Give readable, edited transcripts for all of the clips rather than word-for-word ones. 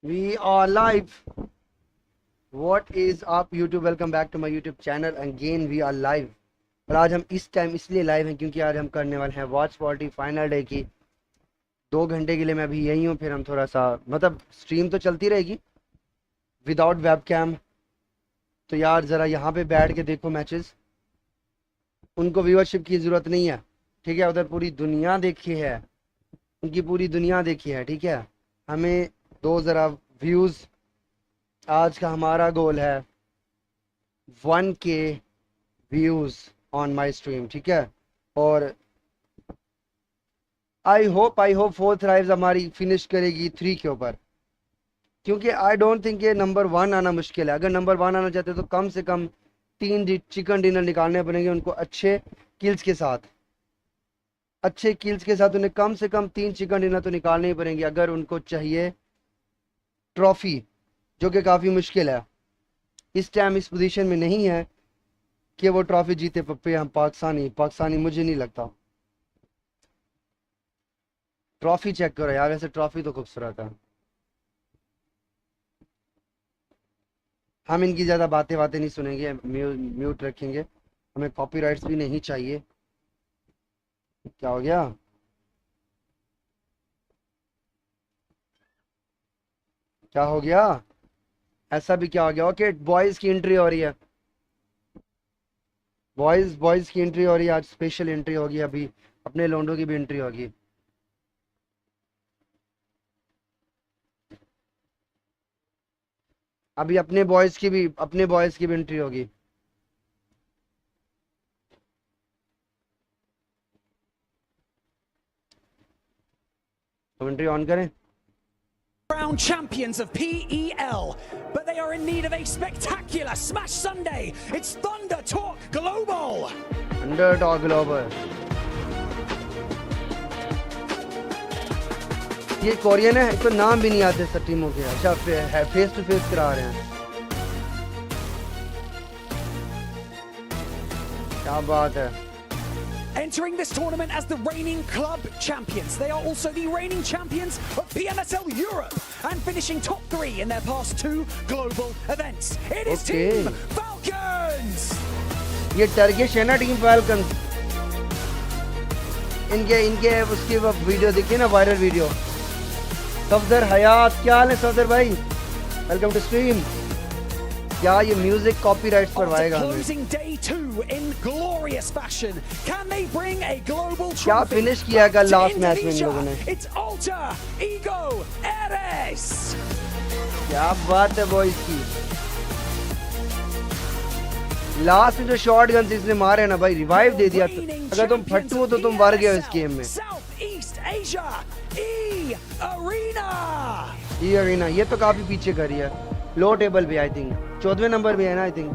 We are live. What is up YouTube? Welcome back to my YouTube channel. Again we are live. और आज हम इस time इसलिए live हैं क्योंकि आज हम करने वाले हैं वॉच पार्टी फाइनल डे की। 2 घंटे के लिए मैं अभी यही हूँ, फिर हम थोड़ा सा मतलब स्ट्रीम तो चलती रहेगी विदाउट वेबकैम। तो यार ज़रा यहाँ पे बैठ के देखो मैचेस। उनको व्यूअरशिप की ज़रूरत नहीं है, ठीक है। उधर पूरी दुनिया देखी है, उनकी पूरी दुनिया देखी है, ठीक है। हमें दो ज़रा व्यूज़। आज का हमारा गोल है 1K views on my stream, ठीक है। और आई होप 4th राइव्स हमारी फिनिश करेगी 3 के ऊपर, क्योंकि आई डोंट थिंक ये नंबर 1 आना मुश्किल है। अगर नंबर 1 आना चाहते तो कम से कम 3 चिकन डिनर निकालने पड़ेंगे उनको, अच्छे किल्स के साथ। अच्छे किल्स के साथ उन्हें कम से कम 3 चिकन डिनर तो निकालने ही पड़ेंगे अगर उनको चाहिए ट्रॉफी, जो कि काफ़ी मुश्किल है। इस टाइम इस पोजीशन में नहीं है कि वो ट्रॉफी जीते पप्पे। हम पाकिस्तानी मुझे नहीं लगता। ट्रॉफी चेक करो यार, वैसे ट्रॉफी तो खूबसूरत है। हम इनकी ज़्यादा बातें नहीं सुनेंगे, म्यूट रखेंगे। हमें कॉपीराइट्स भी नहीं चाहिए। क्या हो गया? क्या हो गया? ऐसा भी क्या हो गया? ओके, बॉयज़ की एंट्री हो रही है। बॉयज़ की एंट्री हो रही है। आज स्पेशल एंट्री होगी, अभी अपने लोंडो की भी एंट्री होगी। अभी अपने बॉयज़ की भी एंट्री होगी। एंट्री ऑन करें। Crown champions of PEL, but they are in need of a spectacular Smash Sunday. It's Thunder Talk Global. Underdog Global. ये कोरियन है, इसको नाम भी नहीं आते सब टीमों के। अच्छा, फेस टू फेस करा रहे हैं। क्या बात है। Entering this tournament as the reigning club champions. They are also the reigning champions of PMSL Europe and finishing top 3 in their past 2 global events. It is Team Falcons. ये Turkish है ना, team falcons. इनके उसकी वो video देखिए ना, viral video. Safdar हयात, क्या हाल है सफदर भाई? Welcome to stream. क्या ये म्यूजिक कॉपीराइट्स परवाएगा हमें? क्या फिनिश किया कल लास्ट मैच में इन लोगों ने? क्या बात है बॉयज की। लास्ट में जो शॉट गन इसने मारे ना भाई, रिवाइव दे दिया। अगर तुम फट्टू हो तो तुम मर गए इस गेम में। ई अरीना ये तो काफी पीछे करी है, लो टेबल पे। आई थिंक 14वें नंबर पे है ना। आई थिंक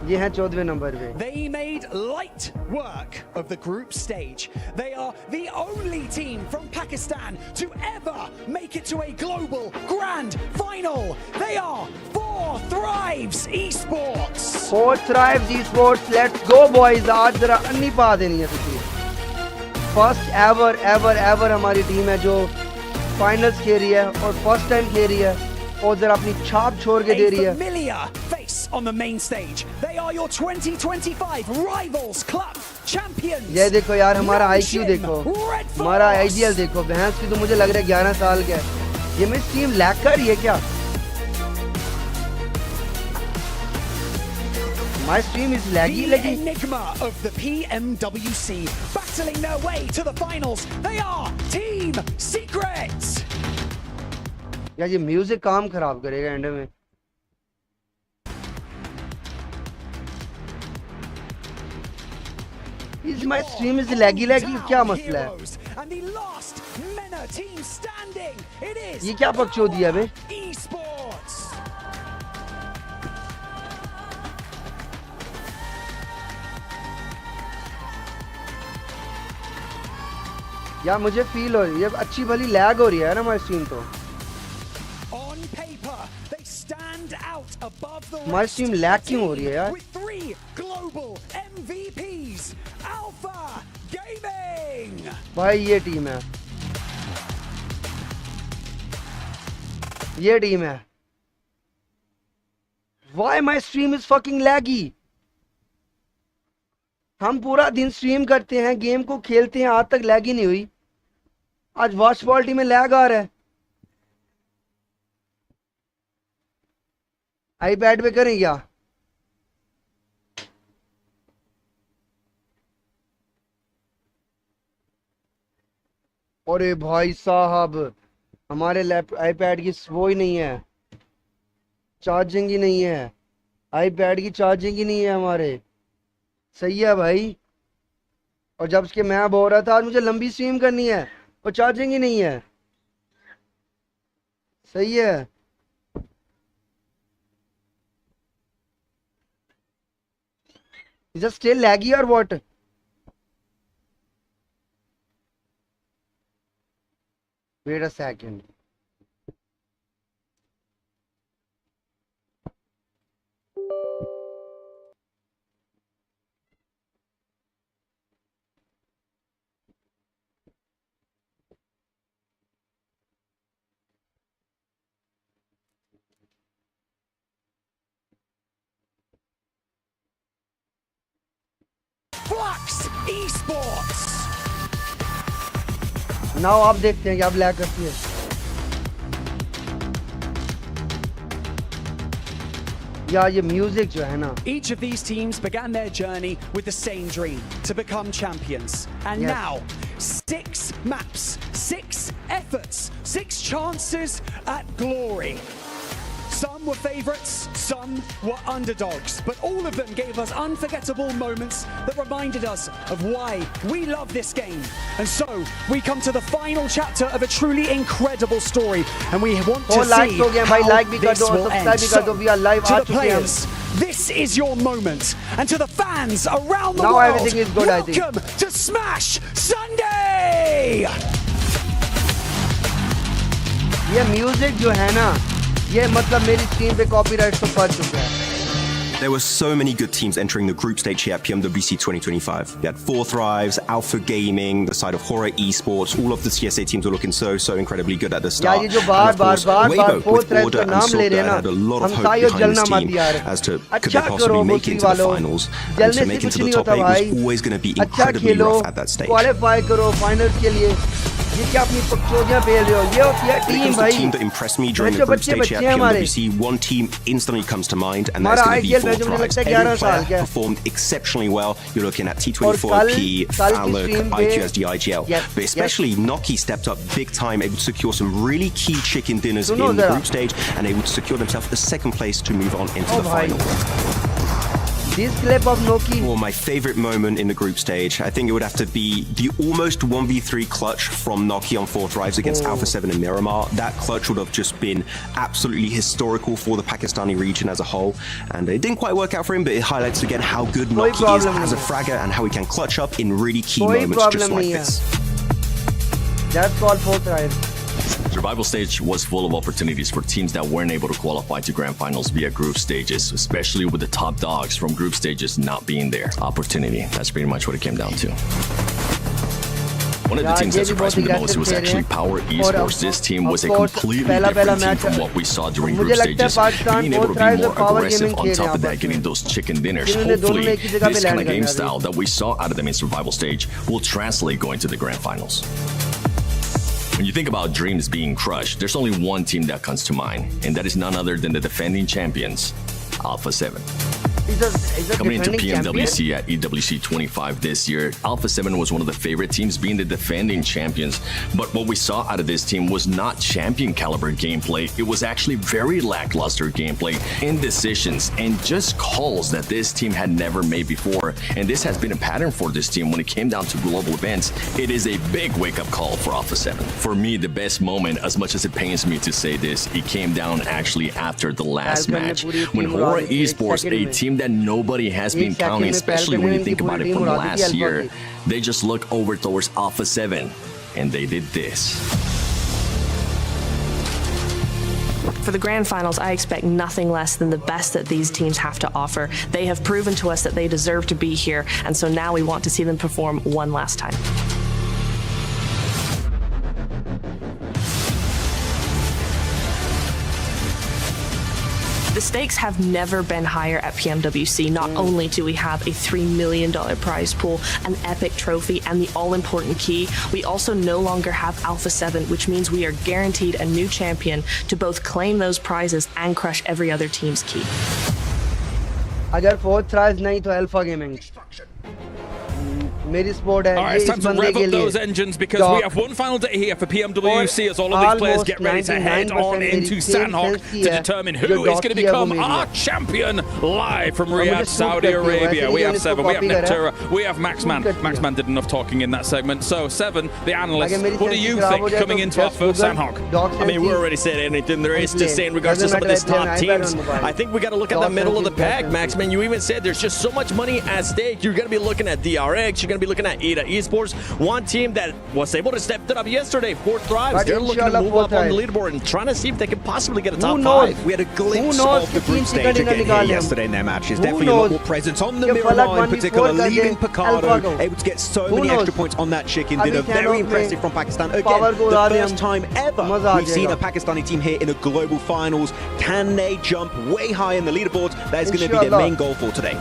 ये है 14वें नंबर पे। They made light work of the group stage. They are the only team from Pakistan to ever make it to a global grand final. They are 4Thrives Esports. 4Thrives Esports, let's go boys। आज जरा अन्नी पा देनी है तुझे। First ever हमारी team है जो फाइनल्स खेल रही है और फर्स्ट टाइम खेल रही है और जरा अपनी छाप छोड़ के दे रही है। Familiar face on the main stage. They are your 2025 rivals club champions. ये देखो यार, हमारा आईक्यू देखो, हमारा आईजीएल देखो। भैंस की तो मुझे लग रहा है 11 साल का है। ये मेरी टीम लैग कर रही है क्या? My stream is laggy. The enigma of the PMWC, battling their way to the finals. They are Team Secret. यार ये म्यूजिक काम खराब करेगा एंड में। Is my stream is laggy? क्या मसला है? And the last MENA team standing. It is ये क्या पक्षो दिया बे? Esports. यार मुझे फील हो रही है, अच्छी भली लैग हो रही है ना हमारी स्ट्रीम तो। हमारी स्ट्रीम लैग क्यों हो रही है यार? भाई ये टीम है। ये टीम है। Why my stream is fucking laggy? हम पूरा दिन स्ट्रीम करते हैं, गेम को खेलते हैं, आज तक लैग ही नहीं हुई। आज वॉच क्वालिटी में लैग आ रहा है। आईपैड पे करें क्या? अरे भाई साहब, हमारे आईपैड की वो ही नहीं है, चार्जिंग ही नहीं है। आईपैड की चार्जिंग ही नहीं है हमारे। सही है भाई। और जब उसके मैं बोल रहा था आज मुझे लंबी स्ट्रीम करनी है और चार्जिंग ही नहीं है। सही है। Is it still laggy or what? Wait a second. Whats Esports. Now आप देखते हैं कि आप लैग करती है। यार ये म्यूजिक जो है ना। Each of these teams began their journey with the same dream, to become champions. And Yes. now, 6 maps, 6 efforts, 6 chances at glory. Some were favourites, some were underdogs, but all of them gave us unforgettable moments that reminded us of why we love this game. And so, we come to the final chapter of a truly incredible story, and we want to see how this will end. So, to the players, this is your moment, and to the fans around the Now world, everything is good, I think. welcome to Smash Sunday! ये music जो है ना, ये मतलब मेरी screen पे copyright तो पड़ चुका है। There were so many good teams entering the group stage here at PMWC 2025. You had Four Thrives, Alpha Gaming, the side of Horror Esports. All of the CSA teams were looking so incredibly good at the start. यार ये जो बार बार Weibo Four with Thrives Order का and नाम ले रहे हैं Sorta ना, had a lot of हम hope सायों behind जलना this मत team यार। as to could अच्छा they करो possibly make it Muslim into the वालों, finals. And जलने to से make it कुछ to the नहीं top होता 8 भाई। was always going to be अच्छा incredibly Khelo, rough at that stage. Qualify करो फाइनल्स के लिए। ये क्या अपनी पक्षोदियां पेल रहे हो? ये होती है When it team comes to भाई। the team that impressed me during the बच्चे group बच्चे stage here बच्चे at हमारे। PMWC, one team instantly comes to mind, and that's हमारा going to be IGL Four में जो मुझे Thrives. लगता है Every 11 साल player क्या है। performed exceptionally well. You're looking at और T24P, कल की Alec, स्ट्रीम पे IQSD, IGL. Yes, But especially Noki stepped up big time, able to secure some really key chicken dinners सुनो in the जरा। group stage, and able to secure themselves a second place to move on into ओ the भाई। final. This clip of Noki। For my favorite moment in the group stage, I think it would have to be the almost 1v3 clutch from Noki on Four Thrives against Alpha 7 and Miramar. That clutch would have just been absolutely historical for the Pakistani region as a whole. And it didn't quite work out for him, but it highlights again how good कोई Noki is problem as a नहीं। fragger and how he can clutch up in really key कोई moments just problem like नहीं है। this. That's called Four Thrives। Survival stage was full of opportunities for teams that weren't able to qualify to grand finals via group stages, especially with the top dogs from group stages not being there. Opportunity, that's pretty much what it came down to. One of the यार, teams ये that भी surprised me the बहुत most was aggressive actually खेल Power रहे हैं। और Esports. This team was a of course, completely पहला different team match from what we saw during मुझे group लगता है stages, Pakistan being able to Four be Thrives more और Power aggressive Gaming on खेल top रहे of हैं that, getting those chicken dinners. जिन्होंने दोनों Hopefully, ने एक ही जगह पे this land kind of game करना है style that we saw out of them in survival stage will translate going to the grand finals. When you think about dreams being crushed, there's only one team that comes to mind, and that is none other than the defending champions, Alpha 7. He's a Coming into defending champion? PMWC at EWC 25 this year, Alpha 7 was one of the favorite teams, being the defending champions. But what we saw out of this team was not champion caliber gameplay. It was actually very lackluster gameplay, indecisions, and just calls that this team had never made before. And this has been a pattern for this team when it came down to global events. It is a big wake-up call for Alpha 7. For me, the best moment, as much as it pains me to say this, it came down actually after the last match, when Horror Esports, a team that nobody has been counting, especially when you think about it from last year, they just look over towards Alpha 7 and they did this. For the grand finals, I expect nothing less than the best that these teams have to offer. They have proven to us that they deserve to be here, and so now we want to see them perform one last time. The stakes have never been higher at PMWC. Not only do we have a $3 million prize pool, an epic trophy, and the all-important key, we also no longer have Alpha 7, which means we are guaranteed a new champion to both claim those prizes and crush every other team's key. अगर fourth thrives नहीं तो Alpha Gaming मेरी sport है. All right, it's time to rev up those engines because we have one final day here for PMWC as all of these players get ready to head on into Sandhawk to determine who is going to become our champion live from Riyadh, Saudi Arabia. We have Seven, we have Neptura, we have Maxman. Maxman did enough talking in that segment. So Seven, the analyst, what do you think coming into our first Sandhawk? I mean, we already said anything there is to say in regards to some of these top teams. I think we got to look at the middle of the pack, Maxman. You even said there's just so much money at stake. You're going to be looking at DRX, you're going to be looking at Esports, one team that was able to step it up yesterday, 4 thrives. They're looking to move up on the leaderboard and trying to see if they can possibly get a top 5. We had a glimpse of the group stage again here yesterday in their matches. Definitely a lot more presence on the Miramar in particular, leaving Picardo, able to get so many extra points on that chicken. Did a very impressive from Pakistan. Again, the first time ever we've seen a Pakistani team here in a global finals. Can they jump way high in the leaderboard? That is going to be their main goal for today.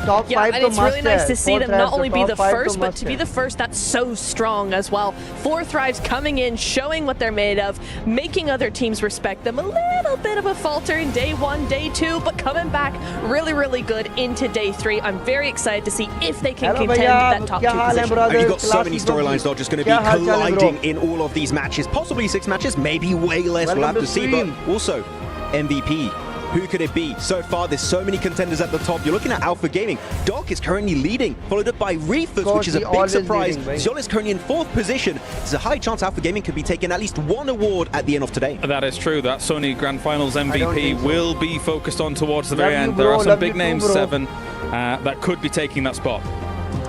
Top Yeah, 5 and to it's really nice to see them not only be the first, but to be the the first that's so strong as well. 4 thrives coming in, showing what they're made of, making other teams respect them. A little bit of a falter in day 1, day 2, but coming back really, really good into day 3. I'm very excited to see if they can contend with that top 2 position. And you've got so many storylines that are just going to be colliding in all of these matches. Possibly 6 matches, maybe way less. We'll have to see. But also, MVP. Who could it be? So far, there's so many contenders at the top. You're looking at Alpha Gaming. Doc is currently leading, followed up by Reefers, which is a big surprise. Zion is currently in 4th position. There's a high chance Alpha Gaming could be taking at least 1 award at the end of today. That is true. That Sony Grand Finals MVP will be focused on towards the very end. There are some big names, Seven, that could be taking that spot.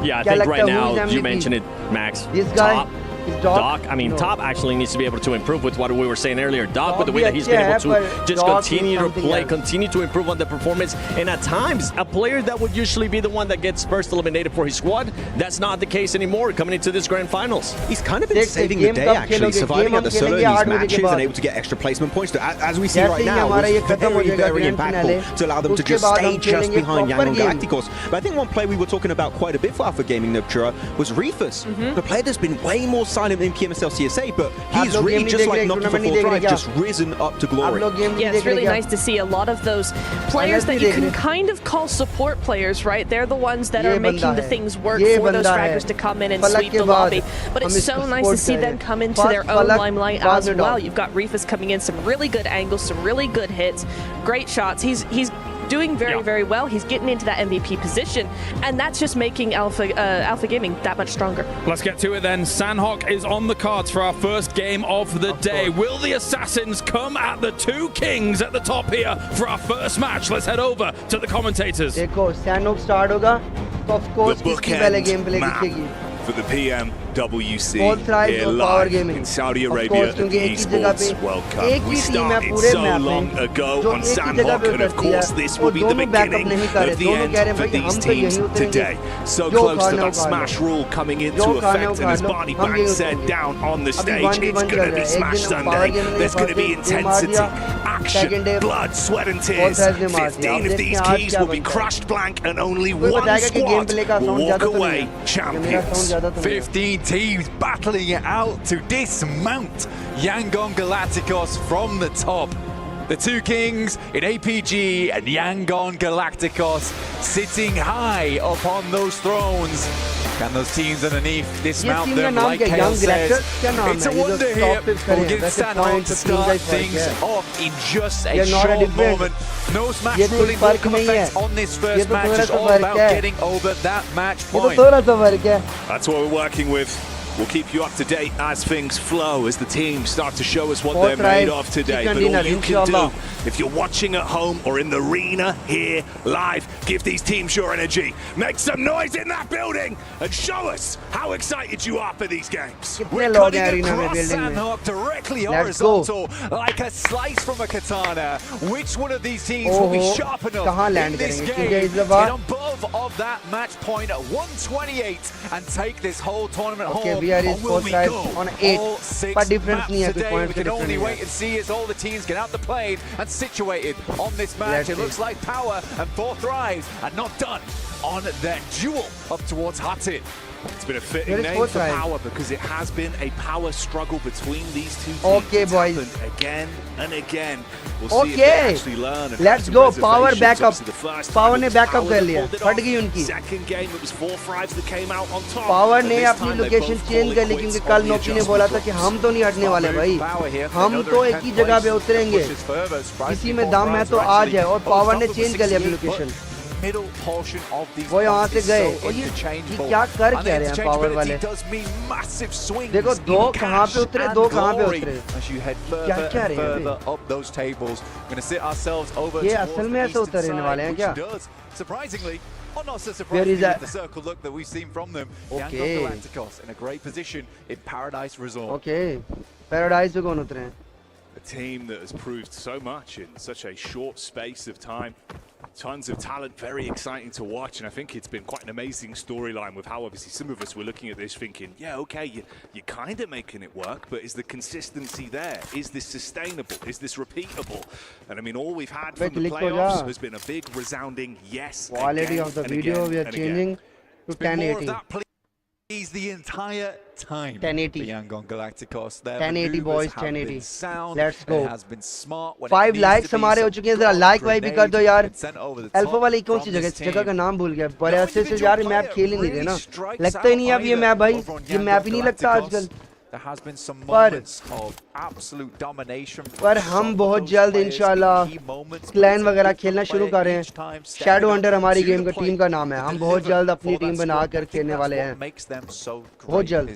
Yeah, I think right now, you mentioned it, Max. This guy. Top. Doc, I mean, Top actually needs to be able to improve with what we were saying earlier. Doc, with the way that he's been able to just continue to play, continue to improve on the performance, and at times, a player that would usually be the one that gets first eliminated for his squad, that's not the case anymore coming into this grand finals. He's kind of been saving the day, actually, surviving at the solo in these matches and able to get extra placement points. As we see right now, it's very, very impactful to allow them to just stay just behind Yangon Galacticos. But I think one player we were talking about quite a bit for Alpha Gaming, Neptura, was Reefers. The player that's been way more silent in PMSL CSA, but he's really just like Nokia for 4 thrives, just risen up to glory. Yeah, it's really nice to see a lot of those players that you can kind of call support players, right? They're the ones that are making the things work for those fraggers to come in and sweep the lobby. But it's so nice to see them come into their own limelight as well. You've got Reefus coming in, some really good angles, some really good hits, great shots. He's doing very well. He's getting into that MVP position, and that's just making Alpha Gaming that much stronger. Let's get to it then. Sandhawk is on the cards for our first game of the day. Will the Assassins come at the 2 kings at the top here for our first match? Let's head over to the commentators. देखो Sandhawk start होगा, तो of course किसकी पहले game play दिखेगी? For the PMWC here live in Saudi Arabia at the Esports World Cup. We started so long ago on Sandhawk, and of course this will be the beginning of the end for these teams today. So close to that smash rule coming into effect, and as Barney Banks said down on the stage, it's going to be Smash Sunday. There's going to be intensity, action, blood, sweat and tears. 15 of these keys will be crushed blank, and only one squad will walk away champions. 15 teams battling it out to dismount Yangon Galacticos from the top. The 2 kings in APG and Yangon Galacticos sitting high upon those thrones. Can those teams underneath dismount them like Kale says? It's a wonder here, but we're getting Sandhawk to start things off in just a short moment. No smash ruling will come effect on this first match. It's all about getting over that match point. That's what we're working with. We'll keep you up to date as things flow, as the teams start to show us what they're made of today. But all you can do, if you're watching at home or in the arena here live, give these teams your energy. Make some noise in that building and show us how excited you are for these games. We're cutting across Sandhawk directly horizontal, like a slice from a katana. Which one of these teams will be sharp enough in this game to get on both of that match point at 128 and take this whole tournament home. Okay, we are Esports Live on 8. All 6 But difference maps today. today. We can only wait and see as all the teams get out the plane and situated on this match. It looks like Power and 4 Thrives are not done on their duel up towards Hattin. It's been a fitting name for Power because it has been a power struggle between these two teams. Okay, it's boys. happened again and again. We'll see if Okay, they actually learn and let's have go. some Power reservations. backup. Obviously, the first Power time ने it was backup Power कर that लिया. pulled it फट off. गई उनकी. Second game, it was 4 Thrives that came out on top. Power But ने this अपनी time they location both change call कर it Lee quits क्योंकि on कल the नोकी ने adjustment बोला था box. कि हम तो नहीं हटने वाले भाई, हम तो एक ही जगह पे उतरेंगे. किसी में दम है तो आ जाए. और पावर ने चेंज कर लिया अपनी location. Middle portion of these वो यहाँ से is गए. so और ये interchangeable. क्या कर And क्या the रहे हैं पावर वाले. interchangeability does mean massive swings देखो दो in कहाँ पे cash उतरे, and दो कहाँ पे glory उतरे. as you head क्या further क्या and रहे हैं further up those tables. We're going to sit ourselves over ये towards असल में the ऐसे eastern उतरने वाले हैं side, क्या? which does surprisingly, or not so Where surprisingly, is that? with the circle look that we've seen from them. Okay. Yangon Galacticos in a great position in Paradise Resort. Okay, paradise पे कौन उतरे हैं? A team that has proved so much in such a short space of time. Tons of talent, very exciting to watch, and I think it's been quite an amazing storyline with how obviously some of us were looking at this thinking, yeah, okay, you're kind of making it work, but is the consistency there? Is this sustainable? Is this repeatable? And I mean, all we've had from the playoffs has been a big resounding yes. Quality of the video we are changing to 1080. He's the entire time. 1080. The Yangon Galacticos. 1080 boys, 1080. Sound. Let's go. It has been smart when 5 likes हमारे हो चुके हैं. जरा like वाइक भी कर दो यार. अल्फा वाली कौन सी जगह? जगह का नाम भूल गया. बड़े अच्छे से यार मैप खेल ही नहीं रहे ना. लगता ही नहीं अब ये मैप भाई. ये मैप ही नहीं लगता आजकल. There has been some moments of absolute domination. पर हम बहुत जल्द इंशाल्लाह क्लैन वगैरह खेलना शुरू कर रहे हैं. शैडो अंडर हमारी गेम का टीम का नाम है. हम बहुत जल्द अपनी टीम बनाकर खेलने वाले हैं. बहुत जल्द.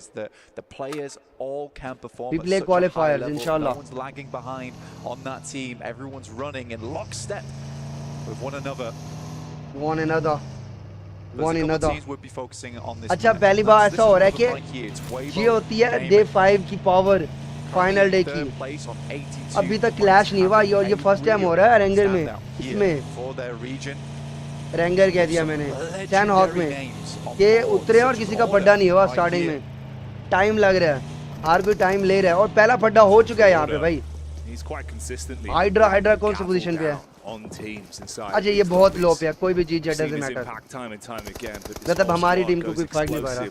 We play qualifiers इंशाल्लाह. No one's lagging behind on that team. Everyone's running in lockstep with one another. One another. One another. अच्छा, पहली बार ऐसा हो रहा है कि ये होती है डे 5 की पावर फाइनल डे की. अभी तक क्लैश नहीं हुआ और ये फर्स्ट टाइम हो रहा है रेंगर में. इसमें रेंगर कह दिया मैंने, सैन हॉक में. ये उतरे और किसी का पड्डा नहीं हुआ स्टार्टिंग में. टाइम लग रहा है, हर कोई टाइम ले रहा है और पहला पड्डा हो चुका है यहाँ पे भाई. हाइड्रा कौन सी पोजीशन पे है? अच्छा ये बहुत लो पे है. कोई भी जीत जाए डजंट मैटर. मतलब हमारी टीम को कोई फर्क नहीं पड़ रहा.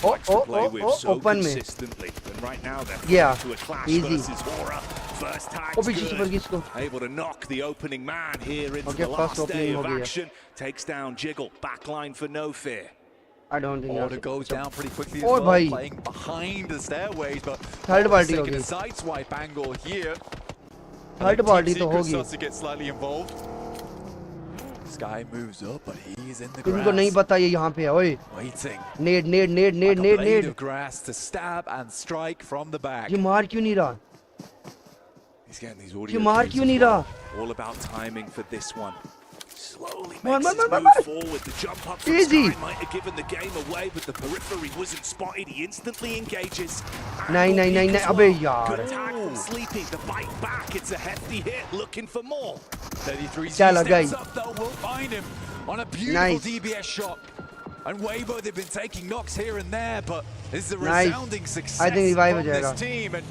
ओ ओपन में या इजी. ओ पीछे से पर किसको? ओके फर्स्ट ओपनिंग हो गई. Takes down Jiggle, backline for no fear. I don't think Order goes down pretty quickly as और well, भाई playing behind the stairways, but third party taking होगी. a sideswipe angle here. Third party तो होगी. Starts to get slightly involved. Sky moves up, but he's in the grass. इनको नहीं पता ये यहाँ पे है. ओए waiting. Ned Ned Ned Ned Like a Ned blade Ned. of grass to stab and strike from the back. ये मार क्यों नहीं रहा? He's getting these audio ये मार cues क्यों as नहीं well. रहा? All about timing for this one. Slowly Man, makes his man, move forward. The jump up from Easy. Sky might have given the game away, but the periphery wasn't spotted. He instantly engages. नहीं नहीं नहीं नहीं. अबे यार. Good attack from Sleepy. The bite back. It's a hefty hit. Looking for more. 33 चलो गई. steps up though, will find him on a beautiful Nice. DBS shot. And Weibo, they've been taking knocks here and there, but this is a Nice. resounding success I think revive हो from this जाएगा. team. And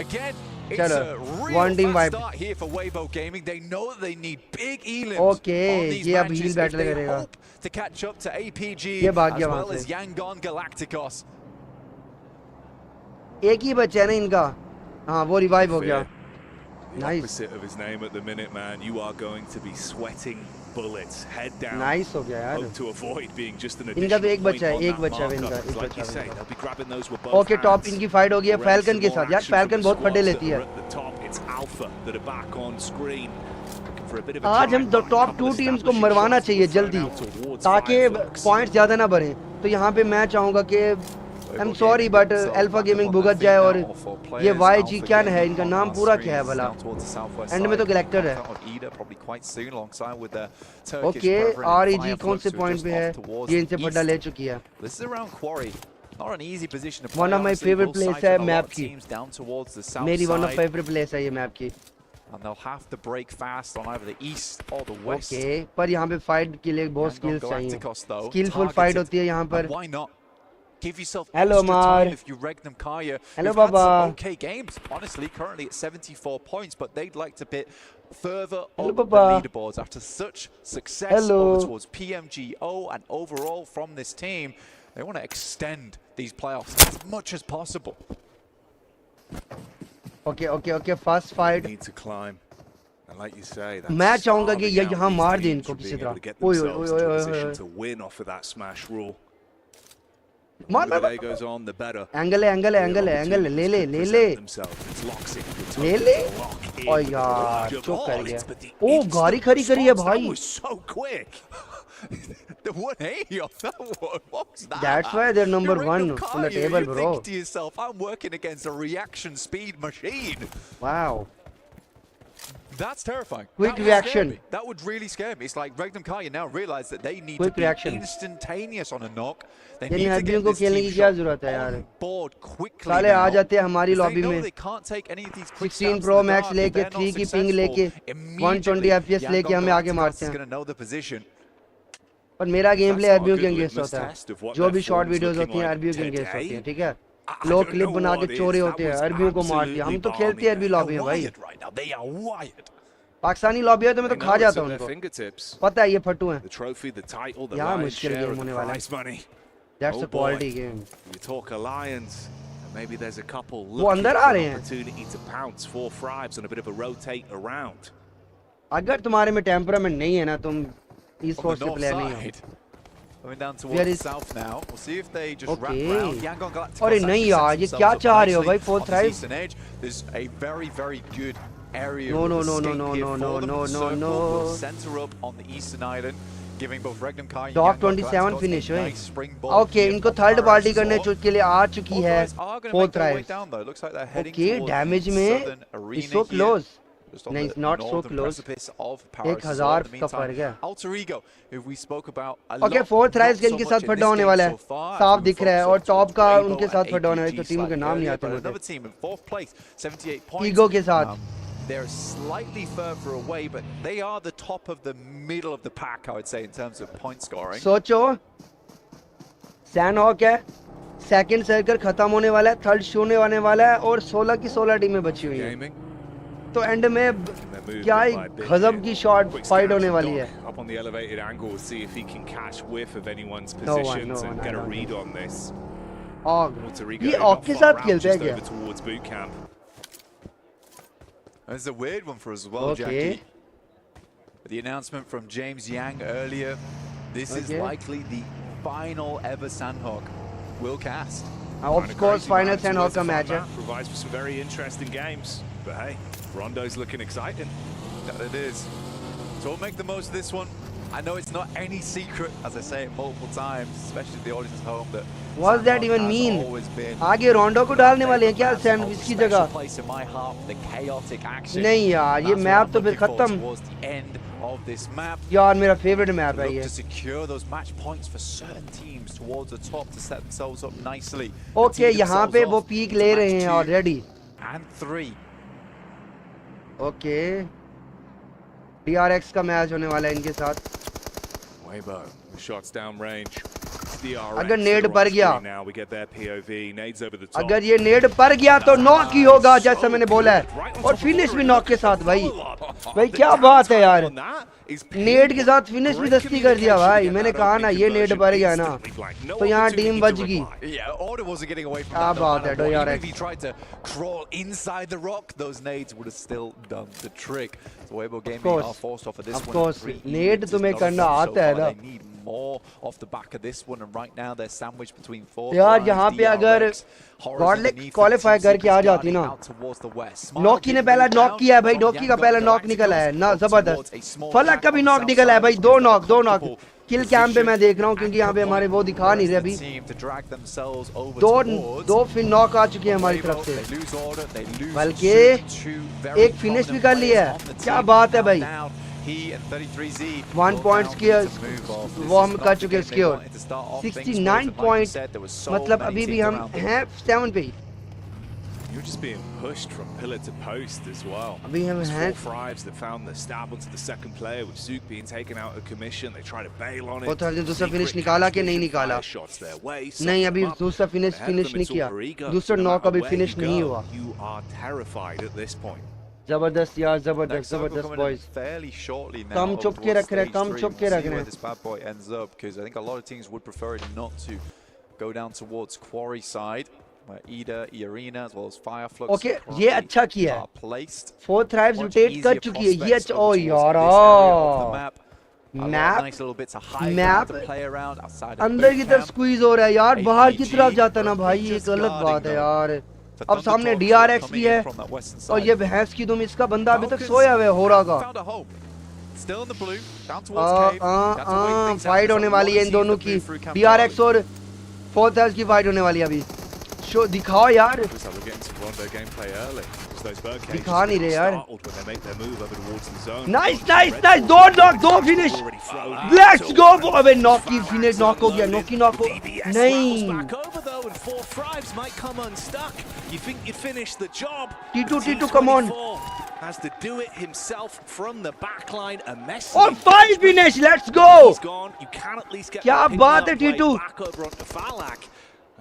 again, it's चलो, a real one team fast wipe. start here for Weibo Gaming. They know that they need big elims Okay, on these ये अब matches heal if battle they करेगा. hope to catch up to APG ये as भाग गया well वहाँ as से. Yangon Galacticos. एक ही बच्चा है ना इनका. हाँ वो रिवाइव हो गया. The Nice. opposite of his name at the minute, man. You are going to be sweating bullets, head down. Nice हो गया यार. Hope to avoid being just an इनका तो additional एक बच्चा है, point on एक that बच्चा है marker. इनका, एक Like बच्चा you है say, इनका. they'll be grabbing those with both okay top hands. इनकी फाइट हो गई है Already फैल्कन some के more साथ. यार action from फैल्कन the बहुत फटे squads लेती that है. are at the top. It's Alpha that are back on screen. Looking for a bit of a आज हम drive, top couple 2 of teams को establishing मरवाना shots चाहिए will throw जल्दी out towards ताकि Firefox. पॉइंट्स ज़्यादा ना बढ़े. तो यहाँ पे मैं चाहूँगा कि I am sorry but alpha gaming भुगत जाए और ये वाईजी क्या है इनका नाम पूरा क्या है भला. एंड में तो गैलेक्टर है. ओके आरईजी कौन से पॉइंट पे है? ये इनसे पड्डा ले चुकी है. One of my favourite place है मैप की. मेरी वन ऑफ फेवरेट प्लेस है ये मैप की. and they'll have to break fast on either the east or the west. Okay, पर यहाँ पे fight के लिए बहुत skills चाहिए. Skillful fight होती है यहाँ पर. Why not? Give yourself Hello, extra Mar. time if you Regnum Kaya. Hello, Who've had Baba. some okay games, honestly, currently at 74 points, but they'd like to bit further Hello, up the Baba. leaderboards after such success Hello. over towards PMGO and overall from this team. They want to extend these playoffs as much as possible. Okay, first fight. Need to climb. And like you say, मैं चाहूँगा कि ये यहाँ मार दे इनको किसी तरह. ओए. To win off of that smash rule. मार The day goes on, the better. Angle ले ले. ओ यार चुप कर गया. ओ गाड़ी खड़ी करी है भाई. That was so quick. The 180 off that one. What was that? That's why they're number You're one Regnum on the Kaya, table, you bro. think to yourself, I'm working against a reaction speed machine. Wow. That's terrifying. Quick That would reaction. scare me. That would really scare me. It's like Regnum Kaya now realize that they need Quick to be reaction. instantaneous on a knock. They यानी need to आदमियों get को this खेलने team की क्या shot जरूरत है यार. on board quickly साले now. आ जाते हैं हमारी They लॉबी know में. they can't take any of these quick 16 stabs Pro in the Max dark. लेके If they're 3 not की पिंग लेके successful, 120 FPS लेके हमें आगे मारते Galacticos is हैं. gonna know the position. पर मेरा game play That's not a अरबियों के good अगेंस्ट litmus होता test of है. what जो their भी शॉर्ट form's वीडियोस looking होती हैं like अरबियों के अगेंस्ट today. होती हैं. ठीक है. I लोग don't क्लिप know बना what के it चोरे is. होते हैं. That was अरबियों को मारते हैं. हम तो absolutely खेलते हैं अरबी balmy. लॉबी में भाई. Wired right now. They are wired. Pakistani lobby है तो मैं तो They खा know it's जाता at हूँ their उनको. fingertips. पता है ये फट्टू हैं. The trophy, the title, the यहाँ lion's मुश्किल share गेम of होने the वाला है. prize money. That's Oh a quality boy. game. You talk Alliance, and maybe there's a couple वो looking अंदर for आ an रहे हैं. opportunity to pounce 4 Fribes on a bit of a rotate around. अगर तुम्हारे में temperament नहीं है ना तुम On e-sports the के north प्लेयर नहीं हो. side. Going down Where towards the is- south now. We'll see if they just wrap Okay. around. Yangon Galacticos अरे नहीं actually यार, sets ये themselves क्या up चाह रहे हो nicely भाई, fourth off this drive? eastern edge. There's a very, very good area No, of no, escape no, here no, for no, them. no, The no, circle no. will center up on the eastern island, giving both Regnum Kai and Dog Yangon 27 Galacticos finish a हुए. nice springboard Okay, here इनको for third Paris party as करने well. के लिए आ चुकी Both है. guys are gonna Fourth make their way drive. down, though. Looks like they're heading Okay, towards damage the में southern arena is so here. close. Just on नहीं, the it's not so northern close. precipice of Paris as well. 1000 In the का फर्क है. meantime, Alter Ego, who we spoke about a Okay, lot, fourth rise not के so इनके much साथ in फड्डा this होने game वाला so है. far, साफ as we दिख रहा है. focus और on टॉप का Weibo उनके and साथ फड्डा होने वाला है. APG तो टीम के slightly नाम नहीं earlier, आते but मुझे. another team in fourth place, 78 points. Ego के साथ. They're slightly further away, but they are the top of the middle of the pack, I would say, in terms of point scoring. सोचो San hoc है. Second circle खत्म होने वाला है. Third show होने वाला है और 16 की 16 टीमें बची हुई हैं. Gaming. तो एंड में They're moved क्या bit by bit गजब here. की शॉट Quick फाइट scan होने from वाली Doc है. Up on the elevated angle, see if he can catch whiff of anyone's No one, positions no and one, get I a don't read on this. ऑग Alter Ego ये not ऑग के far साथ out, खेलते हैं just क्या? over towards boot camp. There's a weird one for us as well, Okay. Jackie. The announcement from James Yang earlier, this is Okay. likely the final ever Sandhawk will cast. Of course final Sandhawk का match है. Provides for some very interesting games. But hey, Rondo's looking exciting. That it is. So we'll make the most of this one. I know it's not any secret, as I say it multiple times, especially the audience at home, that What does that Sandhawk even has mean? always been आगे रोंडो को डालने वाले हैं क्या Has sandwich a की special जगह? place in my heart for the chaotic action. नहीं यार, ये That's what मैप I'm तो फिर looking for खत्म. towards the end of this map. यार मेरा फेवरेट मैप है Look ये. to secure those match points for certain teams towards the top to set themselves up nicely. Okay यहाँ पे वो पीक ले रहे हैं ऑलरेडी. And 3. ओके DRX का मैच होने वाला है इनके साथ. Weibo, shots down range. DRX अगर नेड are on पड़ गया. screen now. We get their POV. Nades over the top. अगर ये नेड पर गया तो नॉक ही होगा जैसा मैंने बोला है. और फिनिश भी नॉक के साथ भाई. भाई क्या बात है यार. नेड के साथ फिनिश भी दस्ती कर दिया भाई. मैंने कहा ना ये नेड पर गया ना तो यहाँ टीम बच गई. Yeah, Order wasn't getting away from क्या that. no बात है matter what. Even DRX. if he tried to crawl inside the rock, those nades would have still done the trick. So Weibo Gaming course. are forced off of this Of one. course. 3 Nade evens is तुम्हें not करना enough आता है so far. ना. They need more off the back of this one, and right now they're sandwiched between 4. यार यहाँ पे अगर गॉडलिक qualify करके आ जाती ना. नॉकी ने पहला नॉक किया है भाई. नॉकी का पहला नॉक निकला है ना. जबरदस्त. फलक का भी नॉक निकला है भाई. दो नॉक किल कैम पे मैं देख रहा हूँ क्योंकि यहाँ पे हमारे वो दिखा नहीं रहे अभी. दो फिर नॉक आ चुके हैं हमारी तरफ से. बल्कि एक फिनिश भी कर लिया है. क्या बात है भाई. 1 पॉइंट्स की वो हम कर चुके हैं स्कोर. 69 पॉइंट मतलब अभी भी हम हैं 7 पे ही. You're just being pushed from pillar to post as well. अभी हम हैं 4 Thrives that found the stab onto the second player with Zook being taken out of commission. They try to bail on it. वो तो दूसरा finish निकाला कि नहीं निकाला? नहीं, अभी दूसरा फिनिश नहीं किया. दूसरा नॉक अभी फिनिश नहीं हुआ. You are terrified at this point. जबरदस्त यार, जबरदस्त boys. Fairly shortly now. कम छुप के रख रहे, कम छुप के रख रहे. This bad boy ends up, because I think a lot of teams would prefer it not to go down towards Quarry side. Where Arena as well as Fireflux. Okay, ये अच्छा किया है. Placed. 4 Thrives rotate कर चुकी है. ये अच्छा, ओ यार. मैप अंदर की तरफ स्क्वीज हो रहा है यार, बाहर की तरफ जाता ना भाई, ये गलत बात है यार. अब सामने DRX भी है और ये भैंस की तुम, इसका बंदा अभी तक सोया हुआ है हो रहा का. फाइट होने वाली है इन दोनों की. DRX और 4 Thrives की फाइट होने वाली है अभी. शो दिखाओ यार. दिखा नहीं रहे यार. Nice nice nice. दो फिनिश. Let's go. अबे नॉक की फिनिश, नॉक हो गया. नॉक हो नहीं. T2 come on. Has to do it himself from the backline. A mess. और 5 finish. Let's go. You can at least get क्या बात है T2. back over onto Falak.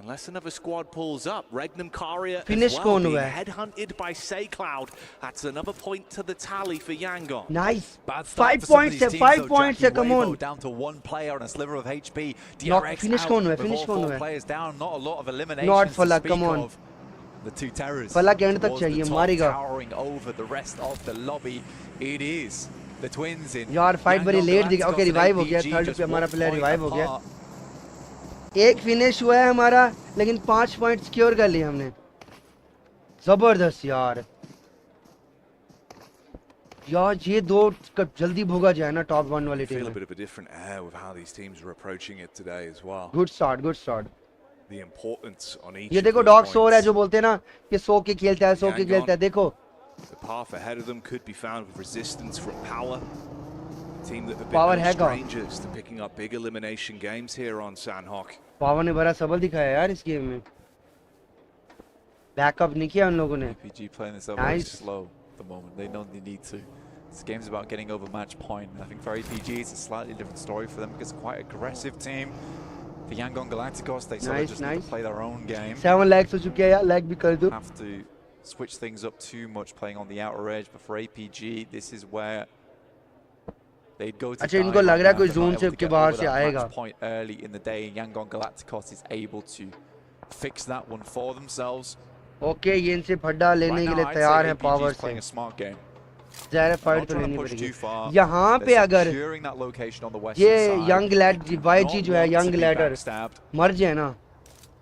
Unless another squad pulls up, Regnum Karia Finish as well being हुआ है. headhunted by SayCloud. That's another point to the tally for Yangon. Nice. 5 points है, 5 points है. Come on. Down to 1 player on a sliver of HP. Knock, DRX finish out कौन हुआ है? with Finish all कौन 4 हुआ है? players down. Not a lot of eliminations Not to Falak, speak come on. of. The 2 terrorists Falak end तक towards चाहिए, the top, मारेगा. towering over the rest of the lobby. It is the twins in. यार fight बड़ी late दिखी. Yangon okay revive हो गया. Galacticos third just पे हमारा 1 प्लेयर point रिवाइव हो गया. apart. एक फिनिश हुआ है हमारा, लेकिन 5 पॉइंट सिक्योर कर लिए हमने. जबरदस्त यार. यार ये दो जल्दी भोगा जाए ना टॉप 1 वाली टीम Feel a में. bit of a different air with how these teams are approaching it today as well. Good start. The importance on each. ये of देखो those डॉग सो रहा है, points. जो बोलते हैं ना कि सो के खेलता है, सो के खेलता है. देखो The path ahead of them could be found with resistance from Power. A team that have Power been no हैगा. strangers to picking up big elimination games here on Sandhawk. Power ने बड़ा सबल दिखाया यार इस गेम में. Backup नहीं किया उन लोगों ने. APG playing this over very Nice. slow at the moment. They know they need to. This game's about getting over match point. And I think for APG, it's a slightly different story for them because it's quite aggressive team. For Yangon Galacticos, they sort of just need to play their own game. 7 lakhs हो चुके हैं यार. Like भी कर दो. Have to switch things up too much playing on the outer edge. But for APG, this is where they'd go to. अच्छा इनको लग रहा है कोई They जोन might से able to के get बाहर over से that आएगा. match point early in the day. Yangon Galacticos is able to fix that one for themselves. Okay ये इनसे फड्डा लेने Right के now, लिए I'd तैयार say है APG पावर is playing से. a smart game. ज़ाहिर फाइट Not तो trying लेनी to push पड़ेगी. too far. यहाँ पे They're अगर securing that location on the western ये side. Young lead YG Not जो है want to young be ladder backstabbed. मर जाए ना,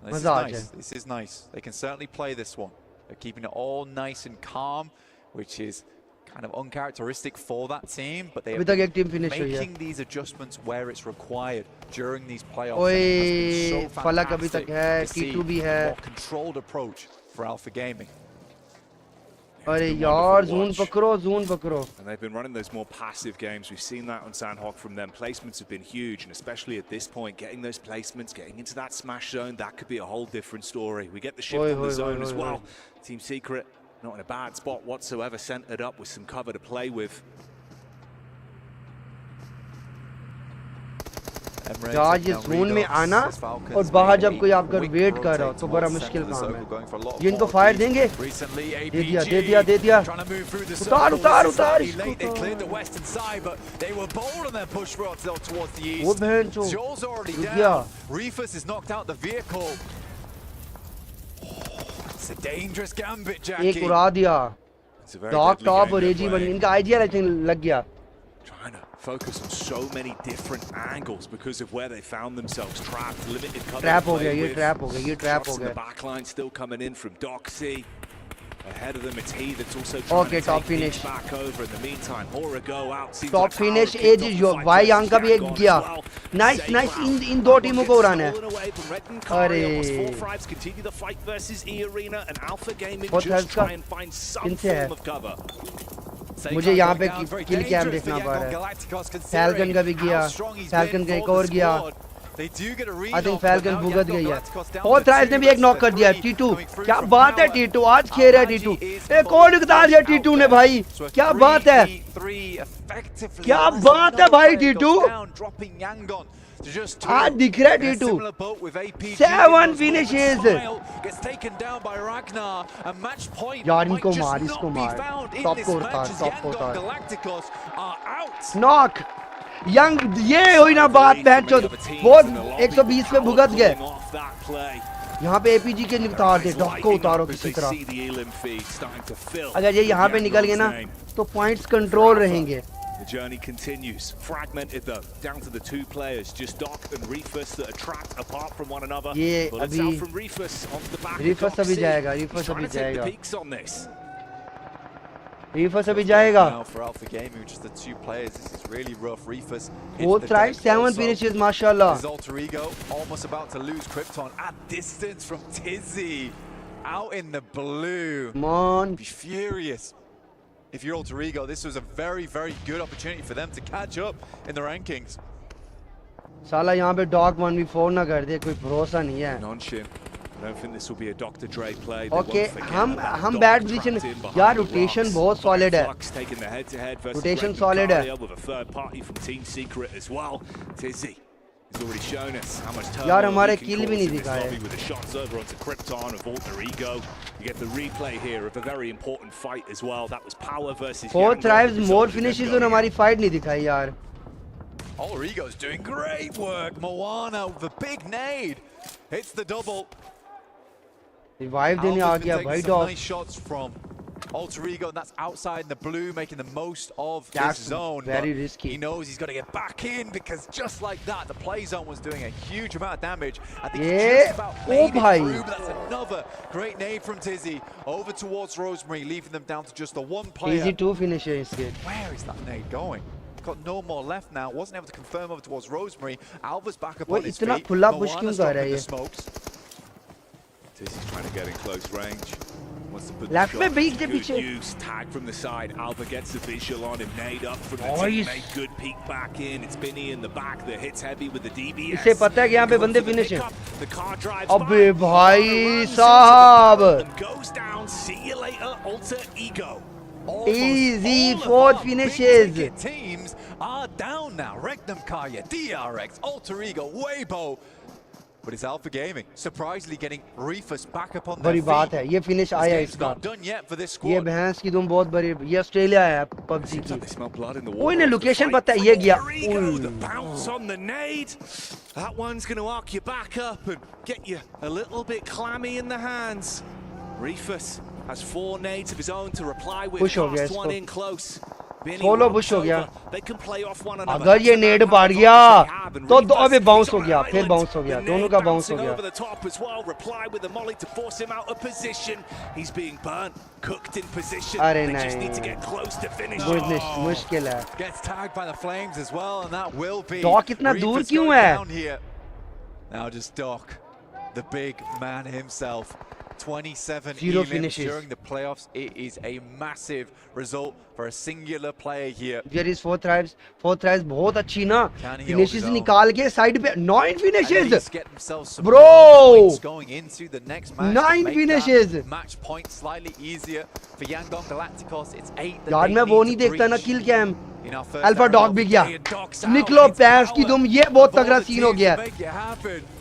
This is मजा आ nice. जाए. This is nice. They can certainly play this one. They're keeping it all nice and calm, which is kind of uncharacteristic for that team. But they अभी are तक एक team finish हुई है. making these adjustments where it's required during these playoffs. ओए And it has been so फलक अभी fantastic तक है, to see T2 भी है. a more controlled approach for Alpha Gaming. अरे been यार wonderful जोन to watch. पकड़ो. And they've been running those more passive games. We've seen that on Sandhawk from them. Placements have been huge, and especially at this point, getting those placements, getting into that smash zone, that could be a whole different story. We get the shift on the zone as well. Team Secret, not in a bad spot whatsoever, centered up with some cover to play with. यार ये zone में आना और बाहर जब कोई आपका wait कर रहा हो तो बड़ा मुश्किल काम है. ये इनको फायर देंगे. दे दिया. उतार वो बहन चो रुक गया. Reefus is knocked out the vehicle. It's a dangerous gambit, Jackie. एक उड़ा दिया. It's a very dog deadly top game और they're एजी बन playing. इनका आईजीएल आई थिंक लग गया. Trying to focus on so many different angles because of where they found themselves trapped. Limited cover. Trap to हो play गया, ये with. Trap हो गया, ये ट्रैप Shots हो in the गया. back line still coming in from Doxy. Ahead of them, it's he that's also trying Okay, to top take finish. things back over. In the meantime, Hora go out. Seems top like Power finish kicked एज off the जो fight वाई versus यांग का भी एक Yangon गया. as well. Nice SayCloud इन दो टीमों को gets उड़ाना है. stolen away from Redden Karia, अरे. whilst 4 Thrives continue the fight versus E-Arena, and Alpha Gaming 4 just Thrives का try and find some किनसे है? form of cover. मुझे यहाँ पे किल कैम देखना पड़ रहा है. फैल्कन का भी गया, फैल्कन का एक और गया. आई थिंक फैल्कन भुगत गई है। फोर्थ राइज ने भी एक नॉक कर दिया है। टीटू, क्या बात है टीटू, आज खेल रहा है टीटू। एक और उतार दिया टीटू ने भाई, क्या बात है, क्या बात है भाई टीटू, आज दिख रहा है टीटू। 7 फिनिशेस यार, इनको मार, इसको मार, टॉप को उतार। नॉक यंग, ये हुई ना बात मैच, वो 120 पे भुगत गए। यहाँ पे एपीजी के उतार दे, डॉक को उतारो किसी तरह। अगर ये यहाँ पे निकल गए ना तो पॉइंट्स कंट्रोल रहेंगे। The journey continues, fragmented though, down to the 2 players, just Doc and Reefus that are trapped apart from one another. ये Bullets out from Reefus onto the back of Reefus अभी जाएगा, Reefus अभी जाएगा, Reefus अभी जाएगा। Fourth try, 7 finishes, माशाल्लाह। Alter Ego almost about to lose Krypton at distance from Tizzy, out in the blue. Come on. Be furious. If you're Alter Ego, this was a very, very good opportunity for them to catch up in the rankings. साला यहाँ पे dog 1v4 ना कर दे, कोई भरोसा नहीं है। I don't think this will be a Dr. Dre play. Okay, हम बैट पोजीशन, यार रोटेशन बहुत सॉलिड है, रोटेशन सॉलिड है। यार हमारे किल भी नहीं दिखाए। Four thrives, more finishes और हमारी फाइट नहीं दिखाई यार। Alter Ego's doing great work. Moana with a big nade hits the double. Revive देने आ गया भाई dog. Nice shots from Alter Ego, and that's outside in the blue, making the most of this zone. Very risky. He knows he's got to get back in, because just like that, the play zone was doing a huge amount of damage. I think he just about made it through, but that's another great nade from Tizzy over towards Rosemary, leaving them down to just the 1 player. Easy 2 finishes. Where is that nade going? Got no more left now. Wasn't able to confirm over towards Rosemary. Alva's back up on his feet. Moana's dropping the smokes. Tizzy's trying to get in close range. Left में बीच के पीछे। Use tag from the side. Alva gets the visual on him. Nade up from the teammate. Good peek back in. It's Binny in the back that hits heavy with the DBS. इसे पता है कि यहाँ पे बंदे finish हैं। अबे भाई साहब। Goes down. See you later, Alter Ego. Easy 4 finishes. Teams are down now. Regnum Kaya, DRX, Alter Ego, Weibo. But it's Alpha Gaming surprisingly getting Reefus back up on their बड़ी बात है, ये finish आया इसका। ये भैंस की तुम बहुत बड़ी, ये ऑस्ट्रेलिया है PUBG की। ओए ने लोकेशन पता है, ये गया। That one's going to arc you back up and get you a little bit clammy in the hands. Reefus has 4 nades of his own to reply with. Cast one in close. Solo Bush हो गया। अगर ये नेड पाड़ गया तो अबे bounce हो गया, फिर बाउंस हो गया, दोनों का बाउंस हो गया। अरे नहीं, मुश्किल है। डॉक इतना दूर क्यों है? Now just Doc, the big man himself. 27 0 finishes during the playoffs. It is a massive result for a singular player here. There is 4 thrives बहुत अच्छी ना, finishes निकाल के साइड पे 9 finishes, bro, going into the next match. 9 finishes. Match point slightly easier for Yangon Galacticos. It's 8. यार मैं वो नहीं देखता ना किल कैम। अल्फा डॉग भी गया, निकलो पैस की तुम, ये बहुत तगड़ा सीन हो गया।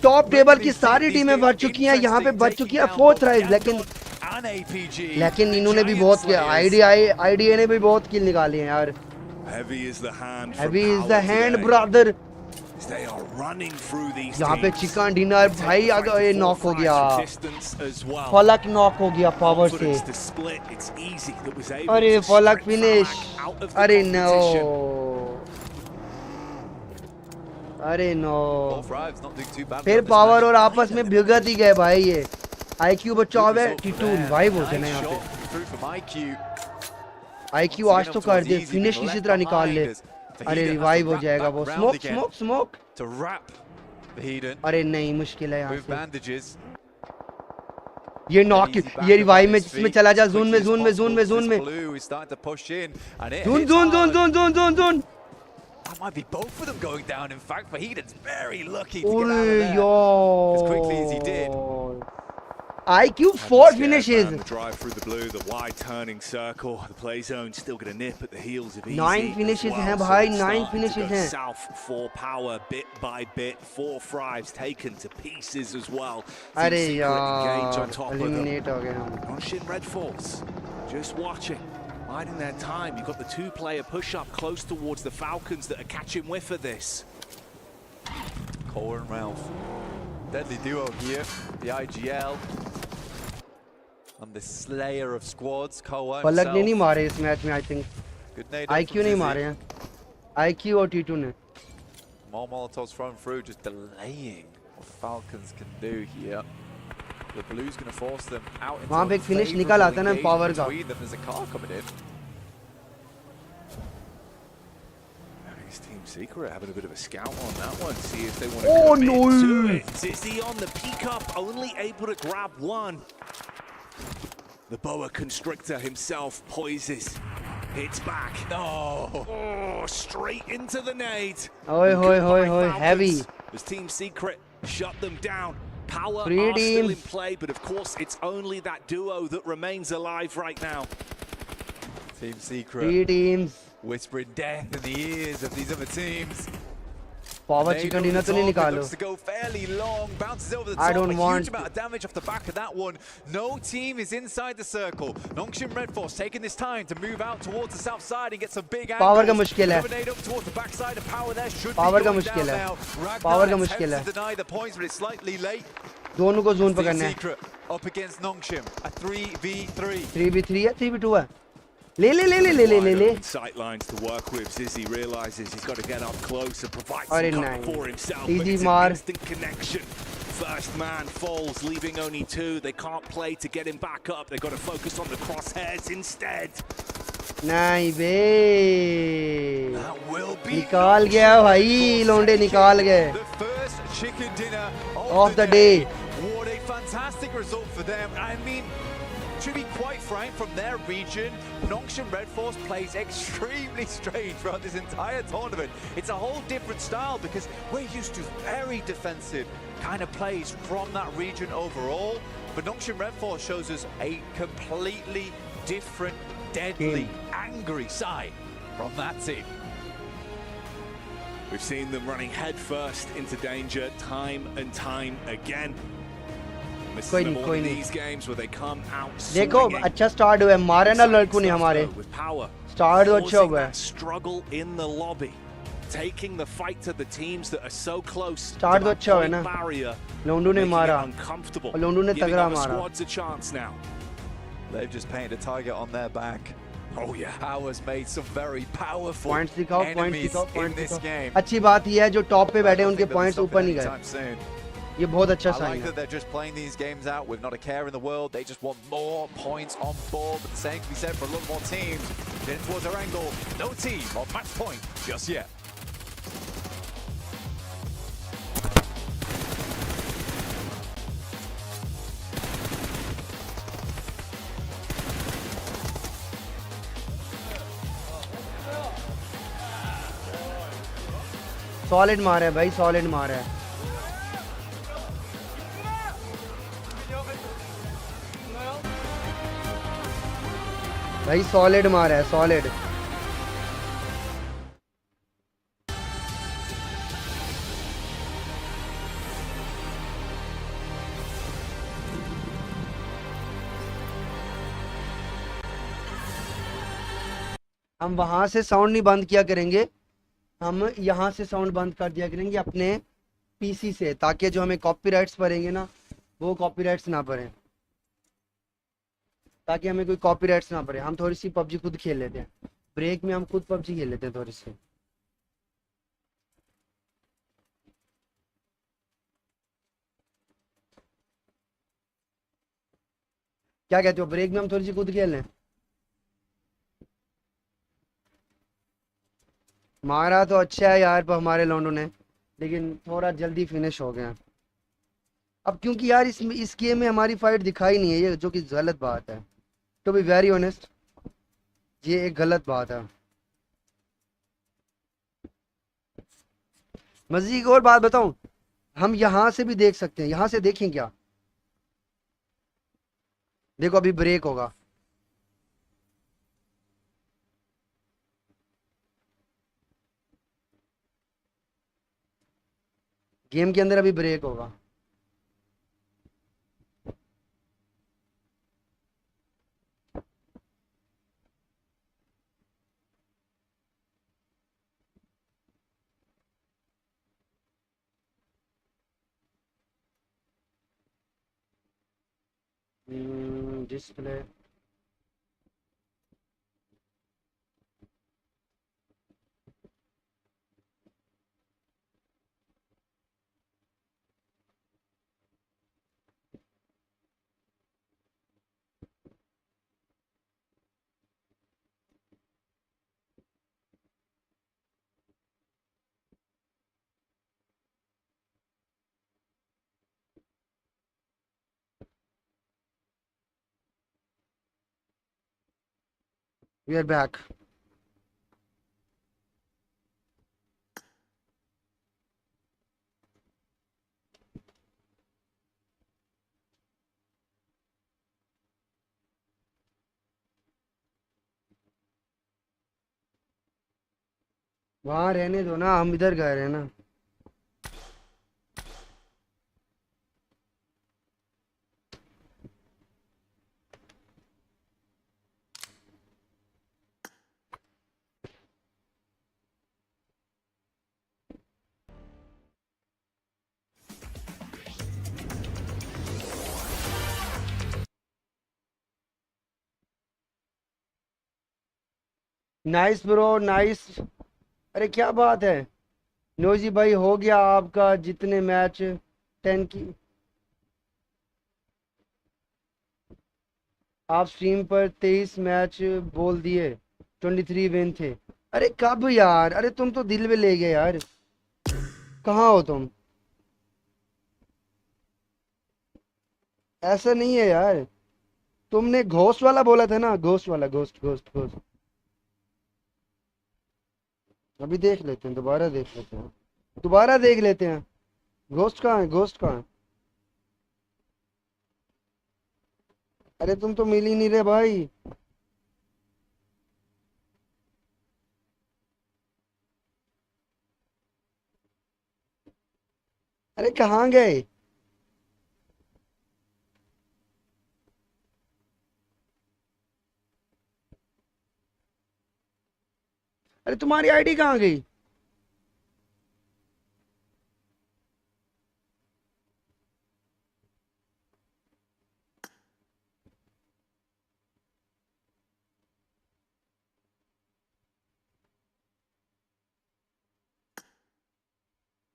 टॉप टेबल की सारी टीमें बढ़ चुकी हैं, यहाँ पे बढ़ चुकी है 4 थ्राइव्स, लेकिन इन्होंने भी बहुत किया। आईडीए ने भी बहुत किल निकाले हैं यार। Heavy is the hand brother. यहाँ पे चिकन डिनर भाई अगर ये नॉक हो गया, फलक नॉक हो गया पावर से। अरे फलक फिनिश, अरे नो, अरे नो, फिर पावर और आपस में भिगत ही गए भाई। ये आईक्यू बच्चा है, टीटू रिवाइव हो जाना यहाँ पे। आईक्यू आज तो कर दे, फिनिश किसी तरह निकाल ले। अरे रिवाइव हो जाएगा वो। स्मोक अरे नहीं, मुश्किल है यहाँ से। ये नॉक, ये रिवाइव में जिसमें चला जा, जोन में That might be both of them going down. In fact, Fahid's very lucky to get out of there as quickly as he did. IQ 4 finishes. The drive through the blue, the wide turning circle. The play zone still going to nip at the heels of easy. 9 finishes हैं भाई, 9 finishes हैं. South for power bit by bit. 4 thrives taken to pieces as well. अरे यार, eliminate हो गए हम. Nongshim Red Force just watching, biding their time. You've got the 2-player push-up close towards the Falcons that are catching whiff of this. Cole and Ralph. Deadly duo here, the IGL. And the slayer of squads, Koa पलक ने नहीं मारे इस match में, I think. Good nade IQ नहीं मारे हैं. IQ और T2 ने. More Molotovs thrown through, just delaying what Falcons can do here. The blue's going to force them out into वहाँ पे एक finish निकल आता है ना power का. There's a car coming in. Team Secret having a bit of a scout on that one, see if they want to commit to it. Zizzy on the peak up, only able to grab one. The boa constrictor himself poises, hits back. No, oh, straight into the nade. Oi, hoi, hoi, hoi, heavy. As Team Secret shut them down. Power Three are teams. still in play, but of course it's only that duo that remains alive right now. Team Secret. 3 teams. Whispering death in the ears of these other teams. Power chicken dinner तो नहीं निकालो. Looks to go fairly long, bounces over the I top. don't A want huge amount of damage off the back of that one. No team is inside the circle. Nongshim Red Force taking this time to move out towards the south side and get some big angles. Power का मुश्किल है. Grenade up towards the backside of Power there should Power be का going मुश्किल down है. now. Power का Ragnar मुश्किल है. attempts to deny the points, but it's slightly late. दोनों को जोन Team पकड़ना है. Secret up against Nongshim. A 3v3. 3v3 है, 3v2 है. ले. Sight lines to work with. Zizzy realizes he's got to get up close and provide अरे some cover नहीं. for himself. Easy But it's मार. an instant connection. First man falls, leaving only 2. They can't play to get him back up. They've got to focus on the crosshairs instead. नहीं बे. That will be निकाल गया भाई, लोंडे निकाल गए. The first chicken dinner Of the day. What a fantastic result for them. I mean, to be quite frank, from their region, Nongshim Red Force plays extremely strange throughout this entire tournament. It's a whole different style because we're used to very defensive kind of plays from that region overall. But Nongshim Red Force shows us a completely different, deadly, angry side from that team. We've seen them running headfirst into danger time and time again. This is another one of these games where they come out देखो अच्छा start हुआ है, मारे ना लड़कों ने हमारे. Start तो अच्छा हुआ है. Struggle in the lobby, taking the fight to the teams that are so close. Start तो अच्छा हुआ है ना. लोंडू ने मारा. Uncomfortable. और लोंडू ने तगड़ा मारा. Squad's a chance now. They've just painted a target on their back. Oh yeah. Power's made some very powerful points दिखाओ, पॉइंट्स enemies दिखाओ, in पॉइंट्स this दिखाओ. game. अच्छी बात यह है जो टॉप पे बैठे उनके I don't think points they'll ऊपर stop नहीं गए. anytime soon. ये बहुत अच्छा I साइन like है. that they're just playing these games out with not a care in the world. They just want more points on board. But the same can be said for a lot more teams. Getting towards their angle. No team on match point just yet. Solid मार है भाई, solid मार है. भाई solid मार है, solid. हम वहां से साउंड नहीं बंद किया करेंगे, हम यहाँ से साउंड बंद कर दिया करेंगे अपने पीसी से, ताकि जो हमें कॉपीराइट्स पड़ेंगे ना वो कॉपीराइट्स ना पड़े, ताकि हमें कोई कॉपीराइट्स ना पड़े. हम थोड़ी सी पबजी खुद खेल लेते हैं, ब्रेक में हम खुद पबजी खेल लेते हैं थोड़ी सी. क्या कहते हो, ब्रेक में हम थोड़ी सी खुद खेल लें? मारा तो अच्छा है यार पर हमारे लोंडो ने, लेकिन थोड़ा जल्दी फिनिश हो गया. अब क्योंकि यार इस गेम में हमारी फाइट दिखाई नहीं है, ये जो कि गलत बात है. टू बी वेरी ऑनेस्ट, ये एक गलत बात है. मज़े की और बात बताऊं, हम यहाँ से भी देख सकते हैं, यहाँ से देखें क्या, देखो अभी ब्रेक होगा, गेम के अंदर अभी ब्रेक होगा। Display we are back. वहां रहने दो ना, हम इधर गए रहे ना। Nice bro nice. अरे क्या बात है नोजी भाई, हो गया आपका जितने मैच 10 की आप स्ट्रीम पर 23 मैच बोल दिए, 23 विन थे। अरे कब यार, अरे तुम तो दिल में ले गए यार, कहाँ हो तुम, ऐसा नहीं है यार। तुमने घोस्ट वाला बोला था ना, घोस्ट वाला, घोस्ट घोस्ट घोस्ट। अभी देख लेते हैं, दोबारा देख लेते हैं, दोबारा देख लेते हैं। घोस्ट कहाँ है, घोस्ट कहाँ है? अरे तुम तो मिल ही नहीं रहे भाई। अरे कहाँ गए? अरे तुम्हारी आईडी कहाँ गई?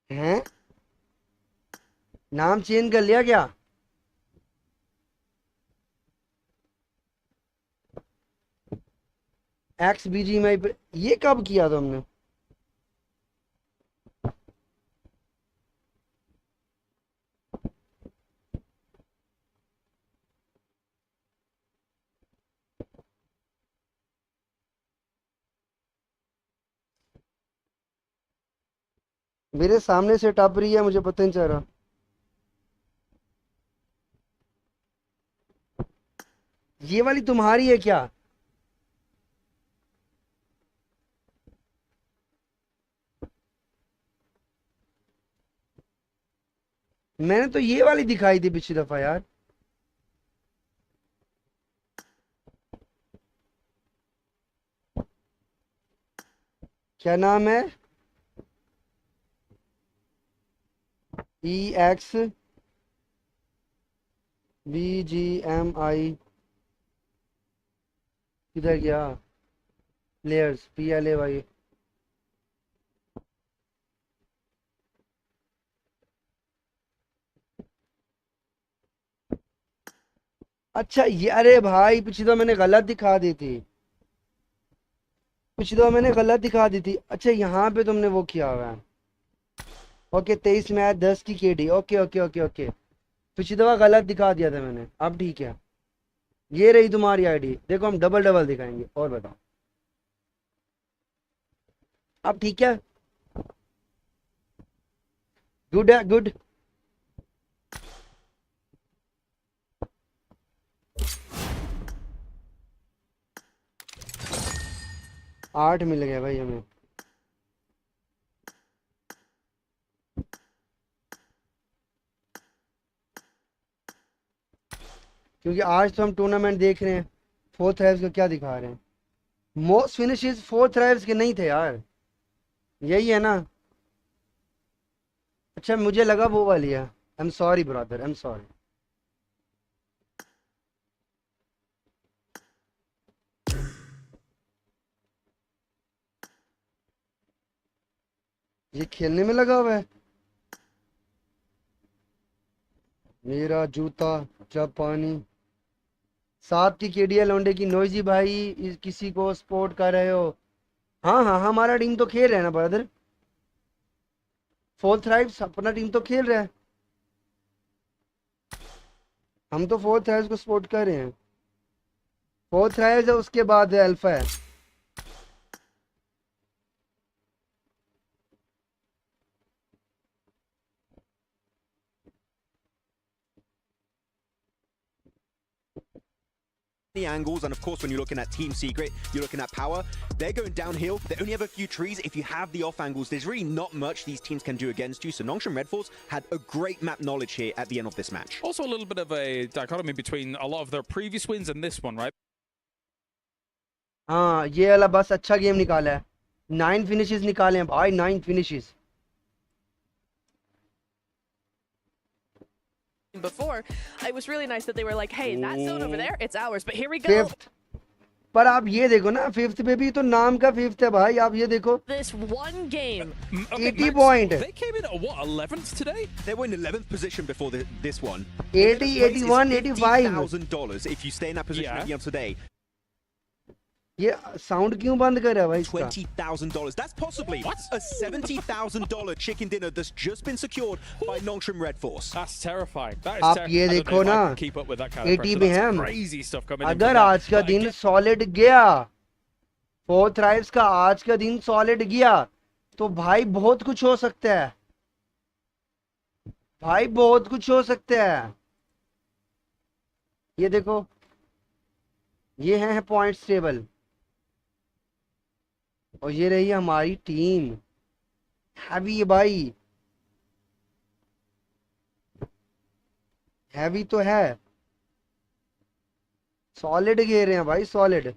हैं? नाम चेंज कर लिया क्या? एक्स बीजी में ये कब किया तुमने? मेरे सामने से टप रही है, मुझे पता नहीं चल रहा। ये वाली तुम्हारी है क्या? मैंने तो ये वाली दिखाई थी पिछली दफा यार। क्या नाम है? EXBGMI किधर गया? Players PLAY। अच्छा ये, अरे भाई पिछली दफा मैंने गलत दिखा दी थी, पिछली दफा मैंने गलत दिखा दी थी। अच्छा यहाँ पे तुमने वो किया हुआ है। ओके 23 मैच 10 की KD। Okay okay okay okay, पिछली दफा गलत दिखा दिया था मैंने, अब ठीक है। ये रही तुम्हारी आईडी, देखो हम डबल डबल दिखाएंगे। और बताओ, अब ठीक है? गुड है, गुड। आठ मिल गया भाई हमें। क्योंकि आज तो हम टूर्नामेंट देख रहे हैं, 4 थ्राइव्स का क्या दिखा रहे हैं। मोस्ट फिनिशेस 4 थ्राइव्स के नहीं थे यार, यही है ना। अच्छा मुझे लगा वो वाली है। I am sorry brother, I am sorry. ये खेलने में लगा हुआ है। मेरा जूता जापानी। 7 की केडीएल लौंडे की नोइजी भाई, किसी को सपोर्ट कर रहे हो? हाँ हाँ, हमारा टीम तो खेल रहा है ना ब्रदर। 4 थ्राइव्स अपना टीम तो खेल रहा है। हम तो 4 थ्राइव्स को सपोर्ट कर रहे हैं। 4 थ्राइव्स है, उसके बाद अल्फा है। The angles, and of course when you're looking at Team Secret, you're looking at power. They're going downhill, they only have a few trees. If you have the off angles, there's really not much these teams can do against you. So Nongshim Red Force had a great map knowledge here at the end of this match. Also a little bit of a dichotomy between a lot of their previous wins and this one, right? हाँ, ये वाला बस अच्छा game निकाला है। 9 finishes निकाले हैं भाई, 9 finishes. Before, it was really nice that they were like, hey, that zone over there, it's ours, but here we go. 5th पर आप ये देखो ना, 5th पे भी तो नाम का 5th है भाई। आप ये देखो, This one game. 80 point। They came in at what, 11th today? They were in 11th position before this one. 80, 81, 85। $50,000 if you stay in that position at the end of today. ये sound क्यों बंद कर रहा है भाई इसका? $20,000. That's possibly a $70,000 chicken dinner that's just been secured by Nongshim Red Force. That's terrifying. That is आप terrifying. ये I don't देखो know if I ना, can keep up with that kind of 80 pressure. पे That's हम। crazy stuff coming in अगर from आज का them. दिन But सॉलिड गया, 4 थ्राइव्स का आज का दिन सॉलिड गया, तो भाई बहुत कुछ हो सकता है। भाई बहुत कुछ हो सकता है। ये देखो, ये है पॉइंट्स टेबल, और ये रही हमारी टीम। हैवी है भाई, हैवी तो है। सॉलिड खेल रहे हैं भाई, solid.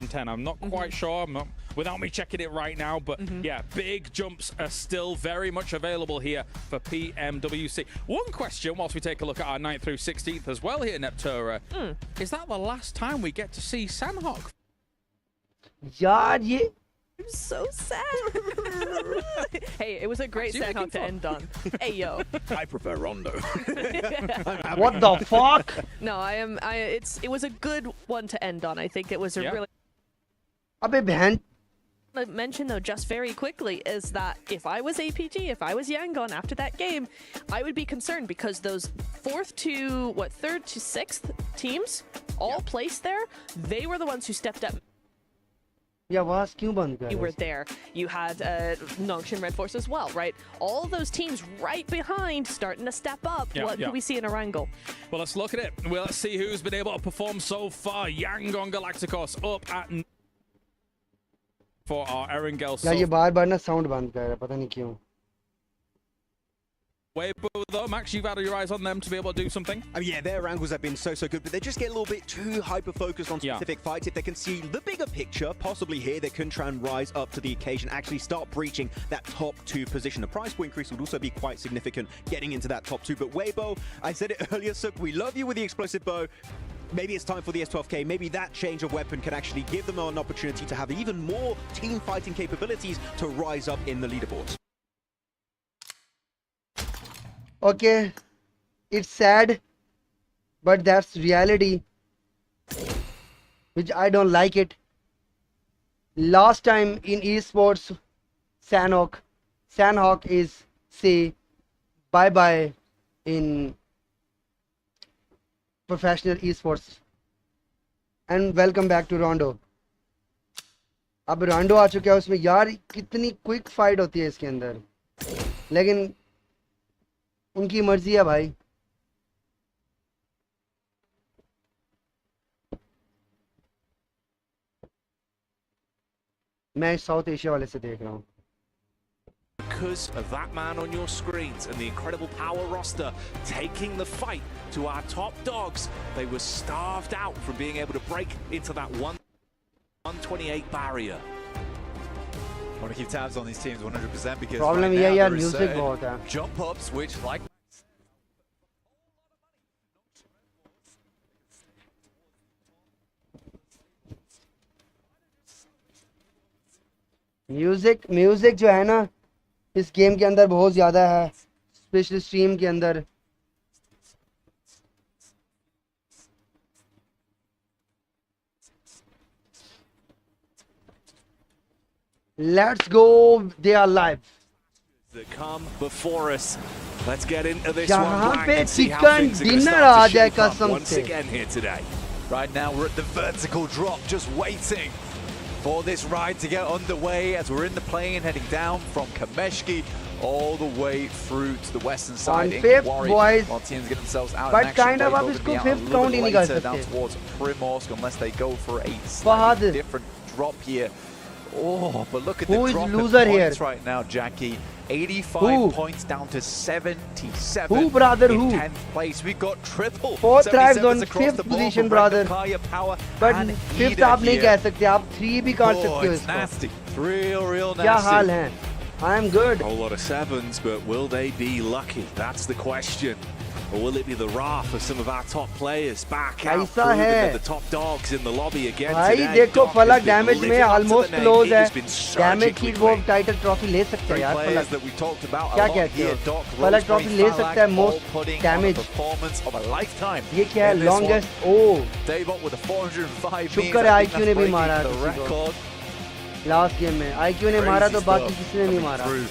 10, I'm not quite sure. I'm not, without me checking it right now, but yeah, big jumps are still very much available here for PMWC. One question, whilst we take a look at our 9th through 16th as well here, Neptura, is that the last time we get to see Sandhawk? यार ये I'm so sad. Hey, it was a great Sandhawk to end on. Hey, yo. I prefer Rondo. what the fuck? No, it was a good one to end on. I think it was a really. अबे बहन। Mention though, just very quickly, is that if I was APG, if I was Yangon after that game, I would be concerned because those 3rd to 6th teams all placed there, they were the ones who stepped up. ये आवाज क्यों बंद कर? You were there. You had Nongshim Red Force as well, right? All those teams right behind starting to step up. What do we see in Erangel? Well, let's look at it. Well, let's see who's been able to perform so far. Yangon Galacticos up at for our Erangel. यार ये बार-बार ना sound बंद कर रहा है, पता नहीं क्यों। Weibo though, Max, you've had your eyes on them to be able to do something. I mean, yeah, their angles have been so good, but they just get a little bit too hyper-focused on specific fights. If they can see the bigger picture, possibly here, they can try and rise up to the occasion, actually start breaching that top 2 position. The price point increase would also be quite significant getting into that top 2. But Weibo, I said it earlier, Suk, we love you with the explosive bow. Maybe it's time for the S12K. Maybe that change of weapon can actually give them an opportunity to have even more team fighting capabilities to rise up in the leaderboards. Okay, it's sad, but that's reality, which I don't like it. Last time in esports, Sandhawk is say bye-bye in professional esports, and welcome back to Rondo. अब रोंडो आ चुका है उसमें। यार कितनी quick fight होती है इसके अंदर, लेकिन उनकी मर्जी है भाई। मैं साउथ एशिया वाले से देख रहा हूँ। Because of that man on your screens and the incredible power roster taking the fight to our top dogs, they were starved out from being able to break into that 128 barrier. I want to keep tabs on these teams 100% because Problem right ये now यार there is music certain बहुत है। jump ups which like music जो है ना इस game के अंदर बहुत ज्यादा है, स्पेशली स्ट्रीम के अंदर। Let's go, they are live. That come before us. Let's get into this one. यहाँ पे and see how chicken things are gonna dinner start आ to जाए shape up कसम once से। again here today. right now we're at the vertical drop, just waiting for this ride to get underway as we're in the plane heading down from Kameshki all the way through to the western side. On fifth, Quarry, boys. while teams get themselves out But in action, kind of they अब will इसको be out a fifth little count he bit नहीं कर later down सकते। towards Primorsk unless they go for a Fahad. slightly different drop here. Oh, but look at Who the is drop in loser points here? right now, Jackie. 85 Who? points down to 77. Who, brother, in who? 10th place. We've got triple. Fourth thrives 77s on across fifth the board position, for brother. Kaya, Power, But and fifth Ida आप नहीं here. कह सकते, आप 3 भी काट सकते हो it's इसको। nasty. Real क्या हाल nasty. है? I am good. A whole lot of sevens, but will they be lucky? That's the question. Or will it be the wrath of some of our top players back out, ऐसा proving है। that the top dogs in the lobby again भाई today? देखो Doc has फलक been damage में living up to the almost name. Close He है। has been damage की surgically वो clean. Title trophy ले सकते हैं Three यार players फलक। that we talked about a क्या lot कहते here. हो? Doc, फलक Rosemary, ट्रॉफी ले Falak, सकता है all most putting on a damage. performance of a lifetime. ये क्या है in this one. लॉन्गेस्ट ओ Davot with a 405 शुक्र means है I think IQ ने that's भी मारा breaking the किसी को। record. लास्ट गेम में IQ ने मारा तो Crazy बाकी stuff किसी ने नहीं coming मारा। through.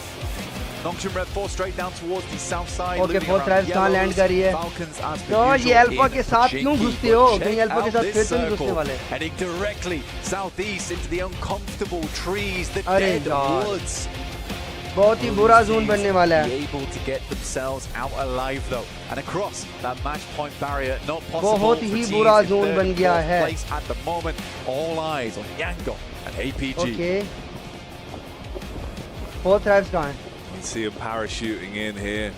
Nongshim Red 4 straight down towards the south side. Okay, looping fourth around drive कहाँ लैंड yellows. करी है? Falcons as per तो ये usual अल्फा in के साथ क्यों Jinky, घुसते हो? but कहीं check अल्फा के out साथ this फिर तो नहीं घुसने circle. वाले। Heading directly southeast into the uncomfortable trees, the अरे dead यार। woods. बहुत ही बुरा जोन बनने वाला Be है। able to get themselves out alive though, and across that match point barrier, not possible बहुत for ही teams बुरा in जोन third बन and गया fourth है। place at the moment. All eyes on Yangon and APG. Okay fourth thrives कहाँ है? You can see them parachuting in here.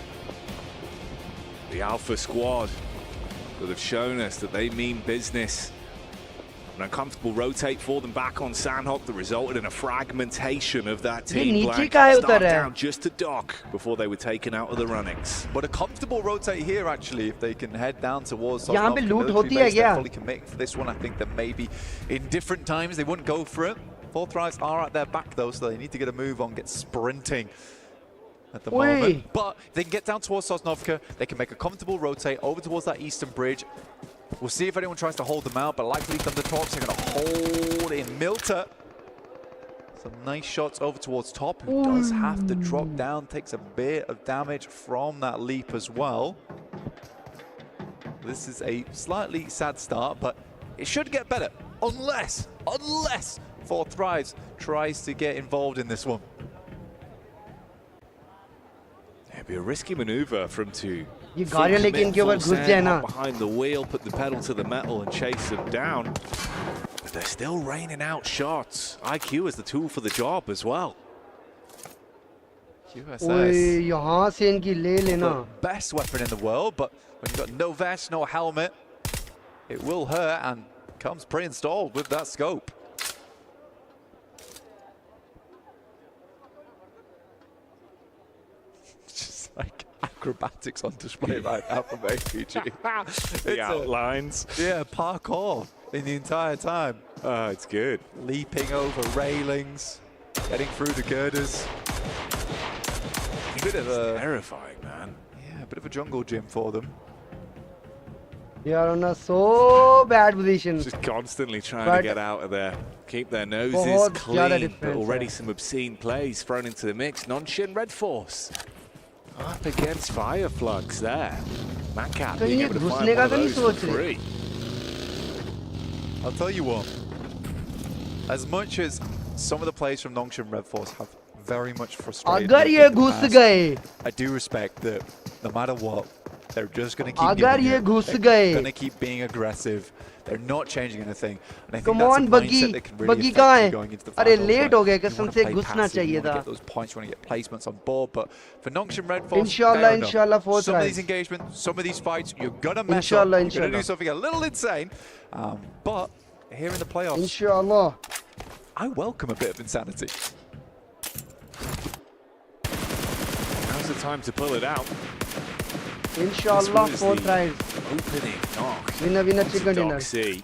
The Alpha squad that have shown us that they mean business. An uncomfortable rotate for them back on Sandhawk that resulted in a fragmentation of that ये team. नीचे Black का है starved उतर रहा है। down just to dock before they were taken out of the runnings. But a comfortable rotate here actually if they can head down towards यहाँ पे Sosnovka loot military होती है base. They're क्या? fully committed for this one. I think that maybe in different times they wouldn't go for it. Fourth Rise are at their back though, so they need to get a move on, get sprinting at the moment. But if they can get down towards Sosnovka, they can make a comfortable rotate over towards that eastern bridge. We'll see if anyone tries to hold them out, but likely Thundertorps are going to hold in Milter. Some nice shots over towards top, who does have to drop down, takes a bit of damage from that leap as well. This is a slightly sad start, but it should get better, unless Fourth Thrives tries to get involved in this one. It'd be a risky maneuver from two. ये गाड़ियाँ लेके इनके ऊपर घुस जाए ना। Behind the wheel, put the pedal to the metal and chase them down. But they're still raining out shots. IQ is the tool for the job as well. ओए यहाँ से इनकी ले लेना। The best weapon in the world, but when you've got no vest, no helmet, it will hurt and comes pre-installed with that scope. Just like acrobatics on display right now from APG. The outlines. Yeah, parkour in the entire time. Oh, it's good. Leaping over railings, getting through the girders. A bit of a terrifying, man. Yeah, a bit of a jungle gym for them. They are on a so bad position. Just constantly trying to get out of there. Keep their noses बहुत ज़्यादा clean, but difference already है। some obscene plays thrown into the mix. Non-Shin Red Force up against Fire Flux there. Matcat तो being ये able to find घुसने one का of तो नहीं those for सोच रहे। free. I'll tell you what, as much as some of the players from Nongshim Red Force have very much frustrated अगर me ये in the घुस past, गए I do respect that no matter what, they're just going to keep अगर ये घुस गए, going to keep being aggressive. They're not changing anything. And I think Come that's on, a Buggy. mindset that can really Buggy affect कहाँ you है? going into the अरे finals. Late हो गए, You कसम wanna से play घुसना passive, चाहिए you wanna था. get those points, you want to get placements on board. But for Nox and Red Force, Inshallah, fair enough. inshallah, fourth some of rise. these engagements, some of these fights, you're gonna mess Inshallah, up. You're gonna inshallah. do something a little insane. But here in the playoffs, Inshallah. I welcome a bit of insanity. Now's the time to pull it out. Inshallah, fourth rise. Opening knock. Winner, chicken dinner. Doxy.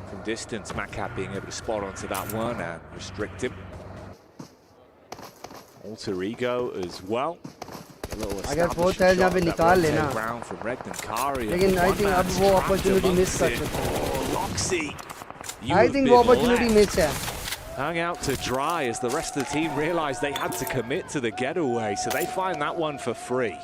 From distance, Macap being able to spot onto that one and restrict him. Alter ego as well. अगर fourth rise यहाँ पे निकाल लेना, लेकिन I think अब वो opportunity miss कर सकते हैं. I think वो opportunity miss है. Hung out to dry as the rest of the team realized they had to commit to the getaway, so they find that one for free.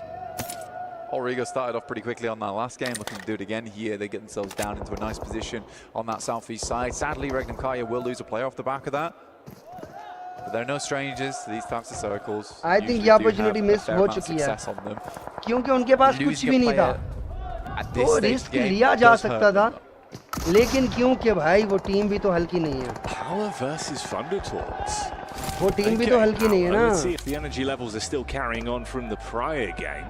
Origo started off pretty quickly on that last game, looking to do it again here. They get themselves down into a nice position on that southeast side. Sadly, Regnum Kaya will lose a player off the back of that. But they're no strangers to these types of circles. I think ये opportunity miss हो चुकी है, क्योंकि उनके पास कुछ भी नहीं था. तो रिस्क लिया जा सकता था, लेकिन क्योंकि भाई वो टीम भी तो हल्की नहीं है. Power versus Thundertorts. वो टीम भी तो हल्की नहीं है ना. Let's see if the energy levels are still carrying on from the prior game.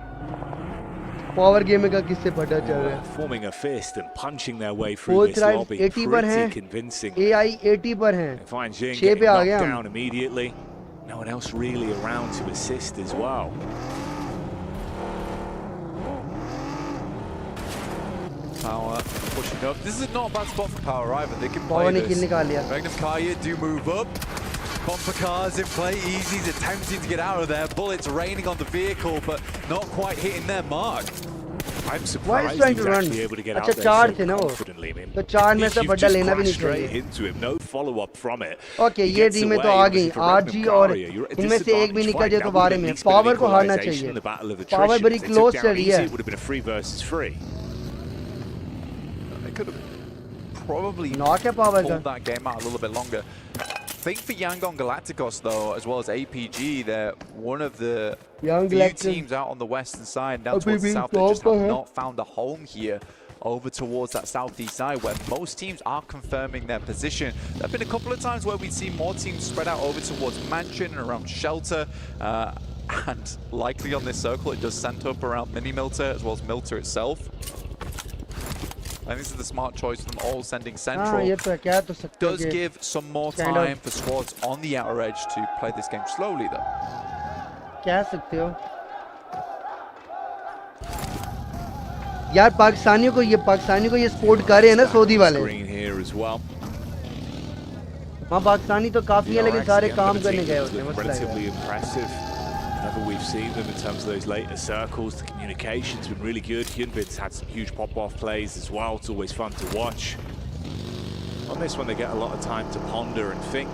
Power game का किससे पता चल रहा है? Forming a fist and punching their way through this lobby. 80 पर हैं, convincing. AI 80 पर हैं. Find Jing 6 पे आ गया. down immediately. No one else really around to assist as well. Power pushing up. This is not a bad spot for Power either. They can Power play ने kill निकाल लिया. Regnum Kaya do move up. Bumper cars in play. Easy's attempting to get out of there. Bullets raining on the vehicle, but not quite hitting their mark. I'm surprised trying he's to run? actually able to get out अच्छा there चार so थे ना वो, confidently. I mean, तो चार में से you've बड्डा just लेना भी नहीं crashed straight चाहिए. into him, no follow up from it. Okay, He ये gets टीमें तो away, आ obviously, गई. for Regnum आरजी और Kaya, you're at a इनमें से एक भी disadvantage निकल fight. जाए That तो would बारे at में. least been पावर को हारना equalization चाहिए. in the battle of power attrition. बड़ी If they took close down चल रही Easy, है. it would have been a 3 versus 3. They could have probably Knock है पावर pulled का. that game out a little bit longer. I think for Yangon Galacticos, though, as well as APG, they're one of the few teams out on the western side, down towards the south, that just have not found a home here over towards that southeast side, where most teams are confirming their position. There have been a couple of times where we'd see more teams spread out over towards Mansion and around Shelter, and likely on this circle, it does center up around Mini Milter as well as Milter itself. I think this is the smart choice from all sending central. ये तो है, क्या तो सकते हो Does कि give some more time for squads on the outer edge to play this game slowly, though. क्या सकते हो यार. पाकिस्तानियों को ये सपोर्ट कर रहे हैं ना सऊदी वाले. Green here as well. हाँ, पाकिस्तानी तो काफी है, लेकिन सारे काम करने गए होते हैं. मसला है. Relatively impressive. Whenever we've seen them in terms of those later circles, the communication's been really good. Hyunbin's had some huge pop-off plays as well. It's always fun to watch. On this one, they get a lot of time to ponder and think.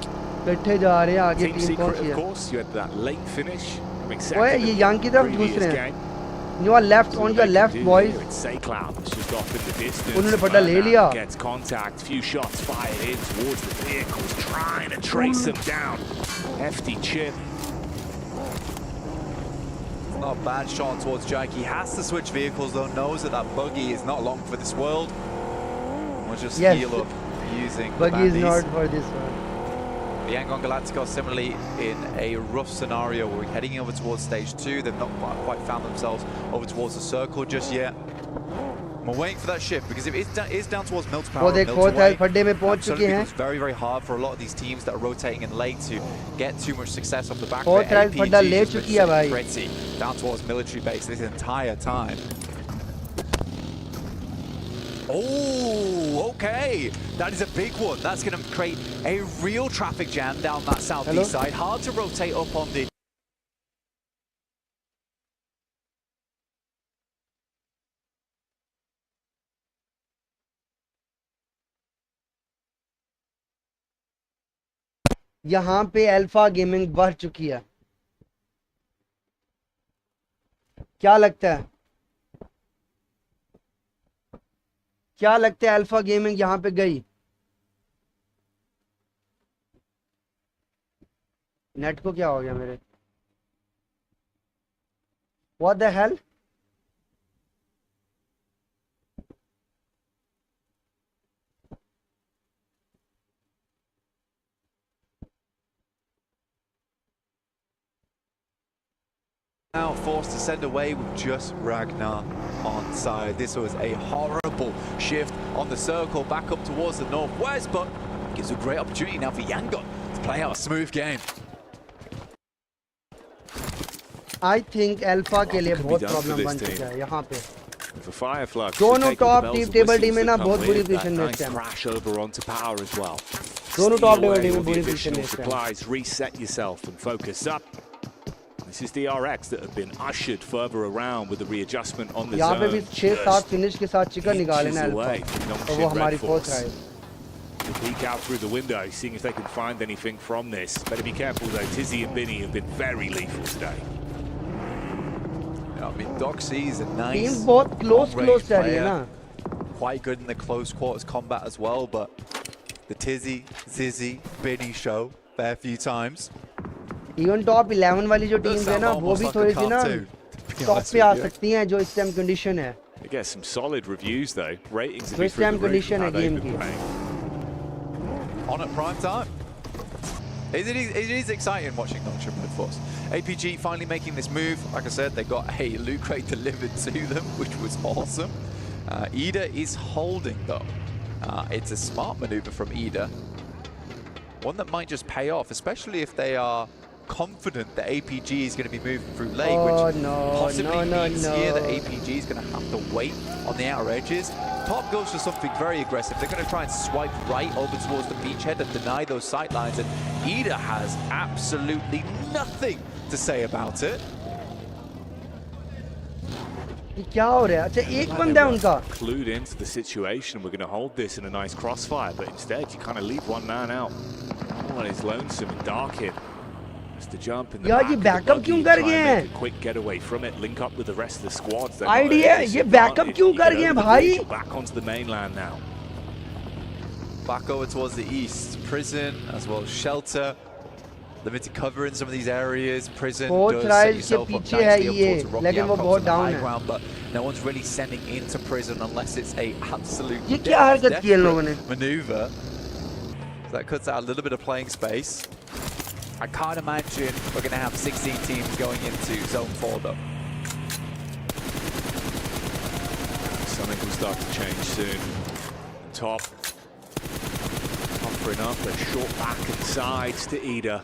बैठे जा रहे हैं आगे. Team team secret, कौन सी of है? course. You had that late finish. ओए, ये young की तरफ घुस रहे हैं. You are left on your left, boys. It's Saycloud that's just off in the distance. उन्होंने फटा ले लिया. Gets contact. Few shots fired in towards the vehicles, trying to trace them down. Hefty chip. Not a bad shot towards Jake. He has to switch vehicles, though. Knows that that buggy is not long for this world. We'll just heal up using buggy is not for this one. The Yangon Galacticos similarly in a rough scenario where we're heading over towards stage 2. They've not quite found themselves over towards the circle just yet. We're waiting for that shift because if it is down towards Milt's power, it's very, very hard for a lot of these teams that are rotating in late to get too much success off the back of it. APG has been pretty down towards military base this entire time. Oh, okay. That is a big one. That's going to create a real traffic jam down that southeast side. Hard to rotate up on the... यहाँ पे alpha gaming बढ़ चुकी है. क्या लगता है? क्या लगता है अल्फा गेमिंग यहाँ पे गई? नेट को क्या हो गया मेरे? What the hell? Now forced to send away with just Ragnar on side. This was a horrible shift on the circle back up towards the northwest, but gives a great opportunity now for Yangon to play out a smooth game. I think Alpha के लिए बहुत problem बन चुका है यहाँ पे. For Fireflux, दोनों top table team में ना बहुत बुरी पोजीशन में हैं. Crash over onto power as well. दोनों टॉप टेबल टीम में बुरी पोजीशन में हैं. Supplies, reset yourself and focus up. This is DRX that have been ushered further around with the readjustment on the zone. यहाँ पे भी 6-7 finish के साथ चिकन निकाले ना Alpha. और वो हमारी फोर्थ है. Peek out through the window, seeing if they can find anything from this. Better be careful though. Tizzy and Binny have been very lethal today. I mean, Doxy is a nice team बहुत close जा रही है ना. Quite good in the close quarters combat as well, but the Tizzy, Zizzy, Binny show fair few times. Even top 11 वाली जो team है ना वो भी थोड़ी सी ना टॉप पे आ सकती हैं जो इस टाइम कंडीशन है. They get some solid reviews though. Ratings जो इस टाइम कंडीशन है गेम की. On at prime time. It is exciting watching Nottingham Force. APG finally making this move. Like I said, they got a loot crate delivered to them, which was awesome. Ida is holding though. It's a smart maneuver from Ida. One that might just pay off, especially if they are confident that APG is going to be moving through late, which possibly means here that APG is going to have to wait on the outer edges. Top goes for something very aggressive. They're going to try and swipe right over towards the beachhead and deny those sight lines, and Ida has absolutely nothing to say about it. क्या हो रहा है? अच्छा एक बंदा है उनका. Clued into the situation. We're going to hold this in a nice crossfire, but instead you kind of leave one man out. One is lonesome and dark in. Just to jump in the यार ये backup क्यों कर गए हैं? Quick getaway from it. Link up with the rest of the squads. Idea ये backup क्यों कर गए हैं भाई? Back onto the mainland now. Back over towards the east. Prison as well as shelter. Limited cover in some of these areas. Prison does set yourself up nicely up towards the rocky outcrops on the high ground, but no one's really sending into prison unless it's a absolute desperate maneuver. So that cuts out a little bit of playing space. I can't imagine we're going to have 16 teams going into Zone 4 though. Something will start to change soon. Top. Offering up a short back and sides to Ida.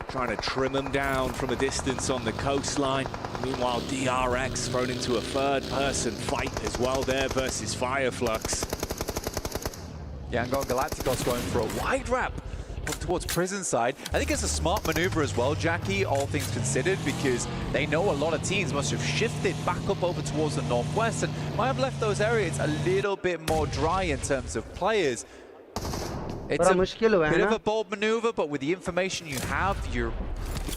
Trying to trim them down from a distance on the coastline. Meanwhile, DRX thrown into a third-person fight as well there versus Fireflux. Yangon Galacticos going for a wide wrap towards prison side. I think it's a smart maneuver as well, Jackie, all things considered, because they know a lot of teams must have shifted back up over towards the northwest and might have left those areas a little bit more dry in terms of players. It's a bit of a bold maneuver, but with the information you have,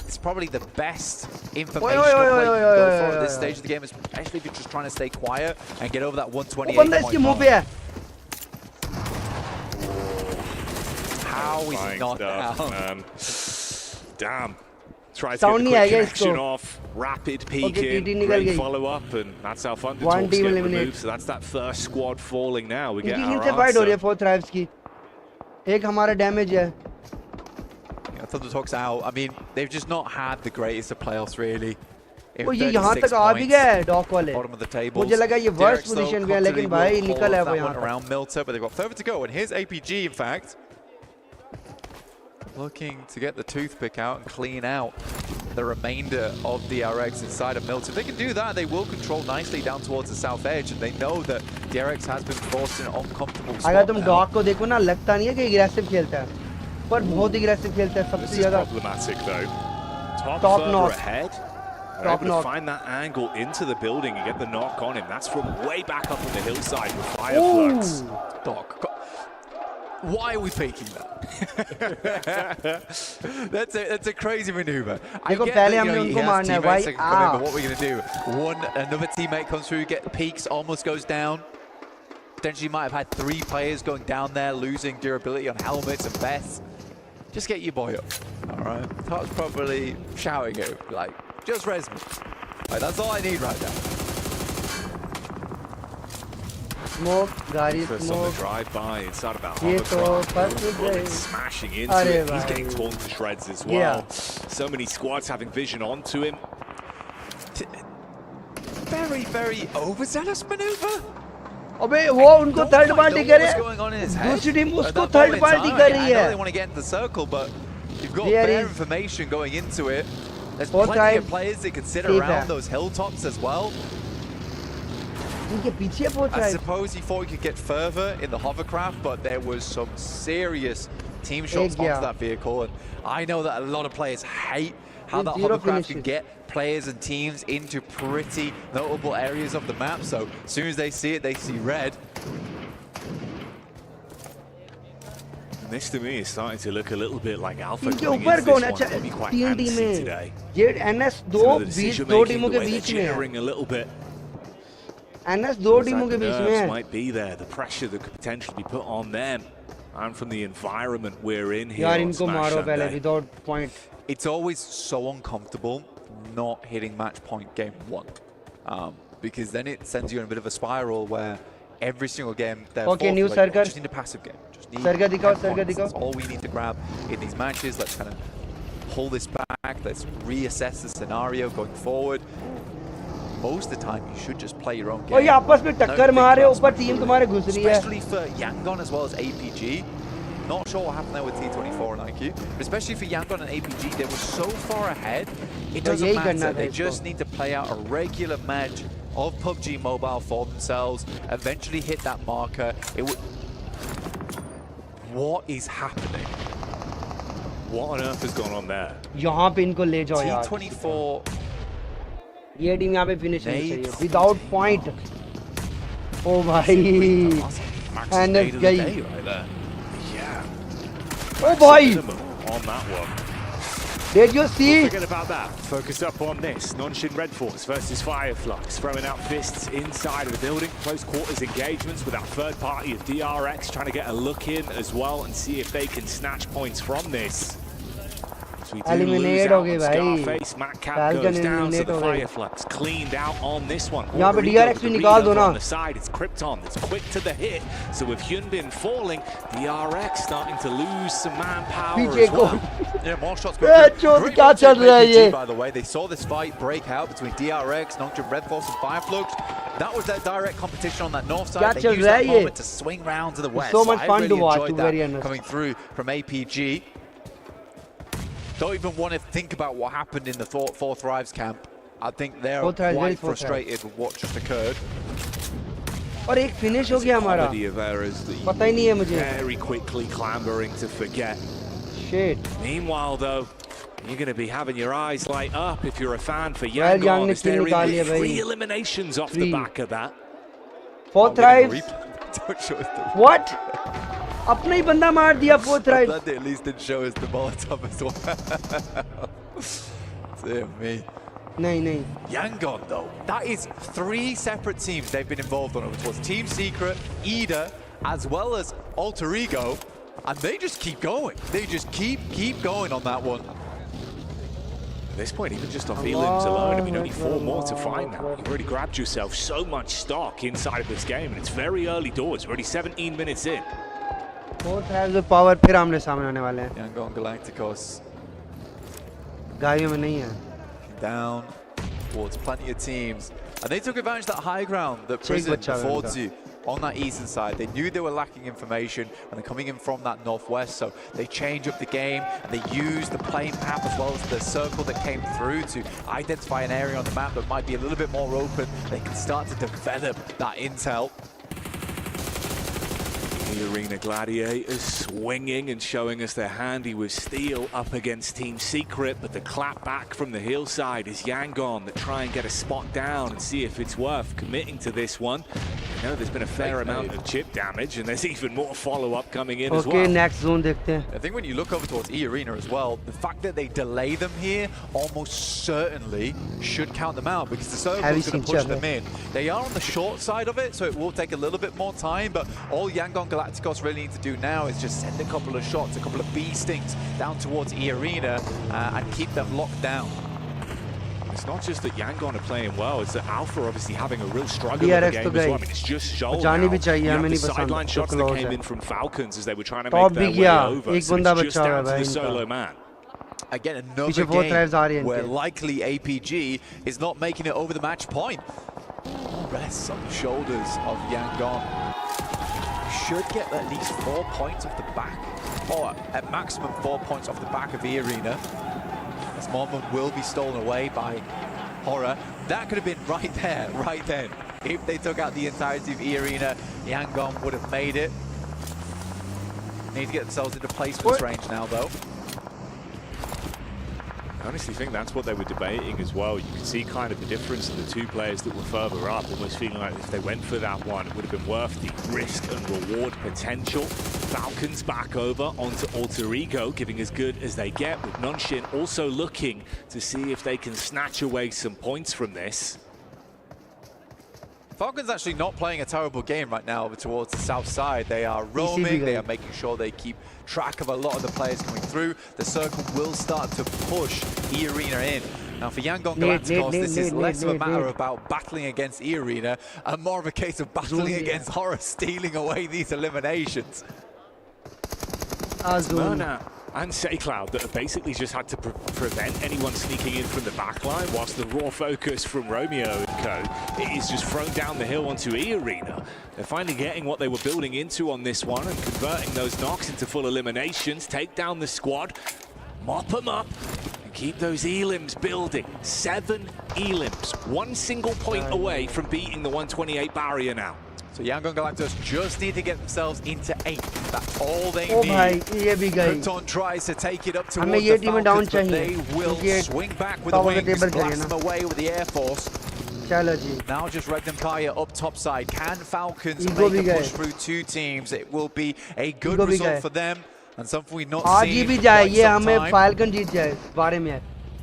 it's probably the best information you can go for at this stage of the game, especially if you're just trying to stay quiet and get over that 128 point mark. How is he not down? Damn. Tries to get the quick connection off. Rapid peek in, great follow-up, and that's how Thundertalks get removed. So that's that first squad falling now. We get our answer. एक हमारा damage है. Thundertalks out. I mean, they've just not had the greatest of playoffs really. वो ये यहाँ तक आ भी गया है डॉक वाले. Bottom of the table. मुझे लगा ये वर्स्ट पोजीशन पे है लेकिन भाई निकल है वो यहाँ तक. Around Milter, but they've got further to go. And here's APG, in fact, looking to get the toothpick out and clean out the remainder of DRX inside of Milter. If they can do that, they will control nicely down towards the south edge, and they know that DRX has been forced in an uncomfortable spot. अगर तुम dock को देखो ना लगता नहीं है कि aggressive खेलता है, पर बहुत एग्रेसिव खेलता है सबसे ज़्यादा. Problematic though. Top further ahead. Able to find that angle into the building and get the knock on him. That's from way back up on the hillside with Fireflux. Doc, why are we faking that? that's a crazy maneuver. I get that, he has teammates that can come in, but what are we going to do? Another teammate comes through, get peaks, almost goes down. Potentially might have had 3 players going down there, losing durability on helmets and vests. Just get your boy up, all right? Top's probably shouting at him, like, just res me. Like, that's all I need right now. Smoke, Gary, smoke. On the drive-by inside about hovercraft. Smashing into it. He's getting torn to shreds as well. So many squads having vision onto him. very, very overzealous maneuver. अबे वो उनको third party करे दूसरी team उसको third party कर रही है they want to get into the circle, but you've got bare information going into it. There's plenty of players that can sit around those hilltops as well. I suppose he thought he could get further in the hovercraft, but there was some serious team shots onto that vehicle, and I know that a lot of players hate how that hovercraft can get players and teams into pretty notable areas of the map. So as soon as they see it, they see red. And this to me is starting to look a little bit like Alpha coming into this one. It'll be quite antsy today. NS दो टीमों के बीच में है. A little bit. NS दो टीमों के बीच में है. Might be there. The pressure that could potentially be put on them, and from the environment we're in here. यार इनको मारो पहले without point. It's always so uncomfortable not hitting match point game one, because then it sends you in a bit of a spiral where every single game they're new circle. Just need a passive game. Just need circle दिखाओ. That's all we need to grab in these matches. Let's kind of pull this back. Let's reassess the scenario going forward. Most of the time, you should just play your own game. और ये आपस में टक्कर मार रहे हो ऊपर team तुम्हारे घुस रही है. Especially for Yangon as well as APG. Not sure what happened there with T24 and IQ, but especially for Yangon and APG, they were so far ahead. It doesn't matter. They just need to play out a regular match of PUBG Mobile for themselves. Eventually hit that marker. It would. What is happening? What on earth has gone on there? यहाँ पे इनको ले जाओ यार. T24. ये team यहाँ पे finish नहीं चाहिए. Without point. ओ भाई. NS गई. Oh boy! On that one. Did you see? Forget about that. Focus up on this. Nonshin Red Force versus Fireflux. Throwing out fists inside of the building. Close quarters engagements with that third party of DRX. Trying to get a look in as well and see if they can snatch points from this. Eliminate हो गए भाई. Scarface, Matt Cap goes down, so the Fireflux cleaned out on this one. यहाँ पे DRX भी निकाल दो ना. On the side, it's Krypton that's quick to the hit. So with Hyunbin falling, DRX starting to lose some manpower as well. Yeah, more shots going through. क्या चल रहा है ये? By the way, they saw this fight break out between DRX, Nocturne Red Force and Fireflux. That was their direct competition on that north side. They used that moment to swing round to the west. So much fun to watch, to be very honest. Coming through from APG. Don't even want to think about what happened in the Fourth Rives camp. I think they're quite frustrated with what just occurred. और एक finish हो गया हमारा. पता ही नहीं है मुझे. Very quickly clambering to forget. Shit. Meanwhile, though, you're going to be having your eyes light up if you're a fan for Yangon. Is there even 3 eliminations off the back of that? Fourth Rives. What? अपना ही बंदा मार दिया Fourth Rives. Glad they at least didn't show us the Molotov as well. Dear me. नहीं. Yangon though, that is 3 separate teams they've been involved on. It was Team Secret, EDA, as well as Alter Ego, and they just keep going. They just keep going on that one. At this point, even just on elims alone, I mean, only 4 more to find now. You've already grabbed yourself so much stock inside of this game, and it's very early doors. We're already 17 minutes in. Fourth Rives with power फिर आमने सामने आने वाले हैं. Yangon Galacticos. गाड़ियों में नहीं है. Down towards plenty of teams, and they took advantage of that high ground that Prison affords you on that eastern side. They knew they were lacking information and they're coming in from that northwest, so they change up the game and they use the plane path as well as the circle that came through to identify an area on the map that might be a little bit more open. They can start to develop that intel. The Arena Gladiators swinging and showing us they're handy with steel up against Team Secret, but the clap back from the hillside is Yangon that try and get a spot down and see if it's worth committing to this one. You know, there's been a fair amount of chip damage and there's even more follow-up coming in as well. Okay, next zone देखते हैं. I think when you look over towards E-Arena as well, the fact that they delay them here almost certainly should count them out, because the circle is going to push them in. They are on the short side of it, so it will take a little bit more time, but all Yangon Galacticos really need to do now is just send a couple of shots, a couple of bee stings down towards E-Arena and keep them locked down. It's not just that Yangon are playing well, it's that Alpha are obviously having a real struggle in the game as well. I mean, it's just shown now. You have the sideline shots that came in from Falcons as they were trying to make their way over. So it's just down to the solo man. Again, another game where likely APG is not making it over the match point. Rests on the shoulders of Yangon. Should get at least 4 points off the back, or at maximum 4 points off the back of E-Arena. As moment will be stolen away by Horror. That could have been right there, right then. If they took out the entirety of E-Arena, Yangon would have made it. Need to get themselves into placements range now, though. I honestly think that's what they were debating as well. You could see kind of the difference in the two players that were further up, almost feeling like if they went for that one, it would have been worth the risk and reward potential. Falcons back over onto Alter Ego, giving as good as they get, with Nunshin also looking to see if they can snatch away some points from this. Falcons actually not playing a terrible game right now over towards the south side. They are roaming, they are making sure they keep track of a lot of the players coming through. The circle will start to push E-Arena in. Now for Yangon Galacticos, this is less of a matter about battling against E-Arena and more of a case of battling against Horror, stealing away these eliminations. Myrna and SayCloud that have basically just had to prevent anyone sneaking in from the backline, whilst the raw focus from Romeo and co is just thrown down the hill onto E-Arena. They're finally getting what they were building into on this one and converting those knocks into full eliminations, take down the squad, mop them up, and keep those elims building. 7 elims, 1 single point away from beating the 128 barrier now. So Yangon Galacticos just need to get themselves into 8. That's all they need. Krypton tries to take it up towards the Falcons, but they will swing back with the wings, blast them away with the Air Force. Now just Regnum Kaya up top side. Can Falcons make a push through 2 teams? It will be a good result for them, and something we've not seen for quite some time. Falcon जीत जाए इस बारे में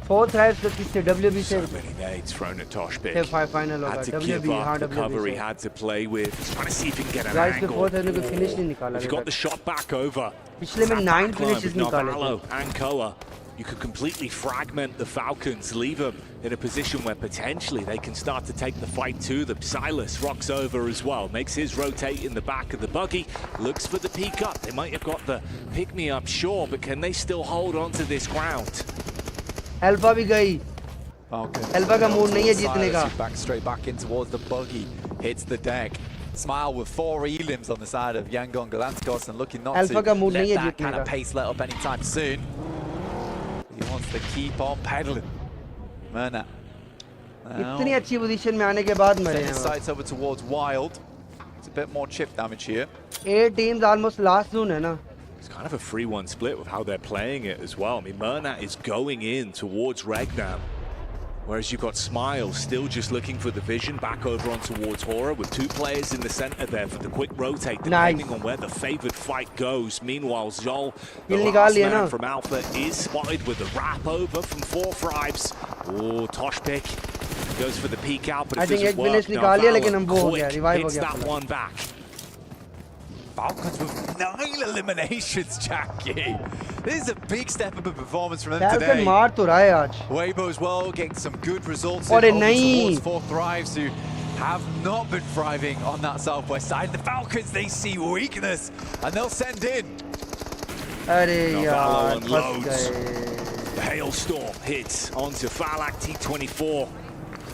4 thrives तो किससे WB से so many nades thrown at Toshbik. final had to give up the cover he had to play with. He's trying to see if he can get an angle. If you got the shot back over, पिछले में 9 finishes निकाले थे. And Koa, you could completely fragment the Falcons, leave them in a position where potentially they can start to take the fight to them. Silas rocks over as well, makes his rotate in the back of the buggy, looks for the peek up. They might have got the pick me up, sure, but can they still hold on to this ground? Alpha भी गई. Alpha का mood नहीं है जीतने का. Back straight back in towards the buggy, hits the deck. Smile with 4 elims on the side of Yangon Galacticos and looking not Alpha to mood let नहीं है that जीतने kind of का. pace let up anytime soon. He wants to keep on pedaling. Myrna. इतनी अच्छी position में आने के बाद मरे हैं. Sights over towards Wild. It's a bit more chip damage here. 8 teams almost last zone है ना. It's kind of a 3-1 split with how they're playing it as well. I mean, Myrna is going in towards Regnam, whereas you've got Smile still just looking for the vision back over on towards Horror with 2 players in the center there for the quick rotate, depending on where the favored fight goes. Meanwhile, Zol, the last man from Alpha, is spotted with a wrap over from 4 Thrives. Oh, Toshbik goes for the peek out, but it doesn't work. Now, Valor hits that one back. Falcons with 9 eliminations, Jackie. This is a big step up in performance from them today. मार तो रहा है आज. Weibo as well, getting some good results towards 4 Thrives, who have not been thriving on that southwest side. The Falcons, they see weakness, and they'll send in. अरे यार, unloads. The hailstorm hits onto Falak T24.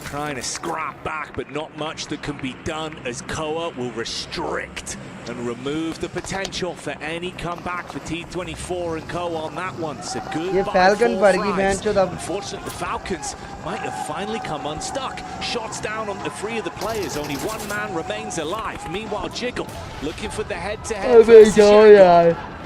Trying to scrap back, but not much that can be done as Koa will restrict and remove the potential for any comeback for T24 and Koa on that one. So good. Falcon Unfortunately, the Falcons might have finally come unstuck. Shots down on the 3 of the players. Only 1 man remains alive. Meanwhile, Jiggle looking for the head-to-head.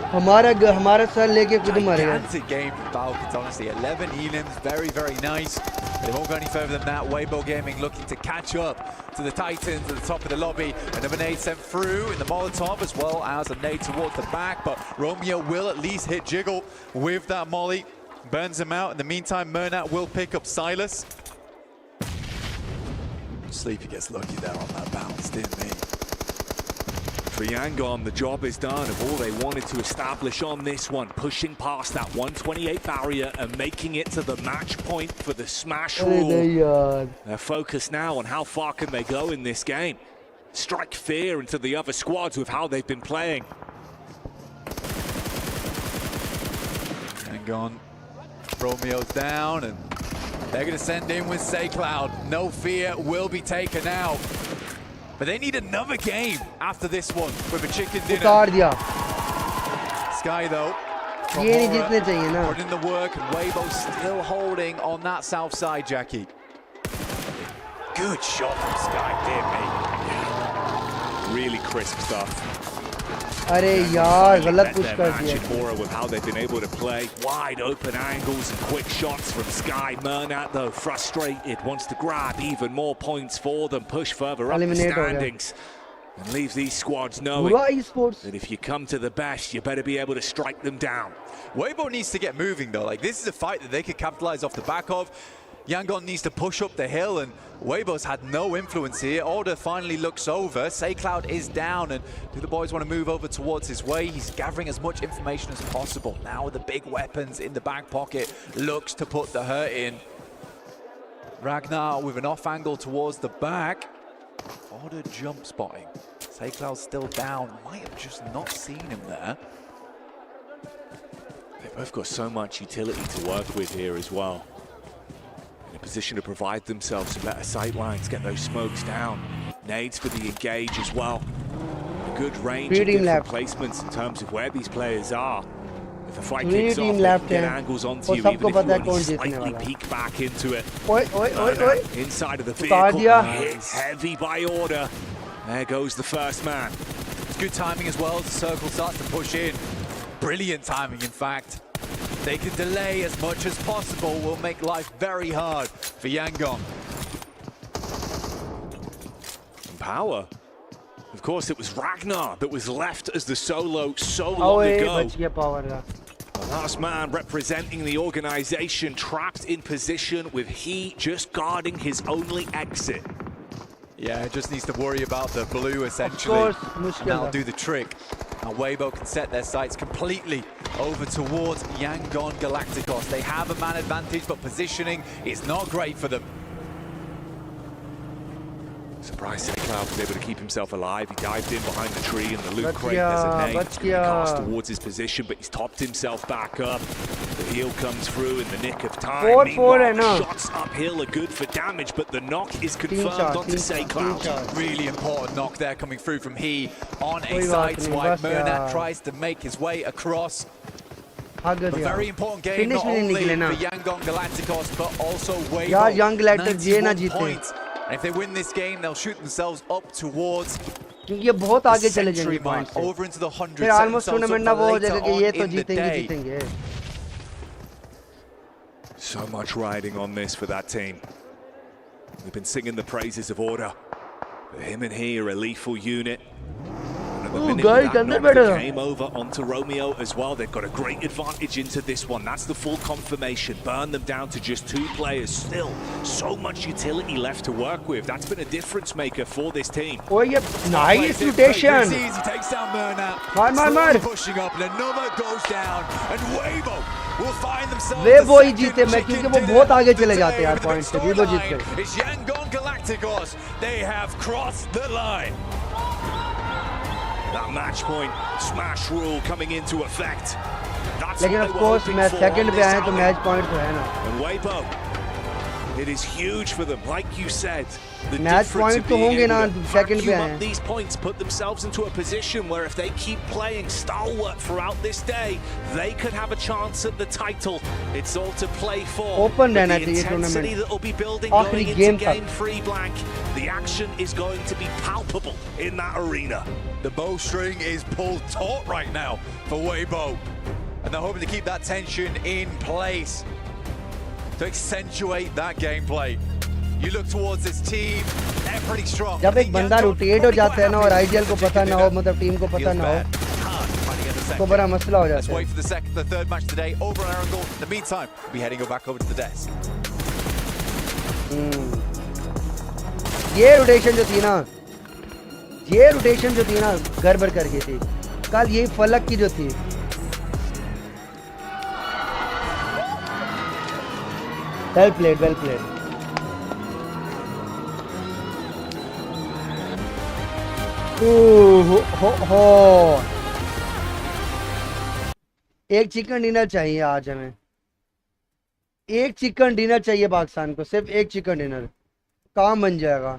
हमारा sir लेके खुद मर गया. Gigantic game for Falcons, honestly. 11 elims, very, very nice. They won't go any further than that. Weibo Gaming looking to catch up to the Titans at the top of the lobby. Another nade sent through in the Molotov, as well as a nade towards the back, but Romeo will at least hit Jiggle with that molly. Burns him out. In the meantime, Murnat will pick up Silas. Sleepy gets lucky there on that bounce, didn't he? For Yangon, the job is done of all they wanted to establish on this one, pushing past that 128 barrier and making it to the match point for the smash rule. They're focused now on how far can they go in this game. Strike fear into the other squads with how they've been playing. Yangon, Romeo's down, and They're going to send in with SayCloud. No fear will be taken out. But they need another game after this one with a chicken dinner. उतार दिया. Sky though. ये नहीं जीतने चाहिए ना. Putting in the work and Weibo still holding on that south side, Jackie. Good shot from Sky, dear me. Really crisp stuff. अरे यार गलत पुश कर दिया. Aura with how they've been able to play wide open angles and quick shots from Sky. Mernat though frustrated, wants to grab even more points for them, push further up the standings, and leave these squads knowing that if you come to the best, you better be able to strike them down. Weibo needs to get moving though. Like, this is a fight that they could capitalize off the back of. Yangon needs to push up the hill, and Weibo's had no influence here. Order finally looks over. SayCloud is down, and do the boys want to move over towards his way? He's gathering as much information as possible. Now with the big weapons in the back pocket, looks to put the hurt in. Ragnar with an off angle towards the back. Order jump spotting. SayCloud's still down. Might have just not seen him there. They've both got so much utility to work with here as well. In a position to provide themselves some better sight lines, get those smokes down. Nades for the engage as well. A good range of different placements in terms of where these players are. If the fight kicks off, they can get angles onto you, even if you only slightly peek back into it. Inside of the vehicle, it's heavy by Order. There goes the first man. It's good timing as well as the circle starts to push in. Brilliant timing, in fact. They can delay as much as possible, will make life very hard for Yangon. And Power. Of course, it was Ragnar that was left as the solo so long ago. The last man representing the organization, trapped in position with he just guarding his only exit. Yeah, just needs to worry about the blue, essentially. And that'll do the trick. Now Weibo can set their sights completely over towards Yangon Galacticos. They have a man advantage, but positioning is not great for them. Surprised SayCloud was able to keep himself alive. He dived in behind the tree and the loot crate. There's a nade that's going to cast towards his position, but he's topped himself back up. The heal comes through in the nick of time. Meanwhile, shots uphill are good for damage, but the knock is confirmed onto SayCloud. Really important knock there coming through from he on a side swipe. Mernat tries to make his way across. A very important game, not only for Yangon Galacticos, but also Weibo. 91 points. And if they win this game, they'll shoot themselves up towards the century mark, over into the 100. Set themselves up for later on in the day. So much riding on this for that team. We've been singing the praises of Order. But him and he are a lethal unit. Came over onto Romeo as well. They've got a great advantage into this one. That's the full confirmation. Burn them down to just 2 players. Still, so much utility left to work with. That's been a difference maker for this team. Oh, yeah, nice rotation. He takes down Mernat. Pushing up, and another goes down. And Weibo will find themselves. Weibo ही जीते मैं क्योंकि वो बहुत आगे चले जाते हैं यार पॉइंट से. Weibo जीत गए. It's Yangon Galacticos. They have crossed the line. That match point smash rule coming into effect. That's लेकिन of course मैं second पे आए तो match point तो है ना. And Weibo, it is huge for them, like you said. The match point तो होंगे ना second पे आए. These points put themselves into a position where if they keep playing stalwart throughout this day, they could have a chance at the title. It's all to play for. Open रहना चाहिए tournament. The intensity that will be building going into game 3 blank. The action is going to be palpable in that arena. The bowstring is pulled taut right now for Weibo. And they're hoping to keep that tension in place to accentuate that gameplay. You look towards this team, they're pretty strong. जब एक बंदा rotate हो जाता है ना और IGL को पता ना हो, मतलब टीम को पता ना हो, तो बड़ा मसला हो जाता है. Let's wait for the third match today over on Arundel. In the meantime, we'll be heading back over to the desk. ये रोटेशन जो थी ना, गड़बड़ कर गई थी. कल यही फलक की जो थी. Well played. एक चिकन डिनर चाहिए आज हमें. एक चिकन डिनर चाहिए पाकिस्तान को, सिर्फ एक चिकन डिनर, काम बन जाएगा।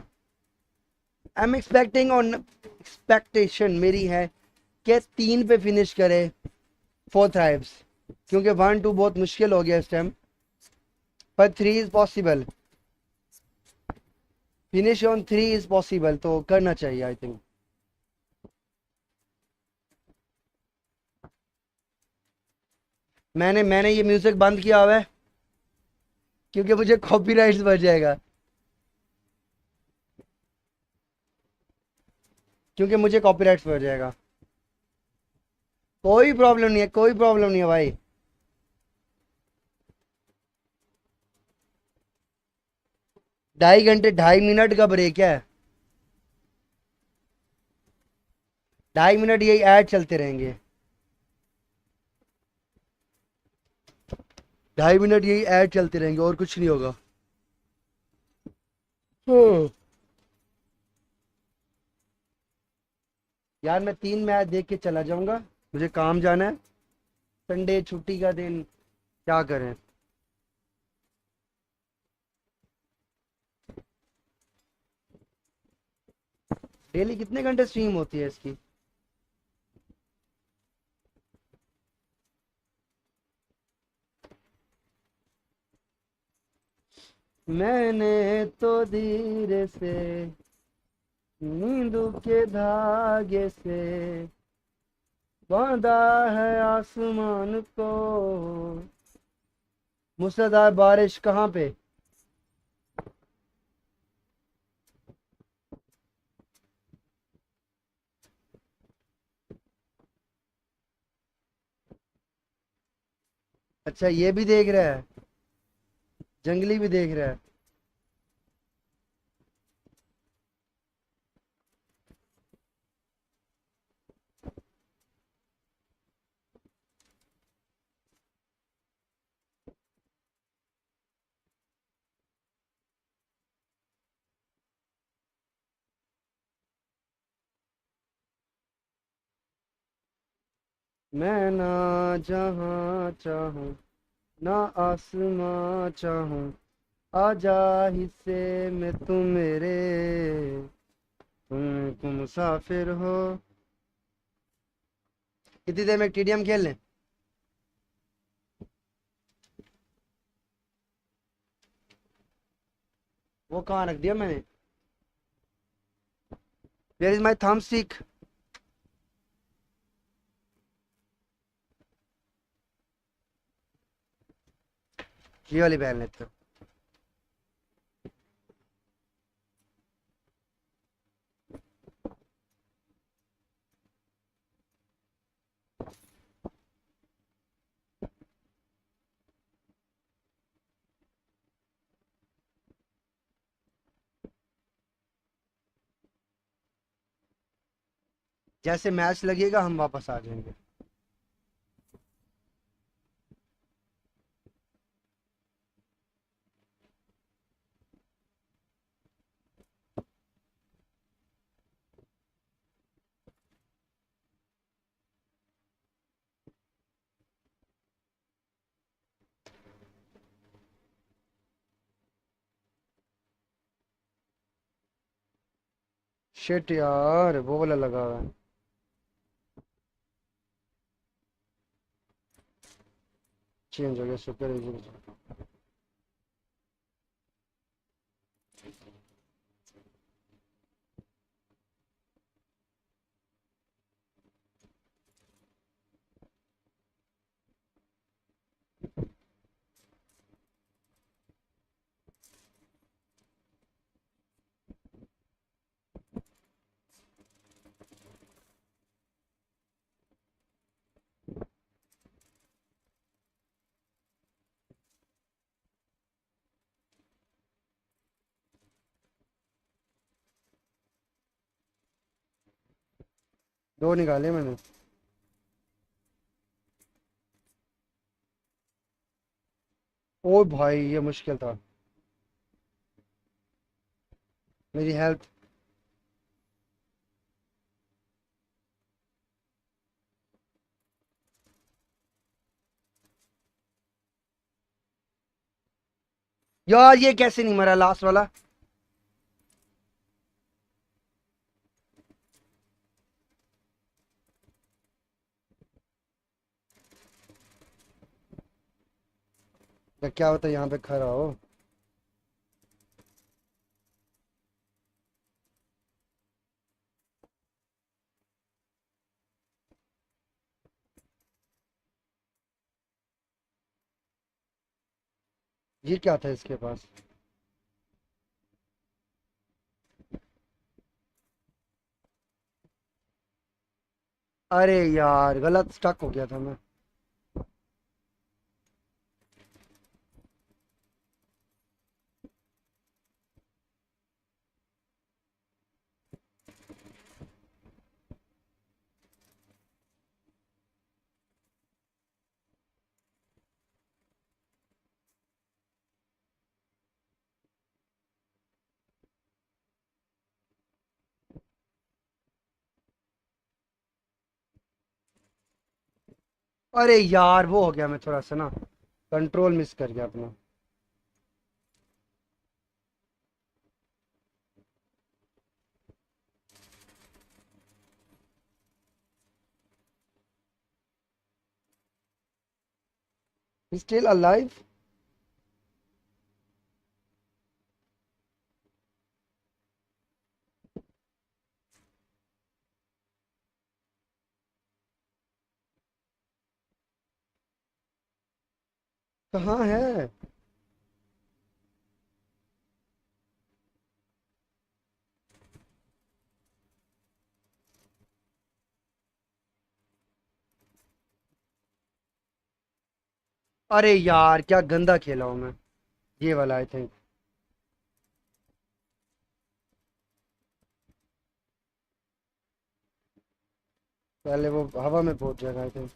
I am expecting on, expectation मेरी है कि 3 पे फिनिश करे 4 थ्राइव्स, क्योंकि 1-2 बहुत मुश्किल हो गया इस टाइम, पर 3 is possible, finish on 3 is possible, तो करना चाहिए आई थिंक। मैंने ये म्यूजिक बंद किया हुआ है क्योंकि मुझे कॉपीराइट्स बढ़ जाएगा, क्योंकि मुझे कॉपीराइट्स बढ़ जाएगा। कोई प्रॉब्लम नहीं है, कोई प्रॉब्लम नहीं है भाई। ढाई घंटे 2.5 मिनट का ब्रेक है, 2.5 मिनट यही ऐड चलते रहेंगे, 2.5 मिनट यही ऐड चलते रहेंगे, और कुछ नहीं होगा। यार मैं 3 मैच देख के चला जाऊंगा, मुझे काम जाना है, संडे छुट्टी का दिन, क्या करें। डेली कितने घंटे स्ट्रीम होती है इसकी? मैंने तो धीरे से नींदों के धागे से बांधा है आसमान को। मूसलाधार बारिश कहाँ पे? अच्छा ये भी देख रहा है, जंगली भी देख रहा है। मैं ना जहाँ चाहूँ ना आसमां चाहूँ, आजा हिस्से में तुम मेरे, तुम मुसाफिर हो। कितनी देर में टीडीएम खेल लें? वो कहाँ रख दिया मैंने? Where is my thumb stick? ये वाली पहन लेते हो। जैसे मैच लगेगा हम वापस आ जाएंगे। शिट यार, वो वाला लगा हुआ है। चेंज हो गया सुपर इजी। दो निकाले मैंने। ओ भाई ये मुश्किल था, मेरी हेल्थ। यार ये कैसे नहीं मरा लास्ट वाला? तो क्या होता है यहाँ पे खड़ा हो? ये क्या था इसके पास? अरे यार गलत स्टक हो गया था मैं। अरे यार वो हो गया, मैं थोड़ा सा ना कंट्रोल मिस कर गया अपना। Still alive? कहाँ है? अरे यार क्या गंदा खेला हूँ मैं, ये वाला आई थिंक। पहले वो हवा में पहुंच जाएगा आई थिंक।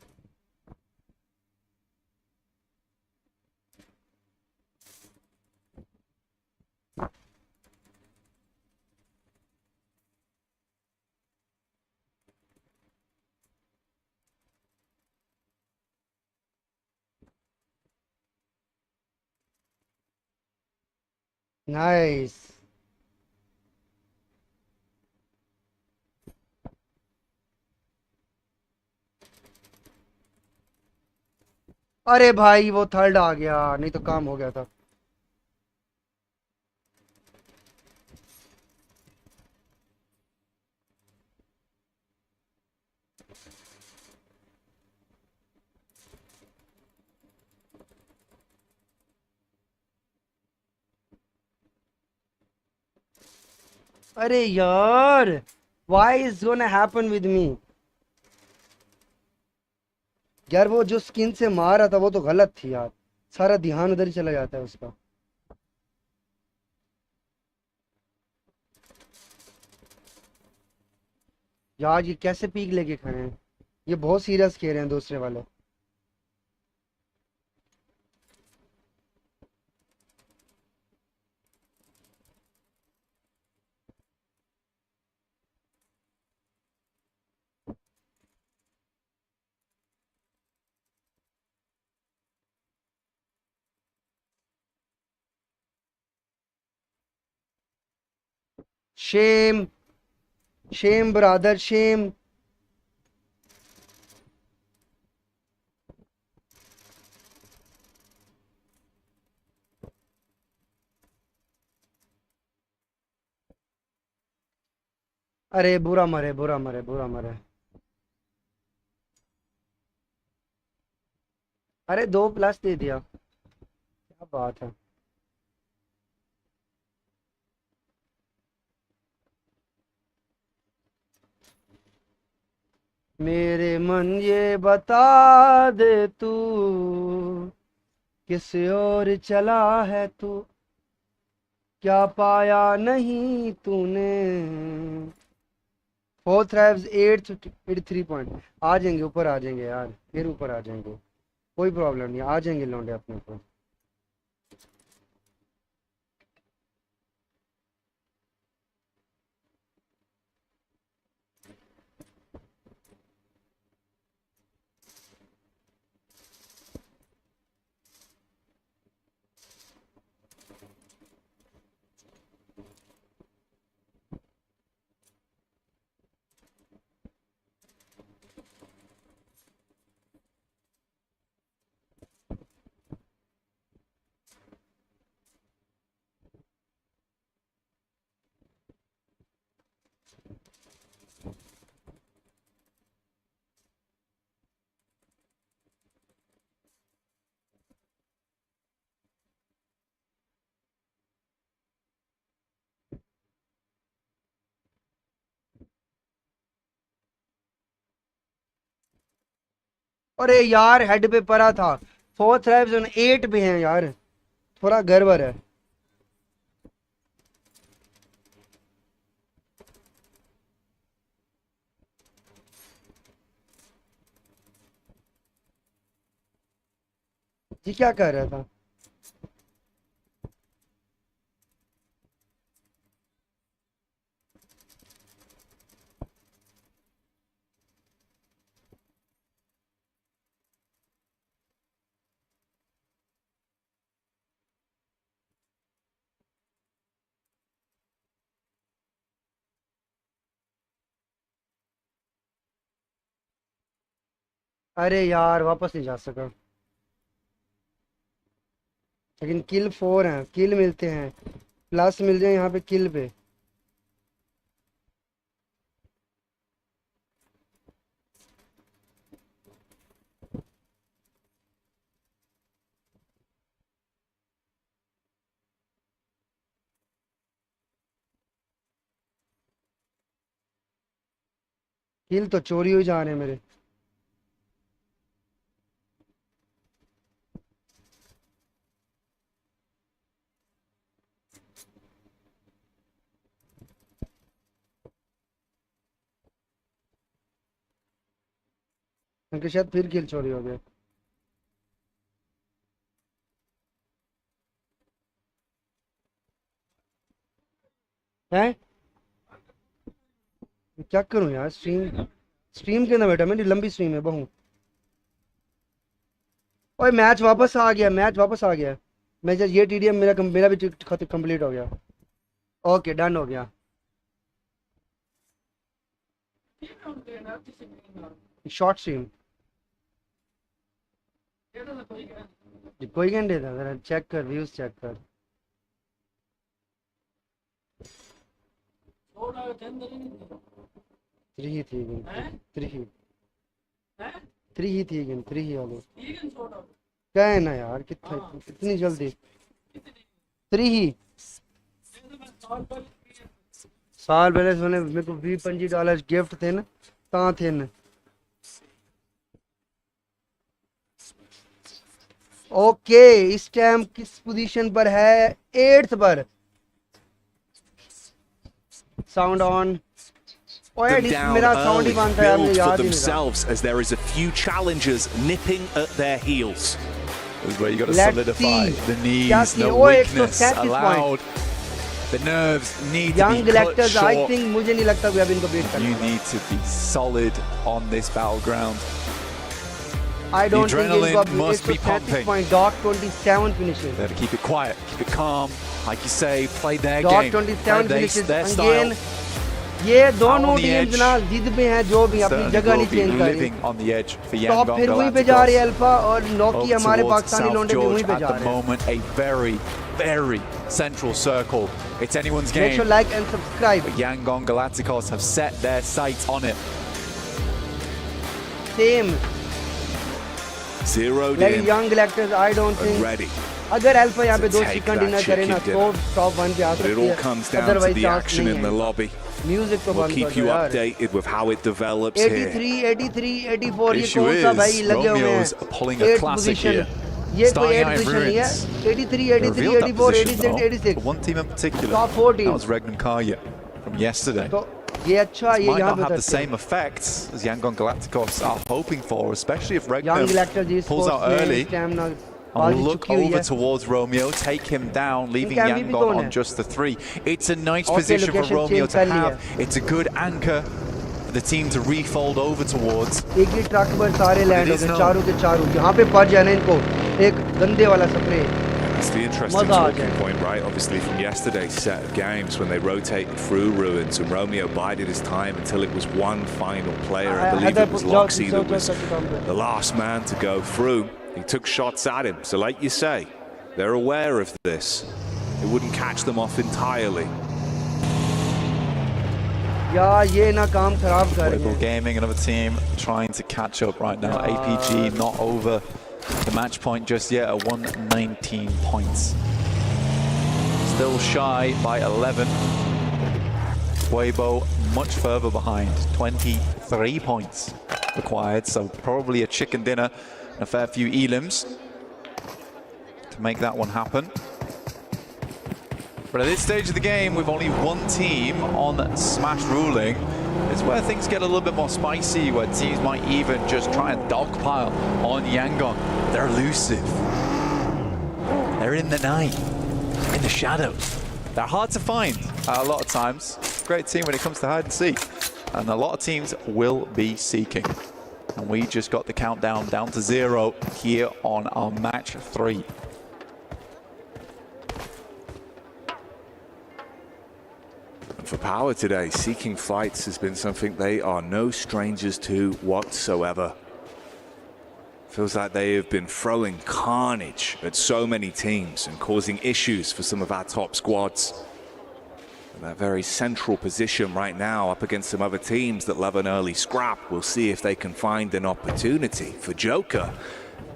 नाइस। अरे भाई वो थर्ड आ गया, नहीं तो काम हो गया था। अरे यार why is gonna happen with me? यार वो जो स्किन से मार रहा था वो तो गलत थी यार, सारा ध्यान उधर ही चला जाता है उसका। यार ये कैसे पीक लेके खड़े हैं, ये बहुत सीरियस खेल रहे हैं दूसरे वाले। Shame, shame brother shame. अरे बुरा मरे बुरा मरे बुरा मरे। अरे 2 प्लस दे दिया, क्या बात है। मेरे मन ये बता दे तू किस ओर चला है तू, क्या पाया नहीं तूने। 4th 8th 83 point. आ जाएंगे ऊपर, आ जाएंगे यार, फिर ऊपर आ जाएंगे, कोई प्रॉब्लम नहीं, आ जाएंगे लौंडे अपने ऊपर। अरे यार हेड पे पड़ा था। 4th लाइफ जोन 8 पे हैं यार, थोड़ा गड़बड़ है। जी क्या कर रहा था? अरे यार वापस नहीं जा सका, लेकिन किल 4 हैं, किल मिलते हैं, प्लस मिल जाए यहाँ पे किल पे। किल तो चोरी हो जा रहे हैं मेरे। उनके शायद फिर किल चोरी हो गया। हैं क्या करूं यार, स्ट्रीम के अंदर बैठा, मेरी लंबी स्ट्रीम है बहु। ओए मैच वापस आ गया, मैच वापस आ गया। मैं जब ये टीडीएम मेरा भी कंप्लीट हो गया। ओके डन हो गया। शॉर्ट स्ट्रीम कोई घंटे था, जरा चेक कर, व्यूज चेक कर। थ्री थी थ्री वाले क्या है ना यार, कितनी जल्दी 3 ही। साल पहले सोने मेरे को $20-25 गिफ्ट थे ना, ता थे न। ओके इस टाइम किस पोजीशन पर है? 8th पर। Sound on. Them down early, build for themselves as there is a few challengers nipping at their heels. This is where you got to solidify the knees, no weakness allowed. The nerves need to be cut short. I think मुझे नहीं लगता अभी इनको beat करना। You need to be solid on this battleground. I don't think adrenaline must be pumping. Dot 27 finishes. They have to keep it quiet, keep it calm, like you say, play their Dot game, 27 play finishes their again. style. ये दोनों teams ना जिद पे हैं, जो भी अपनी जगह नहीं चेंज कर रही। टॉप फिर वहीं पे जा रही है अल्फा, और नॉकी हमारे पाकिस्तानी लौंडे भी वहीं पे जा रहे हैं। A very, very central circle. It's anyone's game. Make sure like and subscribe. But Yangon Galacticos have set their sights on it. Same. Zeroed like in. Young Galacticos, I don't think. Ready. अगर alpha यहाँ पे 2 chicken dinner करे ना तो top 1 पे आ सकती है। It all comes down to the action in the lobby. Music तो We'll बंद keep कर you दो यार। updated with how it develops 83, here. 83, 84 ये Issue कौन सा भाई is, लगे हुए हैं? Romeo's pulling a 8th classic position। here. ये कोई Starting 8th out in position नहीं है। ruins. 83, They 83, revealed that 84, position, 86, though. 86। For one team in particular. Top 14. That was Regnan Karya from yesterday. तो ये अच्छा This ये might यहाँ not पे have the सकते हैं। same effects as Yangon Galacticos are hoping for, especially if Young Regnan Galacticos pulls out early. And will look over towards Romeo, take him down, leaving Yangon on just the 3. It's a nice position for Romeo to have. It's a good anchor for the team to refold over towards. एक ही truck पर सारे land हो गए, चारों के चारों। यहाँ पे पड़ जाना इनको एक गंदे वाला spray. That's the interesting talking point, right? Obviously from yesterday's set of games when they rotated through ruins and Romeo bided his time until it was one final player. I believe it was Loxy that was the last man to go through. He took shots at him. So like you say, they're aware of this. It wouldn't catch them off entirely. यार ये ना काम खराब कर रहे हैं। Gaming, another team trying to catch up right now. APG not over the match point just yet at 119 points. Still shy by 11. Weibo much further behind, 23 points. required, so probably a chicken dinner and a fair few elims to make that one happen. But at this stage of the game, with only one team on Smash ruling, it's where things get a little bit more spicy, where teams might even just try and dogpile on Yangon. They're elusive. They're in the night, in the shadows. They're hard to find a lot of times. Great team when it comes to hide and seek. And a lot of teams will be seeking. And we just got the countdown down to 0 here on our match 3. For Power today, seeking fights has been something they are no strangers to whatsoever. Feels like they have been throwing carnage at so many teams and causing issues for some of our top squads. And that very central position right now up against some other teams that love an early scrap. We'll see if they can find an opportunity. For Joker,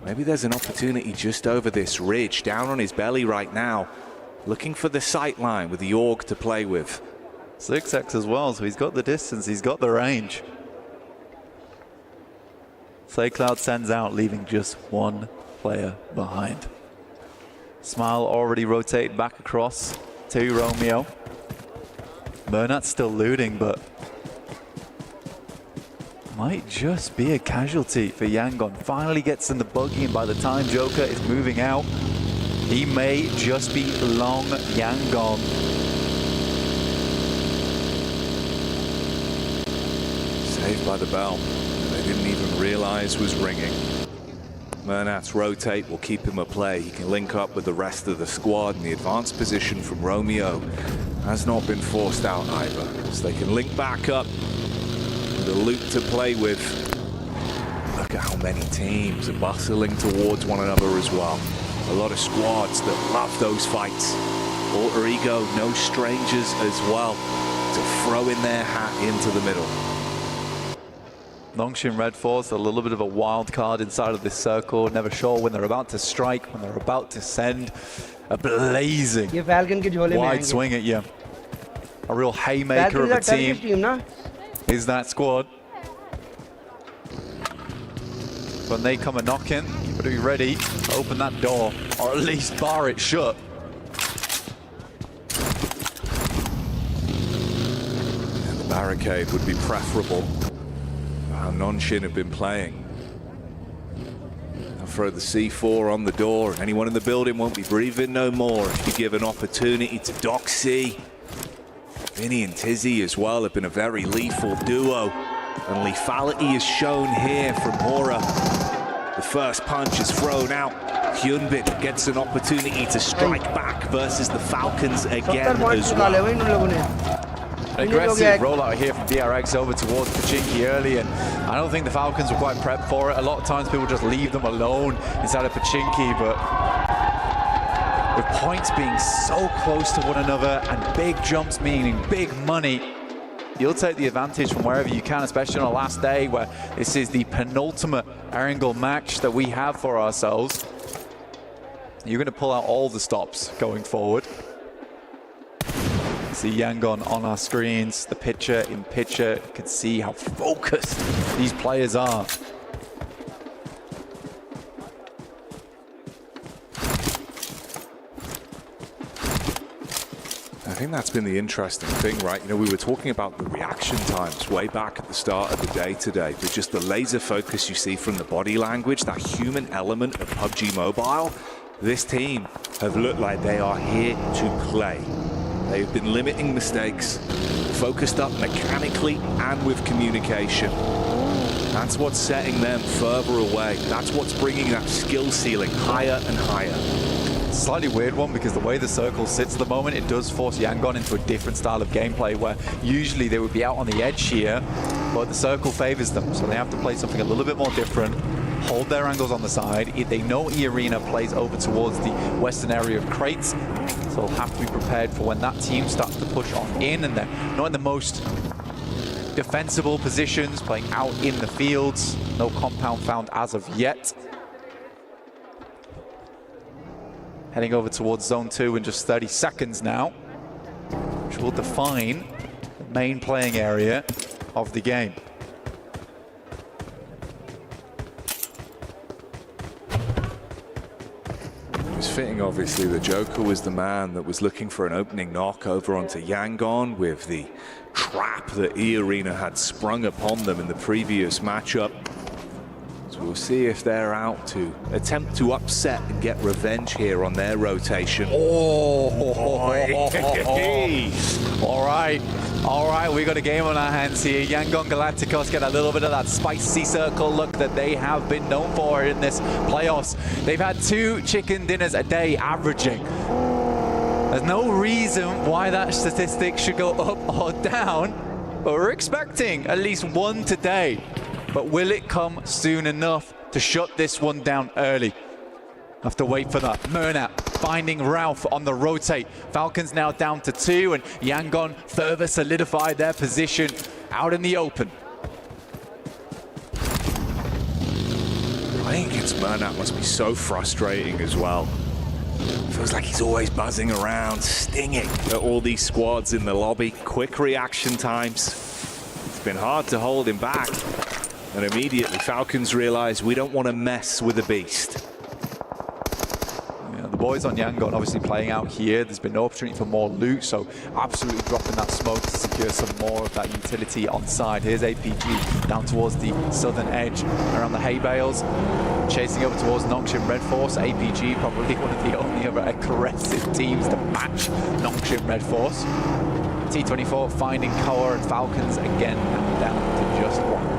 maybe there's an opportunity just over this ridge, down on his belly right now, looking for the sight line with the AUG to play with. 6x as well, so he's got the distance, he's got the range. Cloud sends out, leaving just one player behind. Smile already rotated back across to Romeo. Bernat's still looting, but might just be a casualty for Yangon. Finally gets in the buggy, and by the time Joker is moving out, he may just be long Yangon. Saved by the bell. They didn't even realize was ringing. Mernat's rotate will keep him at play. He can link up with the rest of the squad, and the advanced position from Romeo has not been forced out either. So they can link back up with a loot to play with. Look at how many teams are bustling towards one another as well. A lot of squads that love those fights. Alter Ego, no strangers as well, to throw in their hat into the middle. Longshin Red Force, a little bit of a wild card inside of this circle. Never sure when they're about to strike, when they're about to send a blazing wide swing at you. A real haymaker of a team is that squad. When they come a knocking, you better be ready to open that door, or at least bar it shut. And the barricade would be preferable. How Nonshin have been playing. I'll throw the C4 on the door, and anyone in the building won't be breathing no more if you give an opportunity to Doxy. Vinny and Tizzy as well have been a very lethal duo, and lethality is shown here from Mora. The first punch is thrown out. Hyunbin gets an opportunity to strike back versus the Falcons again as well. Aggressive rollout here from DRX over towards Pachinki early, and I don't think the Falcons were quite prepped for it. A lot of times people just leave them alone inside of Pachinki, but with points being so close to one another and big jumps meaning big money, you'll take the advantage from wherever you can, especially on the last day where this is the penultimate Erangel match that we have for ourselves. You're going to pull out all the stops going forward. See Yangon on our screens, the picture in picture. You can see how focused these players are. I think that's been the interesting thing, right? You know, we were talking about the reaction times way back at the start of the day today, but just the laser focus you see from the body language, that human element of PUBG Mobile. This team have looked like they are here to play. They've been limiting mistakes, focused up mechanically and with communication. That's what's setting them further away. That's what's bringing that skill ceiling higher and higher. Slightly weird one, because the way the circle sits at the moment, it does force Yangon into a different style of gameplay, where usually they would be out on the edge here, but the circle favors them, so they have to play something a little bit more different, hold their angles on the side. They know E-Arena plays over towards the western area of crates, so they'll have to be prepared for when that team starts to push on in, and they're not in the most defensible positions, playing out in the fields. No compound found as of yet. Heading over towards Zone 2 in just 30 seconds now, which will define the main playing area of the game. obviously the Joker was the man that was looking for an opening knock over onto Yangon with the trap that E-Arena had sprung upon them in the previous matchup. So we'll see if they're out to attempt to upset and get revenge here on their rotation. All right, we got a game on our hands here. Yangon Galacticos get a little bit of that spicy circle look that they have been known for in this playoffs. They've had 2 chicken dinners a day averaging. There's no reason why that statistic should go up or down, but we're expecting at least 1 today. But will it come soon enough to shut this one down early? Have to wait for that. Murnat finding Ralph on the rotate. Falcons now down to 2, and Yangon further solidify their position out in the open. I think it's Murnat must be so frustrating as well. Feels like he's always buzzing around, stinging at all these squads in the lobby. Quick reaction times. It's been hard to hold him back. And immediately Falcons realize we don't want to mess with the beast. The boys on Yangon obviously playing out here. There's been no opportunity for more loot, so absolutely dropping that smoke to secure some more of that utility on side. Here's APG down towards the southern edge around the hay bales, chasing over towards Nongshim Red Force. APG probably one of the only other aggressive teams to match Nongshim Red Force. T24 finding Koa, and Falcons again down to just 1.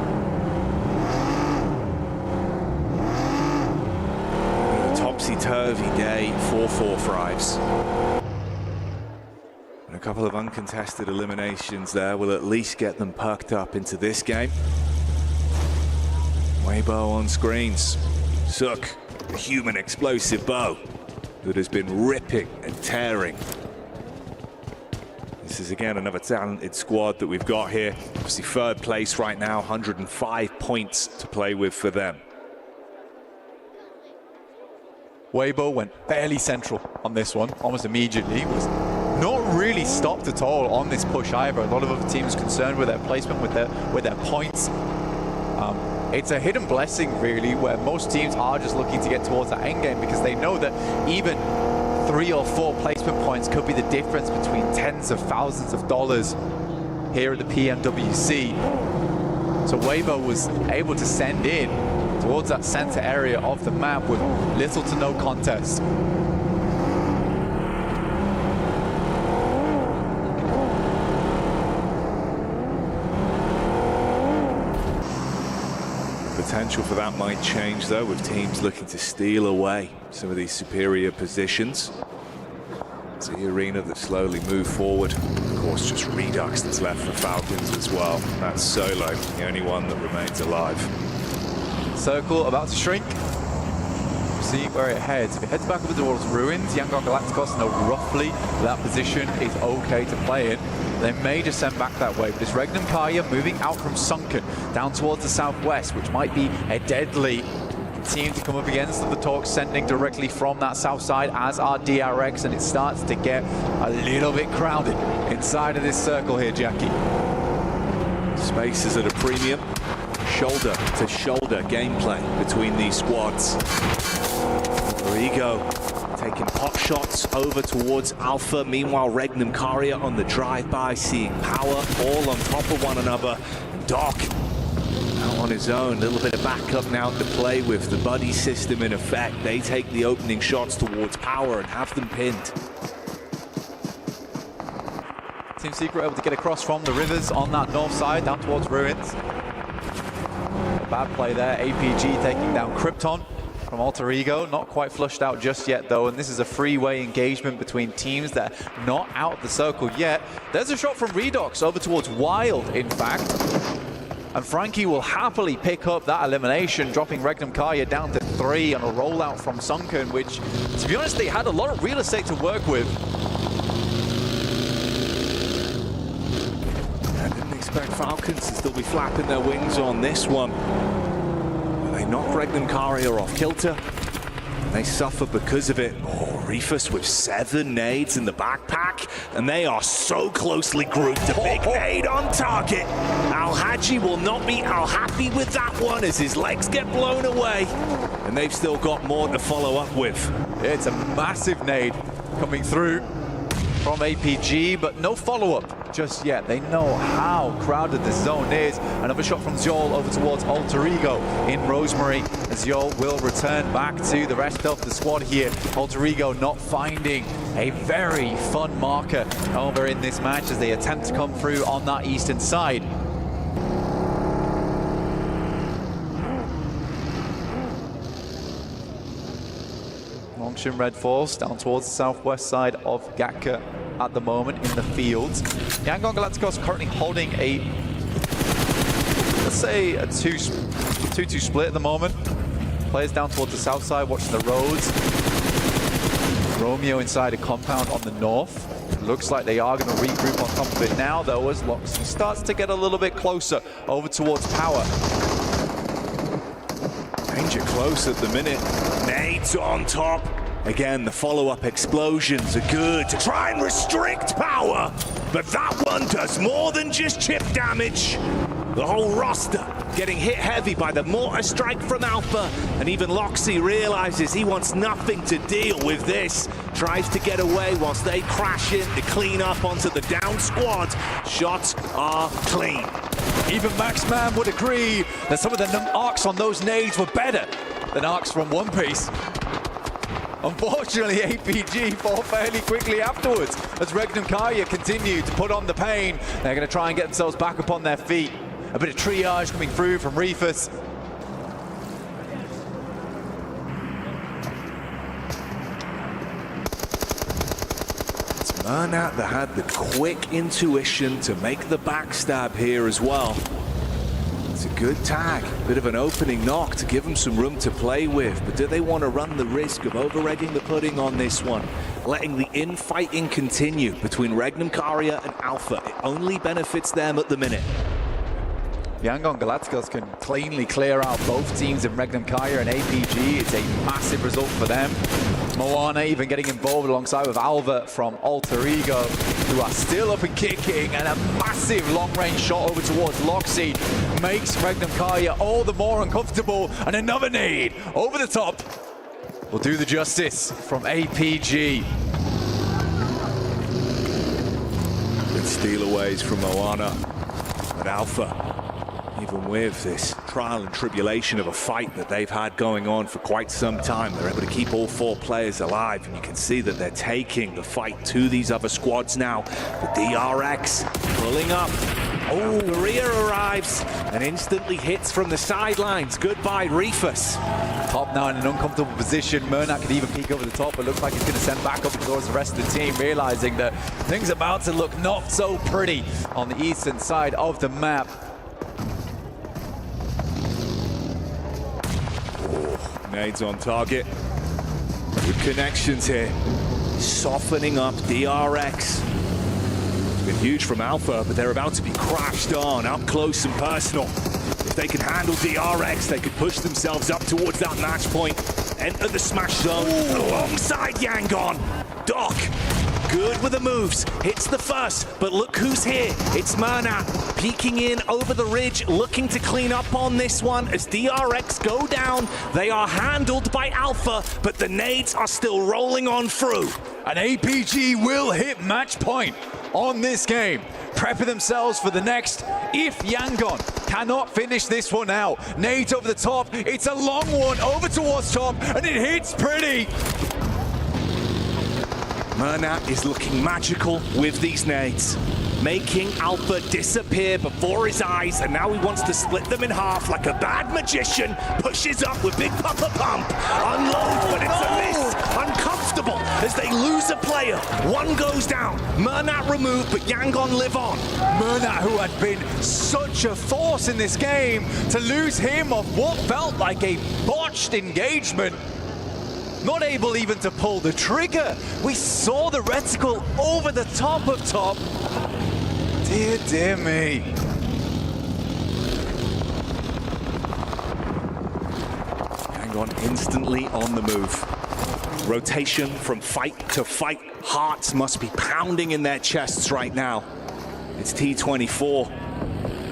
Topsy-turvy day for 4-5s. And a couple of uncontested eliminations there will at least get them perked up into this game. Weibo on screens. Suk, a human explosive bow that has been ripping and tearing. This is again another talented squad that we've got here. Obviously 3rd place right now, 105 points to play with for them. Weibo went fairly central on this one, almost immediately. Was not really stopped at all on this push either. A lot of other teams concerned with their placement, with their points. It's a hidden blessing, really, where most teams are just looking to get towards that end game because they know that even 3 or 4 placement points could be the difference between tens of thousands of dollars here at the PMWC. So Weibo was able to send in towards that center area of the map with little to no contest. Potential for that might change though, with teams looking to steal away some of these superior positions. It's the arena that slowly move forward. Of course, just Redux that's left for Falcons as well. That's Solo, the only one that remains alive. Circle about to shrink. See where it heads. If it heads back over towards Ruins, Yangon Galacticos know roughly that position is okay to play in. They may just send back that way, but it's Regnum Kaya moving out from Sunken down towards the southwest, which might be a deadly team to come up against. The Talks sending directly from that south side, as are DRX, and it starts to get a little bit crowded inside of this circle here, Jackie. Space is at a premium. Shoulder to shoulder gameplay between these squads. Rigo taking pot shots over towards Alpha. Meanwhile, Regnum Karia on the drive-by, seeing power all on top of one another. Doc out on his own, a little bit of backup now to play with. The buddy system in effect. They take the opening shots towards power and have them pinned. Team Secret able to get across from the rivers on that north side down towards Ruins. Bad play there. APG taking down Krypton from Alter Ego. Not quite flushed out just yet, though, and this is a freeway engagement between teams that are not out of the circle yet. There's a shot from Redox over towards Wild, in fact. And Frankie will happily pick up that elimination, dropping Regnum Kaya down to 3 on a rollout from Sunken, which, to be honest, they had a lot of real estate to work with. Expect Falcons to still be flapping their wings on this one. They knock Regnum Karia off kilter, and they suffer because of it. Oh, Reefus with 7 nades in the backpack, and they are so closely grouped. A big nade on target. Al-Haji will not be al-happy with that one as his legs get blown away, and they've still got more to follow up with. It's a massive nade coming through from APG, but no follow-up just yet. They know how crowded the zone is. Another shot from Zol over towards Alter Ego in Rosemary. As Zol will return back to the rest of the squad here. Alter Ego not finding a very fun marker over in this match as they attempt to come through on that eastern side. Longshin Red Force down towards the southwest side of Gatka at the moment in the fields. Yangon Galacticos currently holding a, let's say, a 2-2 split at the moment. Players down towards the south side watching the roads. Romeo inside a compound on the north. Looks like they are going to regroup on top of it now, though, as Loxy starts to get a little bit closer over towards Power. Danger close at the minute. Nades on top. Again, the follow-up explosions are good to try and restrict Power, but that one does more than just chip damage. The whole roster getting hit heavy by the mortar strike from Alpha, and even Loxy realizes he wants nothing to deal with this. Tries to get away whilst they crash in to clean up onto the down squad. Shots are clean. Even Maxman would agree that some of the arcs on those nades were better than arcs from One Piece. Unfortunately, APG fall fairly quickly afterwards as Regnum Kaya continue to put on the pain. They're going to try and get themselves back up on their feet. A bit of triage coming through from Reefus. It's Murnat that had the quick intuition to make the backstab here as well. It's a good tag, bit of an opening knock to give them some room to play with, but do they want to run the risk of over-egging the pudding on this one? Letting the infighting continue between Regnum Karya and Alpha. It only benefits them at the minute. Yangon Galacticos can cleanly clear out both teams in Regnum Kaya and APG. It's a massive result for them. Moana even getting involved alongside with Alva from Alter Ego, who are still up and kicking, and a massive long-range shot over towards Loxy makes Regnum Kaya all the more uncomfortable, and another nade over the top will do the justice from APG. Good stealaways from Moana, but Alpha, even with this trial and tribulation of a fight that they've had going on for quite some time, they're able to keep all four players alive, and you can see that they're taking the fight to these other squads now. The DRX pulling up. Oh, Maria arrives and instantly hits from the sidelines. Goodbye, Reefus. Top now in an uncomfortable position. Murnat could even peek over the top, but looks like he's going to send back up towards the rest of the team, realizing that things are about to look not so pretty on the eastern side of the map. Nades on target. Good connections here. Softening up DRX. It's been huge from Alpha, but they're about to be crashed on up close and personal. If they can handle DRX, they could push themselves up towards that match point. Enter the smash zone alongside Yangon. Doc, good with the moves. Hits the first, but look who's here. It's Murnat peeking in over the ridge, looking to clean up on this one. As DRX go down, they are handled by Alpha, but the nades are still rolling on through. And APG will hit match point on this game, prepping themselves for the next if Yangon cannot finish this one out. Nades over the top, it's a long one over towards top, and it hits pretty. Murnat is looking magical with these nades, making Alpha disappear before his eyes, and now he wants to split them in half like a bad magician. Pushes up with Big Papa Pump, unloads, but it's a miss. Uncomfortable as they lose a player. One goes down. Murnat removed, but Yangon live on. Murnat, who had been such a force in this game, to lose him of what felt like a botched engagement. Not able even to pull the trigger. We saw the reticle over the top of top. Dear, dear me. Yangon instantly on the move. Rotation from fight to fight. Hearts must be pounding in their chests right now. It's T24.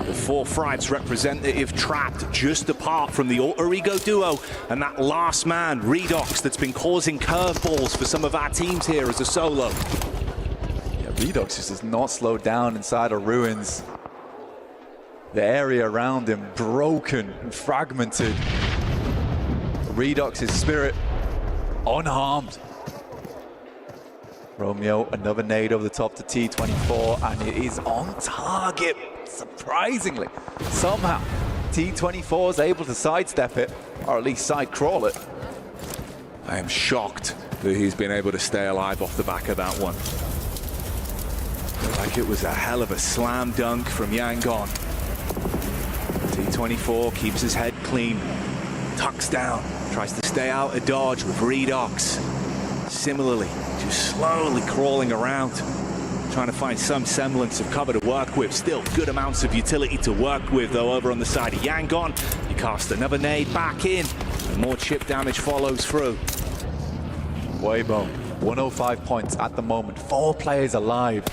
The Four Fribes representative trapped just apart from the Alter Ego duo and that last man, Redox, that's been causing curveballs for some of our teams here as a solo. Yeah, Redox just does not slow down inside of Ruins. The area around him broken and fragmented. Redox's spirit unharmed. Romeo, another nade over the top to T24, and it is on target, surprisingly. Somehow, T24 is able to sidestep it, or at least side crawl it. I am shocked that he's been able to stay alive off the back of that one. Looked like it was a hell of a slam dunk from Yangon. T24 keeps his head clean, tucks down, tries to stay out of dodge with Redox. Similarly, just slowly crawling around, trying to find some semblance of cover to work with. Still good amounts of utility to work with, though, over on the side of Yangon. He casts another nade back in, and more chip damage follows through. Weibo, 105 points at the moment, 4 players alive.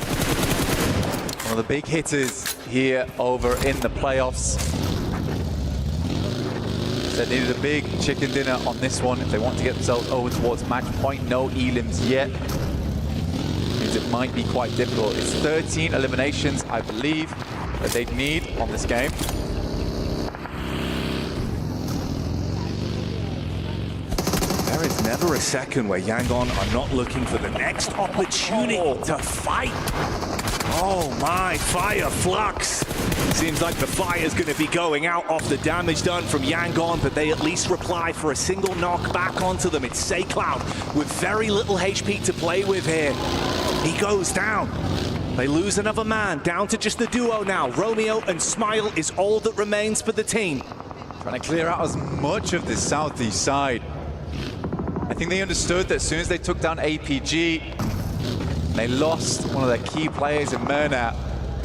One of the big hitters here over in the playoffs. They needed a big chicken dinner on this one if they want to get themselves over towards match point. No elims yet. Means it might be quite difficult. It's 13 eliminations, I believe, that they'd need on this game. There is never a second where Yangon are not looking for the next opportunity to fight. Oh my, fire flux. Seems like the fire's going to be going out off the damage done from Yangon, but they at least reply for a single knock back onto them. It's SayCloud with very little HP to play with here. He goes down. They lose another man, down to just the duo now. Romeo and Smile is all that remains for the team. Trying to clear out as much of this southeast side. I think they understood that as soon as they took down APG, they lost one of their key players in Murnat.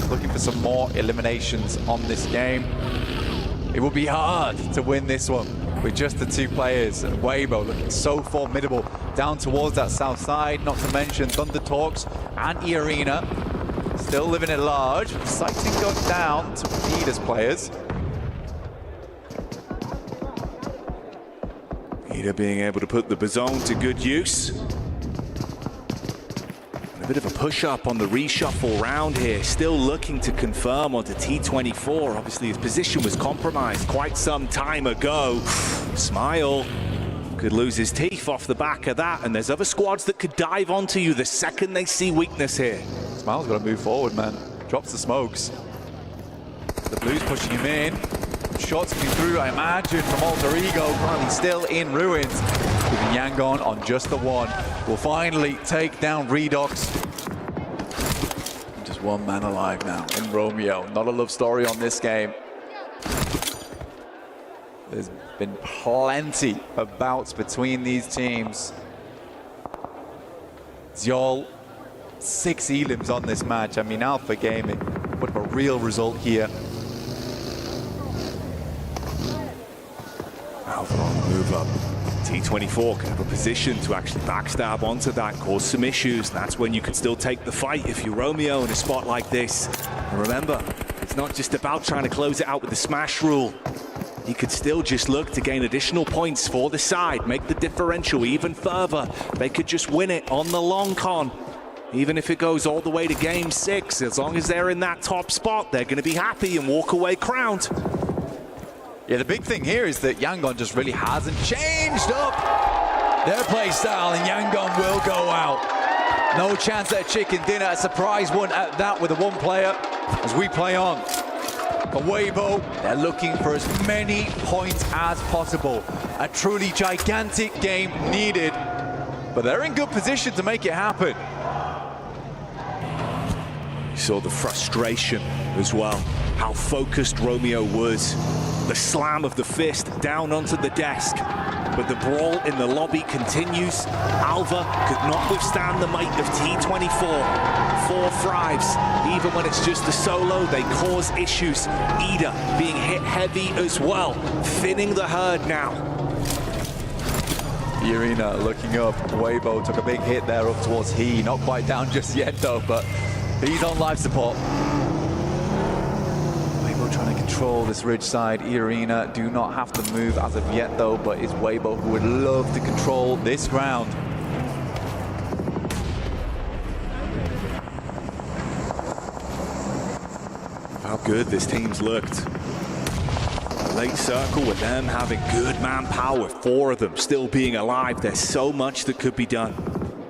Looking for some more eliminations on this game. It will be hard to win this one with just the 2 players. And Weibo looking so formidable down towards that south side, not to mention Thunder Talks and E-Arena still living at large. Sighting going down to Peter's players. Peter being able to put the Bazone to good use. A bit of a push-up on the reshuffle round here, still looking to confirm onto T24. Obviously, his position was compromised quite some time ago. Smile could lose his teeth off the back of that, and there's other squads that could dive onto you the second they see weakness here. Smile's got to move forward, man. Drops the smokes. The Blues pushing him in. Shots coming through, I imagine, from Alter Ego, currently still in Ruins. Giving Yangon on just the one. Will finally take down Redox. Just 1 man alive now in Romeo. Not a love story on this game. There's been plenty of bouts between these teams. Zyol, 6 elims on this match. I mean, Alpha Gaming put up a real result here. Alpha on the move up. T24 can have a position to actually backstab onto that, cause some issues. That's when you can still take the fight if you're Romeo in a spot like this. And remember, it's not just about trying to close it out with the smash rule. You could still just look to gain additional points for the side, make the differential even further. They could just win it on the long con. Even if it goes all the way to game 6, as long as they're in that top spot, they're going to be happy and walk away crowned. Yeah, the big thing here is that Yangon just really hasn't changed up their play style, and Yangon will go out. No chance at a chicken dinner, a surprise one at that with a 1 player as we play on. For Weibo, they're looking for as many points as possible. A truly gigantic game needed, but they're in good position to make it happen. You saw the frustration as well, how focused Romeo was. The slam of the fist down onto the desk. But the brawl in the lobby continues. Alva could not withstand the might of T24. 4 Fribes, even when it's just a solo, they cause issues. Ida being hit heavy as well, thinning the herd now. E-Arena looking up. Weibo took a big hit there up towards He. Not quite down just yet though, but he's on life support. Weibo trying to control this ridge side. E-Arena do not have to move as of yet though, but it's Weibo who would love to control this ground. How good this team's looked. A late circle with them having good manpower, 4 of them still being alive. There's so much that could be done.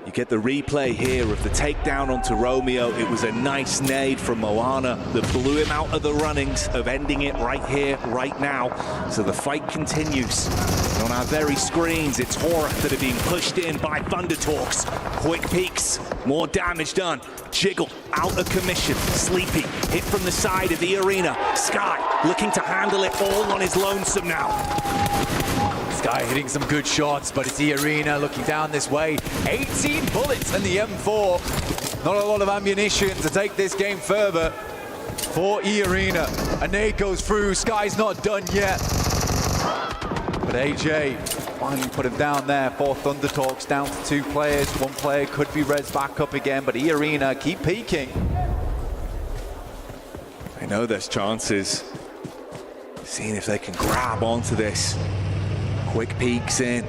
You get the replay here of the takedown onto Romeo. It was a nice nade from Moana that blew him out of the runnings of ending it right here, right now. So the fight continues. And on our very screens, it's Horror that are being pushed in by Thundertalks. Quick peeks, more damage done. Jiggle out of commission. Sleepy hit from the side of the arena. Sky looking to handle it all on his lonesome now. Sky hitting some good shots, but it's E-Arena looking down this way. 18 bullets in the M4. Not a lot of ammunition to take this game further for E-Arena. A nade goes through. Sky's not done yet. But AJ finally put him down there. 4 Thundertalks down to 2 players. 1 player could be res back up again, but E-Arena keep peeking. I know there's chances. Seeing if they can grab onto this. Quick peeks in,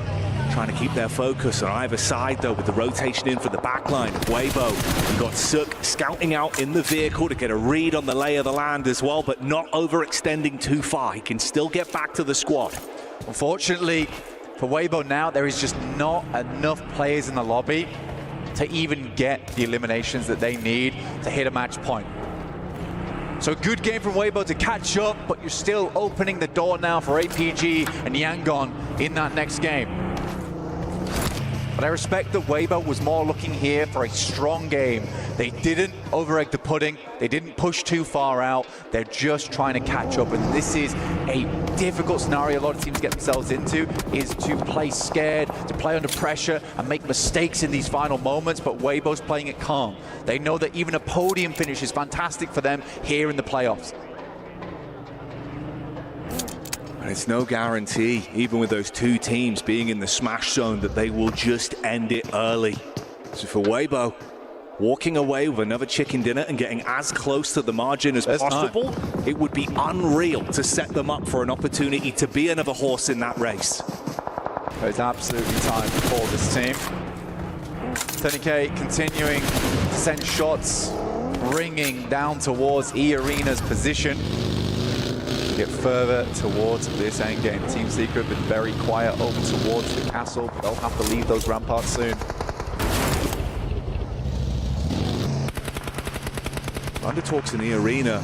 trying to keep their focus on either side though, with the rotation in for the backline of Weibo. You got Sook scouting out in the vehicle to get a read on the lay of the land as well, but not overextending too far. He can still get back to the squad. Unfortunately for Weibo now, there is just not enough players in the lobby to even get the eliminations that they need to hit a match point. So good game from Weibo to catch up, but you're still opening the door now for APG and Yangon in that next game. But I respect that Weibo was more looking here for a strong game. They didn't over-egg the pudding. They didn't push too far out. They're just trying to catch up. And this is a difficult scenario a lot of teams get themselves into, is to play scared, to play under pressure and make mistakes in these final moments. But Weibo's playing it calm. They know that even a podium finish is fantastic for them here in the playoffs. And it's no guarantee, even with those 2 teams being in the smash zone, that they will just end it early. So for Weibo, walking away with another chicken dinner and getting as close to the margin as possible, it would be unreal to set them up for an opportunity to be another horse in that race. It's absolutely time for this team. TonyK continuing to send shots, bringing down towards E-Arena's position. Get further towards this endgame. Team Secret been very quiet over towards the castle, but they'll have to leave those ramparts soon. Thundertalks in the arena,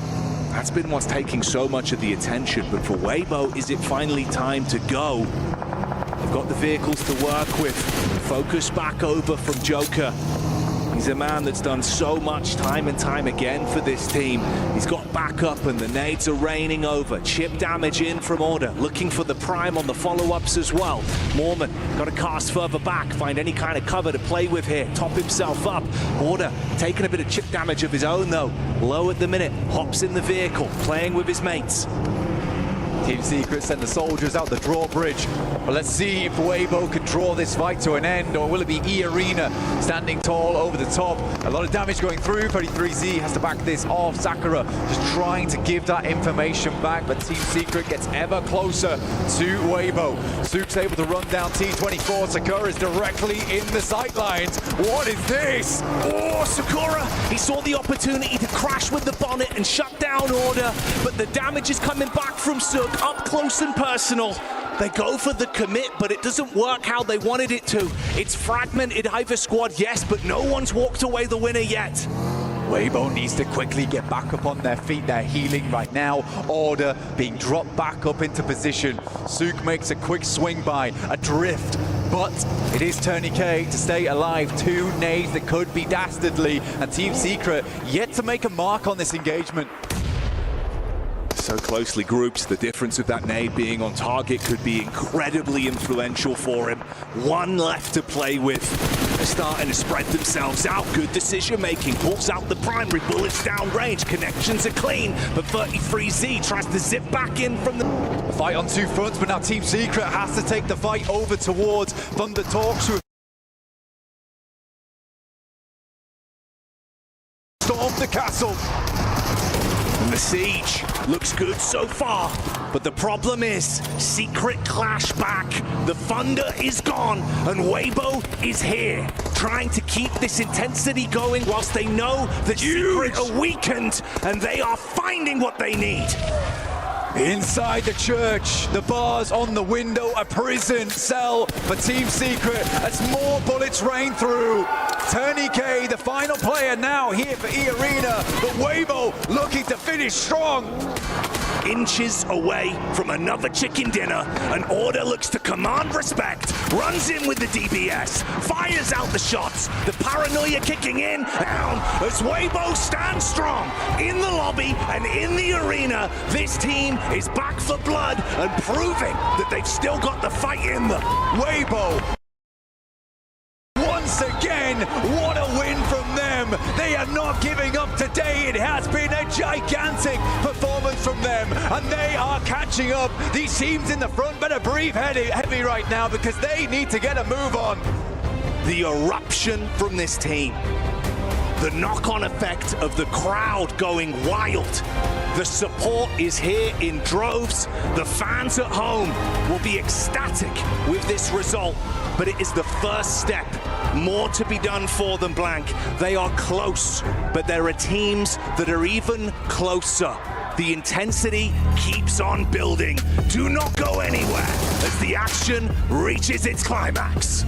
that's been what's taking so much of the attention, but for Weibo, is it finally time to go? They've got the vehicles to work with. Focus back over from Joker. He's a man that's done so much time and time again for this team. He's got backup and the nades are raining over. Chip damage in from Order, looking for the prime on the follow-ups as well. Mormon got to cast further back, find any kind of cover to play with here, top himself up. Order taking a bit of chip damage of his own though. Low at the minute, hops in the vehicle, playing with his mates. Team Secret send the soldiers out the drawbridge. But let's see if Weibo can draw this fight to an end, or will it be E-Arena standing tall over the top? A lot of damage going through. 33Z has to back this off. Sakura just trying to give that information back, but Team Secret gets ever closer to Weibo. Sook's able to run down T24. Sakura is directly in the sightlines. What is this? Oh, Sakura! He saw the opportunity to crash with the bonnet and shut down Order, but the damage is coming back from Sook. Up close and personal. They go for the commit, but it doesn't work how they wanted it to. It's fragmented either squad, yes, but no one's walked away the winner yet. Weibo needs to quickly get back up on their feet. They're healing right now. Order being dropped back up into position. Sook makes a quick swing by, adrift, but it is TonyK to stay alive. 2 nades that could be dastardly, and Team Secret yet to make a mark on this engagement. So closely grouped, the difference of that nade being on target could be incredibly influential for him. 1 left to play with. They're starting to spread themselves out. Good decision making. Pulls out the primary. Bullets down range. Connections are clean. But 33Z tries to zip back in from the... A fight on 2 fronts, but now Team Secret has to take the fight over towards Thundertalks, who stormed the castle. And the siege looks good so far, but the problem is secret clash back. The thunder is gone, and Weibo is here, trying to keep this intensity going whilst they know that secret are weakened, and they are finding what they need. Inside the church, the bars on the window, a prison cell for Team Secret as more bullets rain through. Tourney, the final player now here for E-Arena, but Weibo looking to finish strong. Inches away from another chicken dinner, and Order looks to command respect, runs in with the DBS, fires out the shots, the paranoia kicking in, down as Weibo stands strong in the lobby and in the arena. This team is back for blood and proving that they've still got the fight in them. Weibo, once again, what a win from them. They are not giving up today. It has been a gigantic performance from them, and they are catching up. These teams in the front better breathe heavy right now because they need to get a move on. The eruption from this team. The knock-on effect of the crowd going wild. The support is here in droves. The fans at home will be ecstatic with this result, but it is the first step. More to be done for them, Blank. They are close, but there are teams that are even closer. The intensity keeps on building. Do not go anywhere as the action reaches its climax.